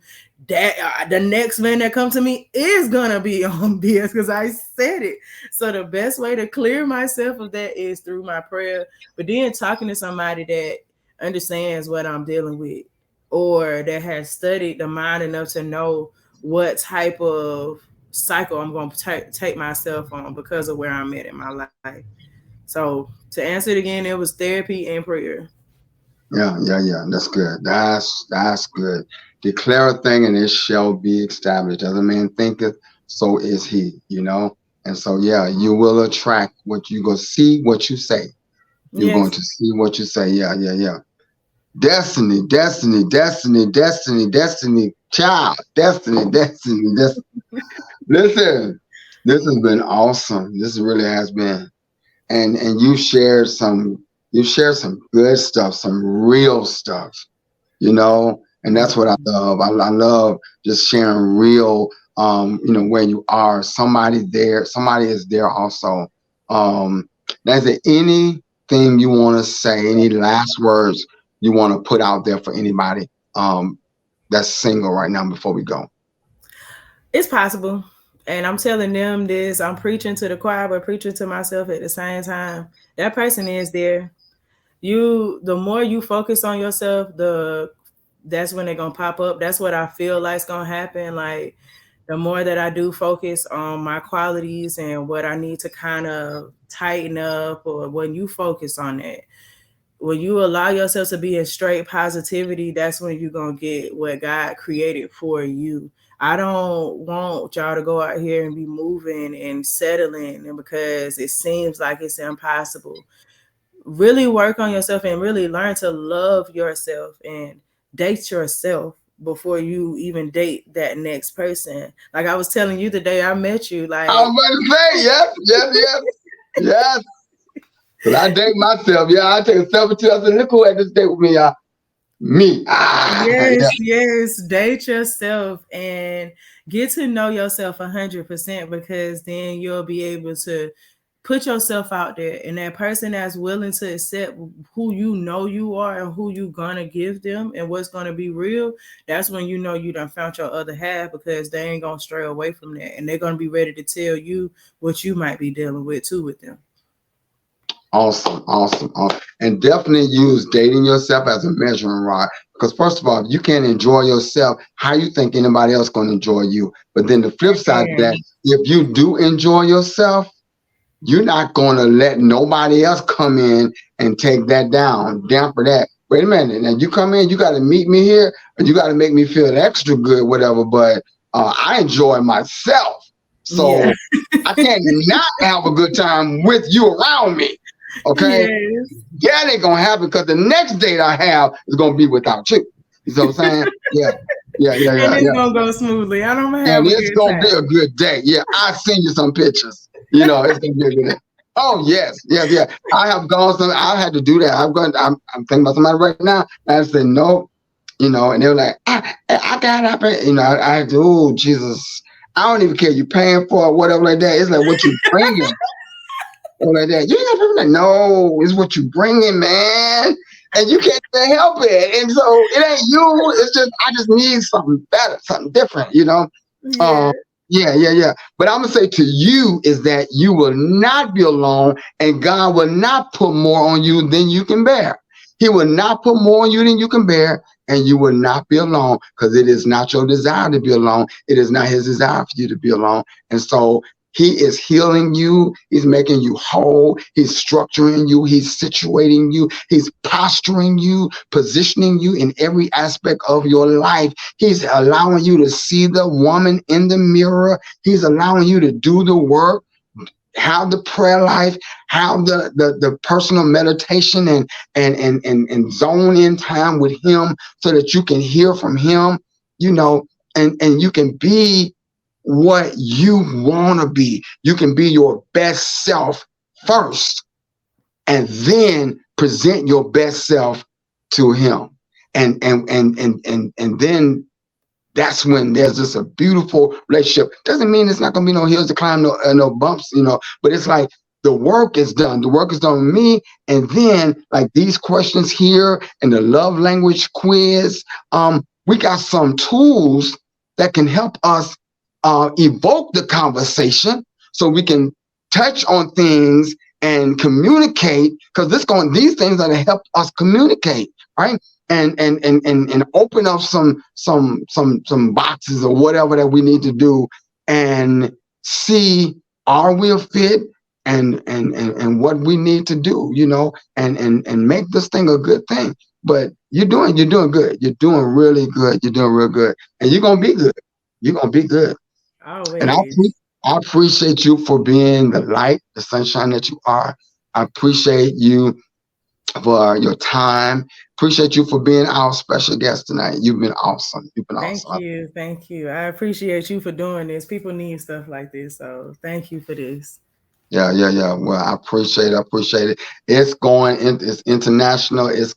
That the next man that come to me is gonna be on BS because I said it. So the best way to clear myself of that is through my prayer, but then talking to somebody that understands what I'm dealing with or that has studied the mind enough to know what type of cycle I'm going to take myself on because of where I'm at in my life. So to answer it again, it was therapy and prayer. Yeah. That's good. That's good. Declare a thing and it shall be established. As a man thinketh, so is he. And so yeah, you will attract what you go see what you say. You're going Yes. to see what you say. Yeah. Destiny, child, destiny. Listen, this has been awesome. This really has been, and you shared some good stuff, some real stuff, and that's what I love. I love just sharing real, where you are. Somebody is there also. Is there anything you want to say? Any last words you want to put out there for anybody that's single right now before we go? It's possible. And I'm telling them this, I'm preaching to the choir, but preaching to myself at the same time. That person is there. The more you focus on yourself, that's when they're gonna pop up. That's what I feel like's gonna happen. Like the more that I do focus on my qualities and what I need to kind of tighten up, or when you focus on it, when you allow yourself to be in straight positivity, that's when you're going to get what God created for you. I don't want y'all to go out here and be moving and settling, and because it seems like it's impossible. Really work on yourself and really learn to love yourself and date yourself before you even date that next person. Like I was telling you the day I met you, I like, was about to say, yes, yes, yes, yes. Cause I date myself. Yeah, I take a selfie too. I said, look who had this date with me, y'all. Me. Yeah. yes, yes, date yourself and get to know yourself 100%, because then you'll be able to put yourself out there, and that person that's willing to accept who you know you are and who you gonna give them and what's gonna be real, that's when you know you done found your other half, because they ain't gonna stray away from that, and they're gonna be ready to tell you what you might be dealing with too with them. Awesome, awesome, awesome. And definitely use dating yourself as a measuring rod. Because first of all, if you can't enjoy yourself, how you think anybody else gonna enjoy you? But then the flip side of that, And if you do enjoy yourself, you're not gonna let nobody else come in and take that down for that. Wait a minute, now you come in, you gotta meet me here, and you gotta make me feel extra good, whatever. But I enjoy myself. yeah. So I can't not have a good time with you around me. Okay? Yes. That ain't gonna happen because the next date I have is gonna be without you. You know what I'm saying? Yeah, yeah, yeah, And yeah, it's yeah. gonna go smoothly. I don't And have a it's good gonna be time. a good day. Yeah, I send you some pictures. You know, it's gonna be a good day. Oh yes, yes, yeah. I have gone some. I had to do that. I'm thinking about somebody right now. And I said no, you know, and they were like, I got up. You know, I had to. Oh Jesus, I don't even care. You paying for it, whatever like that. It's like what you bringing. Or like that. You ain't got to like, no, it's what you bringing, man. And you can't even help it. And so it ain't you. It's just I just need something better, something different, you know. Yeah. Um, yeah, yeah, yeah. But I'm gonna say to you is that you will not be alone, and God will not put more on you than you can bear. He will not put more on you than you can bear, and you will not be alone because it is not your desire to be alone. It is not His desire for you to be alone. And so He is healing you. He's making you whole. He's structuring you. He's situating you. He's posturing you, positioning you in every aspect of your life. He's allowing you to see the woman in the mirror. He's allowing you to do the work, have the prayer life, have the personal meditation and zone in time with Him so that you can hear from Him, you know, and you can be what you want to be. You can be your best self first and then present your best self to Him. And then that's when there's just a beautiful relationship. Doesn't mean it's not gonna be no hills to climb, no bumps, you know, but it's like the work is done. The work is done with me. And then like these questions here and the love language quiz, we got some tools that can help us evoke the conversation so we can touch on things and communicate, because these things are to help us communicate, right? And open up some boxes or whatever that we need to do and see, are we a fit, and what we need to do, you know, and make this thing a good thing. But you're doing good. You're doing really good. You're doing real good, and you're gonna be good. You're gonna be good. And Always. I appreciate you for being the light, the sunshine that you are. I appreciate you for your time. Appreciate you for being our special guest tonight. You've been awesome. You've been Thank awesome. you. Thank you. I appreciate you for doing this. People need stuff like this. So thank you for this. Yeah, yeah, yeah. Well, I appreciate it. I appreciate it. It's going in, it's international. It's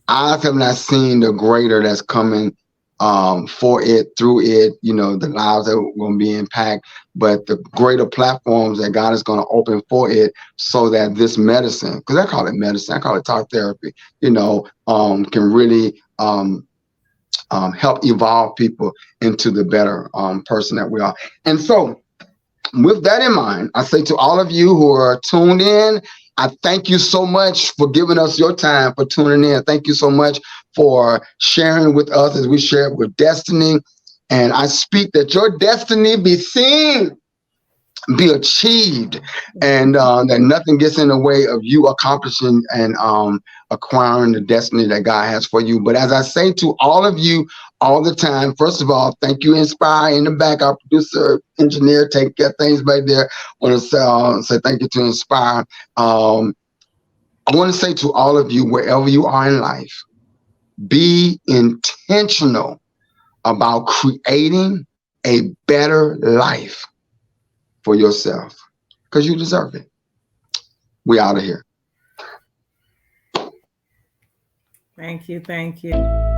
I have not seen the greater that's coming for it, through it, you know, the lives that are going to be impacted, but the greater platforms that God is going to open for it so that this medicine, because I call it medicine, I call it talk therapy, you know, can really help evolve people into the better person that we are. And so with that in mind, I say to all of you who are tuned in, I thank you so much for giving us your time, for tuning in. Thank you so much for sharing with us as we share with Destiny. And I speak that your destiny be seen, be achieved, and that nothing gets in the way of you accomplishing and acquiring the destiny that God has for you. But as I say to all of you all the time, first of all, thank you, Inspire, in the back, our producer, engineer, take care of things back there. I want to say thank you to Inspire. I want to say to all of you, wherever you are in life, be intentional about creating a better life for yourself, because you deserve it. We out of here. Thank you. Thank you.